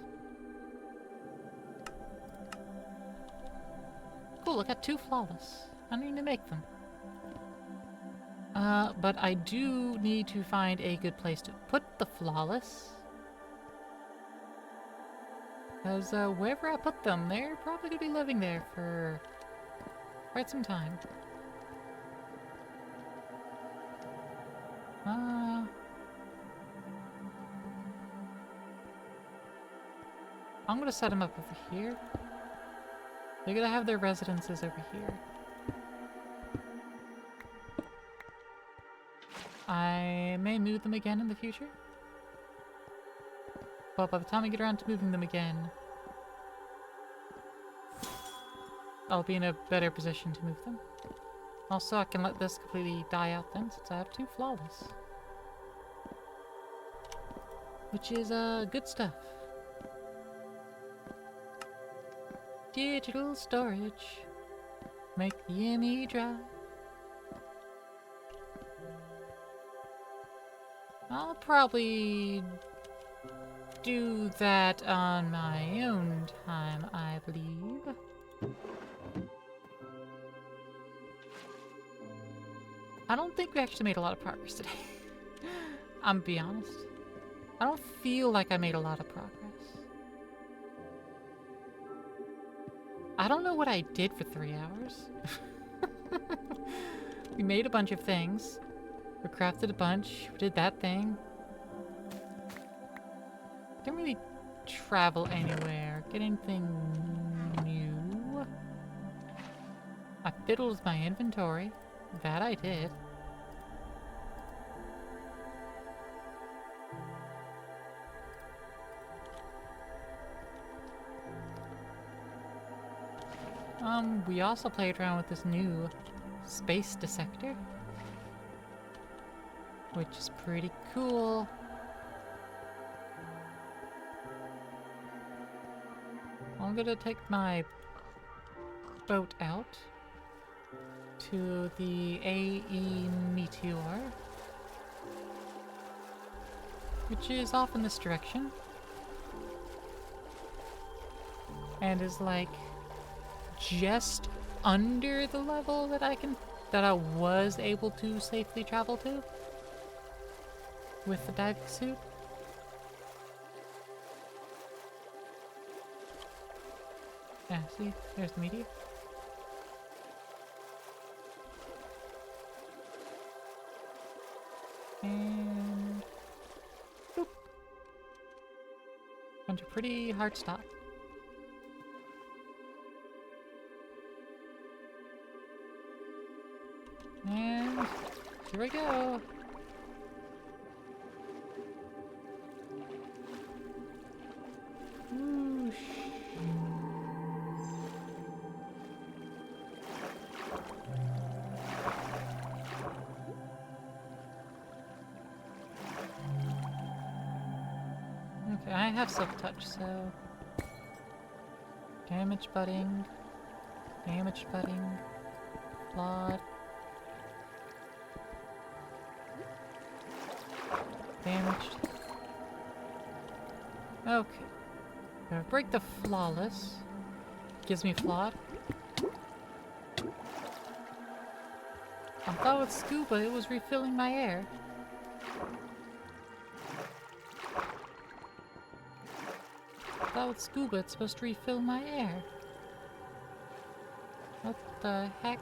Cool, I got 2 flawless. I don't need to make them. But I do need to find a good place to put the flawless. Because wherever I put them, they're probably going to be living there for quite some time. I'm going to set them up over here. They're going to have their residences over here. I may move them again in the future. But by the time I get around to moving them again, I'll be in a better position to move them. Also, I can let this completely die out then, since I have 2 flawless. Which is, good stuff. Digital storage. Make the ME drive. I'll probably do that on my own time, I believe. I don't think we actually made a lot of progress today. I'm gonna be honest. I don't feel like I made a lot of progress. I don't know what I did for 3 hours. We made a bunch of things. We crafted a bunch. We did that thing. Didn't really travel anywhere. Get anything new. I fiddled with my inventory. That I did. We also played around with this new space dissector, which is pretty cool. I'm gonna take my boat out to the AE Meteor, which is off in this direction, and is like just under the level that I was able to safely travel to with the diving suit. Yeah, see, there's the meteor. And boop. Bunch of pretty hard stop. And here we go. Whoosh. Okay, I have self-touch, so damage budding, flawed. Damaged. Okay. Gonna break the flawless. Gives me flawed. I thought with scuba it was refilling my air. I thought with scuba it's supposed to refill my air. What the heck?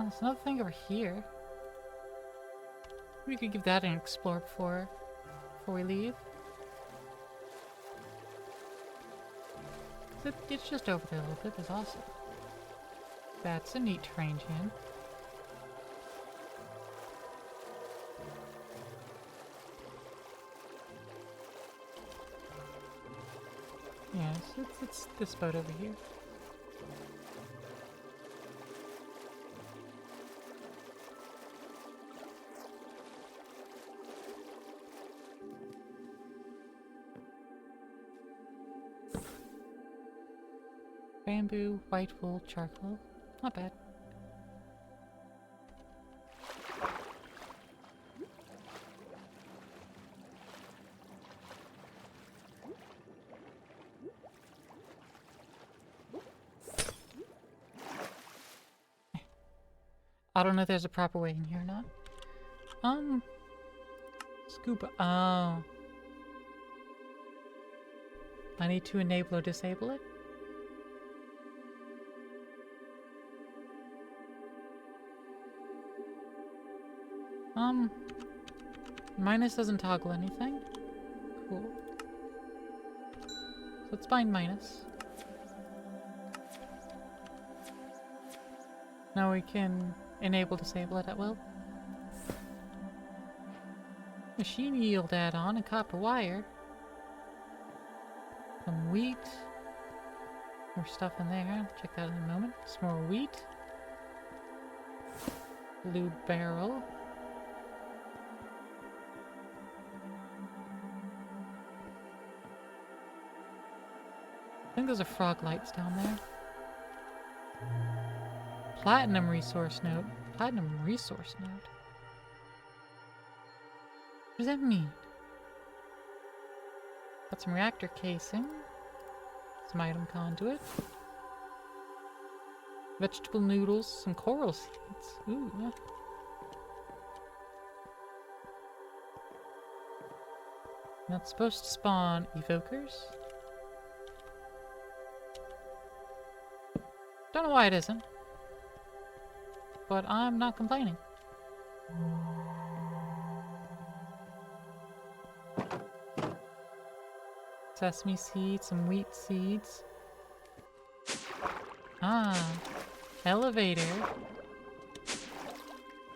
There's another thing over here. We could give that an explore before we leave. It's just over there a little bit. It's awesome. That's a neat terrain gem. Yes, it's this boat over here. Bamboo, white wool, charcoal. Not bad. I don't know if there's a proper way in here or not. Scuba. Oh. I need to enable or disable it? Minus doesn't toggle anything. Cool. So let's find minus. Now we can enable disable it at will. Machine yield add-on and copper wire. Some wheat. More stuff in there. Check that in a moment. Some more wheat. Blue barrel. I think those are frog lights down there. Platinum resource node. Platinum resource node? What does that mean? Got some reactor casing. Some item conduit. Vegetable noodles. Some coral seeds. Ooh. That's supposed to spawn evokers. Don't know why it isn't. But I'm not complaining. Sesame seeds, some wheat seeds. Ah, elevator.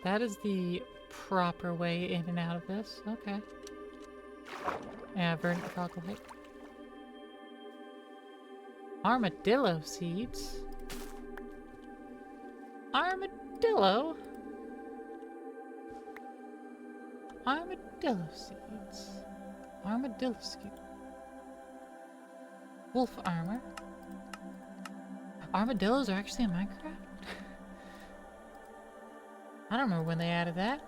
That is the proper way in and out of this. Okay. Yeah, verdant crocodile. Armadillo seeds. Armadillo? Armadillo seeds. Armadillo seeds. Wolf armor. Armadillos are actually in Minecraft? I don't remember when they added that.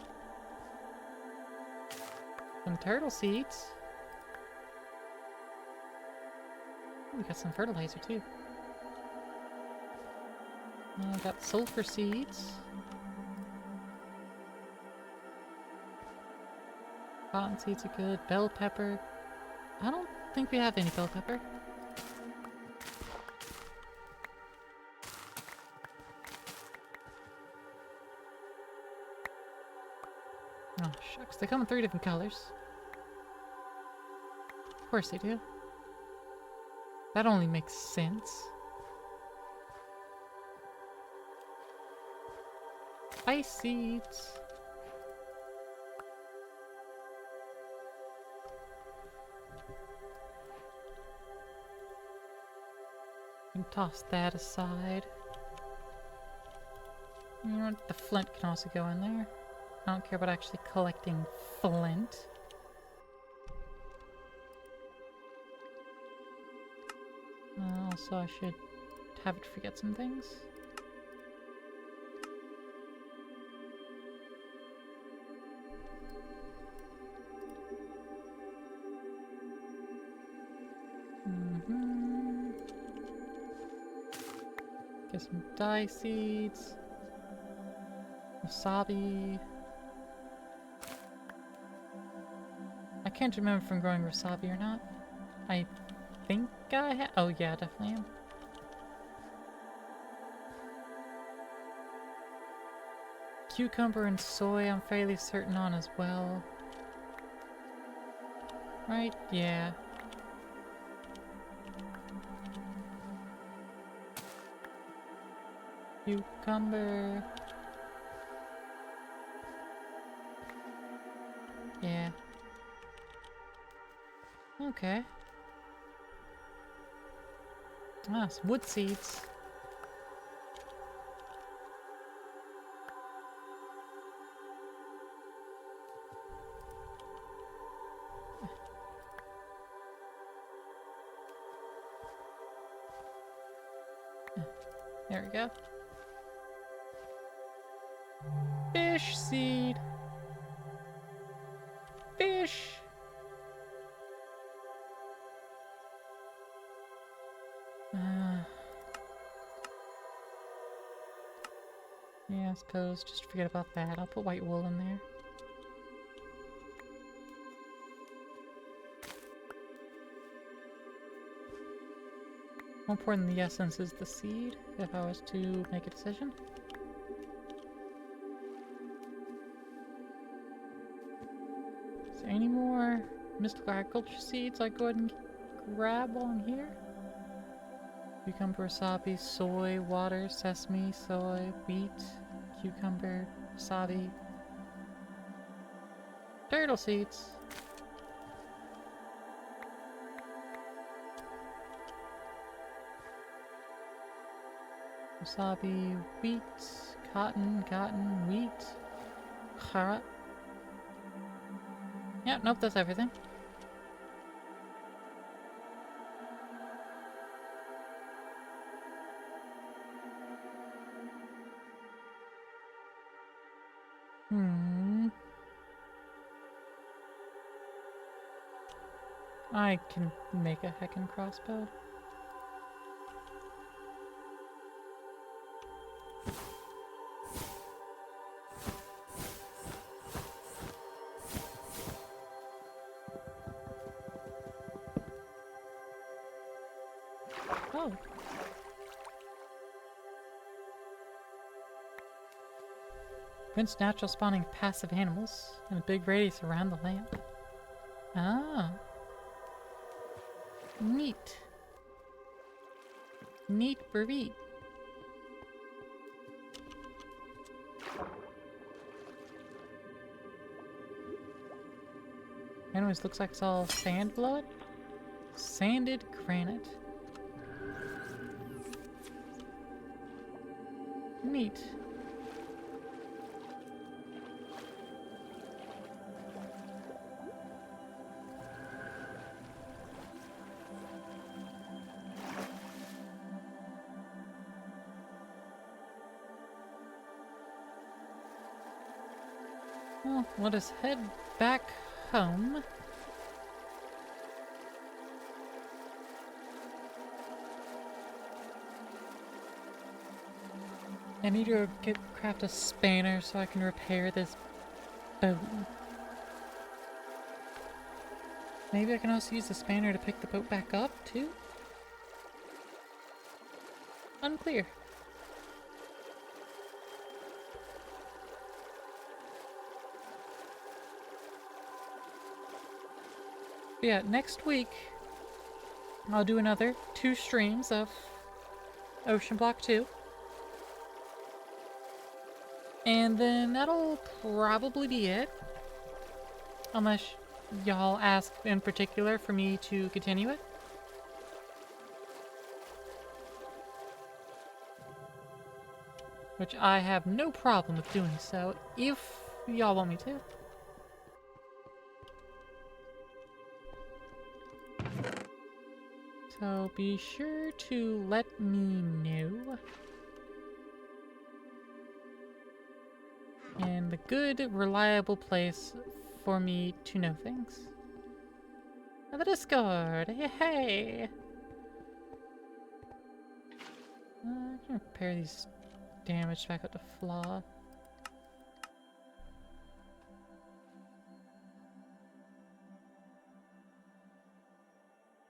Some turtle seeds. Ooh, we got some fertilizer too. We got sulfur seeds. Cotton seeds are good. Bell pepper. I don't think we have any bell pepper. Oh shucks, they come in 3 different colors. Of course they do. That only makes sense. Ice seeds. And toss that aside. You know what? The flint can also go in there. I don't care about actually collecting flint. Also, I should have it forget some things. Get some dye seeds. Wasabi. I can't remember if I'm growing wasabi or not. I think I have. Oh yeah, definitely am. Cucumber and soy I'm fairly certain on as well. Right? Yeah. Cucumber. Yeah. Okay. Ah, some wood seeds. There we go. Fish seed. Fish. Yeah, I suppose just forget about that. I'll put white wool in there. More important than the essence is the seed, if I was to make a decision. Is there any more mystical agriculture seeds I'd go ahead and grab while I'm here? Cucumber, wasabi, soy, water, sesame, soy, wheat, cucumber, wasabi. Turtle seeds. Wasabi, wheat, cotton, wheat, carrot. Yeah, nope, that's everything. I can make a heckin' crossbow. Oh. Prevents natural spawning of passive animals in a big radius around the lamp. Ah. Neat. Neat breed. Anyways, looks like it's all sand blood. Sanded granite. Neat. Well, let us head back home. I need to craft a spanner so I can repair this boat. Maybe I can also use the spanner to pick the boat back up, too? Unclear. But yeah, next week I'll do another 2 streams of Oceanblock 2. And then that'll probably be it. Unless y'all ask in particular for me to continue it. Which I have no problem with doing so, if y'all want me to. So be sure to let me know. And the good, reliable place for me to know things. And the Discord! Hey! I can repair these damage back up to flaw.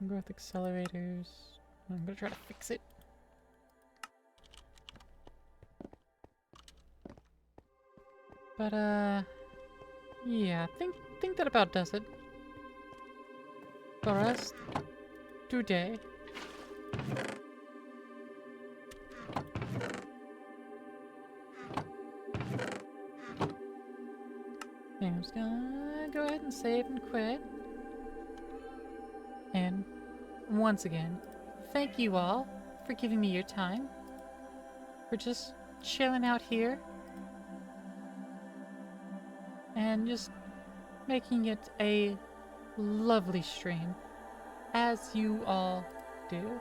Growth accelerators. I'm gonna try to fix it. But yeah, think that about does it for us today. I'm just gonna go ahead and save and quit. And once again, thank you all for giving me your time. For just chilling out here. And just making it a lovely stream. As you all do.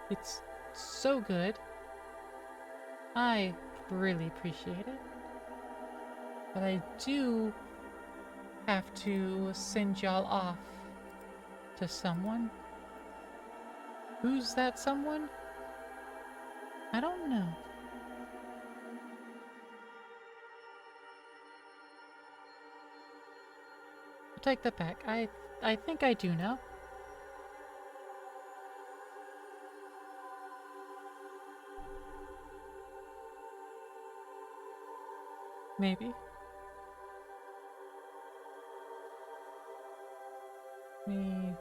It's so good. I really appreciate it. But I do have to send y'all off to someone. Who's that someone? I don't know. I'll take that back. I think I do know. Maybe. Me.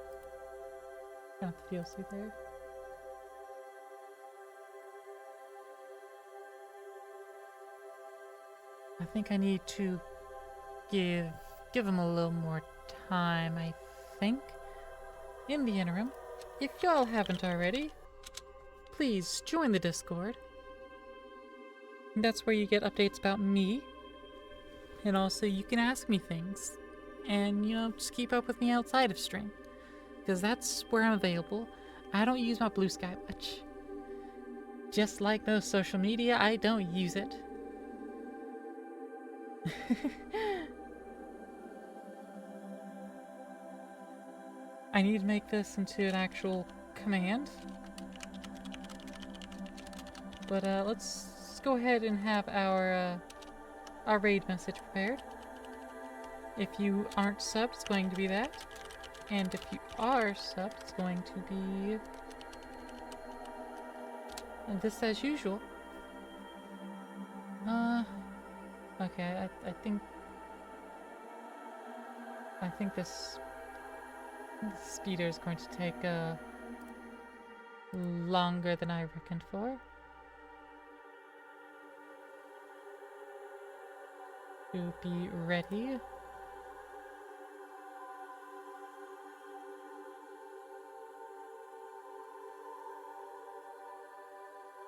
Got the DLC there. I think I need to give him a little more time, I think. In the interim, if y'all haven't already, please join the Discord. That's where you get updates about me. And also you can ask me things. And, you know, just keep up with me outside of stream. Because that's where I'm available. I don't use my Blue Sky much. Just like most social media, I don't use it. I need to make this into an actual command. But let's go ahead and have our raid message prepared. If you aren't subbed, it's going to be that. And if you are subbed, it's going to be this as usual. Okay, I think this speeder is going to take longer than I reckoned for. To be ready.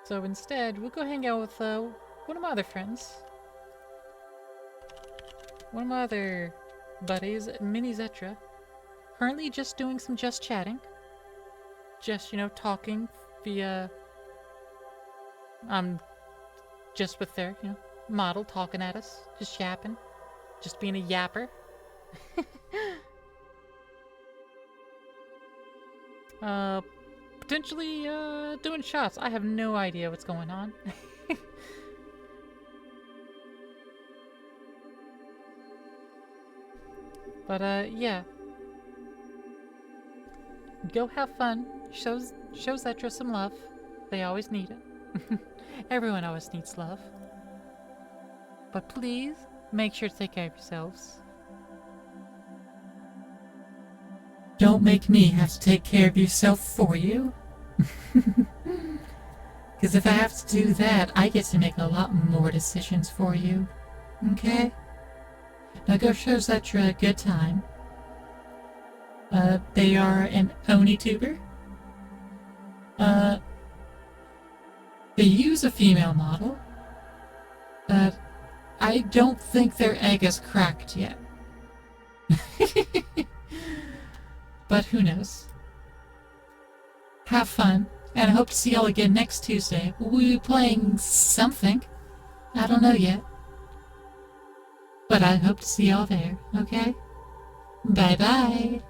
So instead, we'll go hang out with one of my other friends. One of my other buddies, Mini Zetra. Currently just doing some just chatting. Just, you know, talking via... just with their, you know, model talking at us. Just yapping. Just being a yapper. Potentially, doing shots. I have no idea what's going on. But, yeah. Go have fun. Show Zetra some love. They always need it. Everyone always needs love. But please, make sure to take care of yourselves. Don't make me have to take care of yourself for you. Because if I have to do that, I get to make a lot more decisions for you. Okay? Now go show Zetra a good time. They are an Oni-tuber. They use a female model. But I don't think their egg is cracked yet. But who knows? Have fun, and I hope to see y'all again next Tuesday. We'll be playing something. I don't know yet. But I hope to see y'all there, okay? Bye-bye.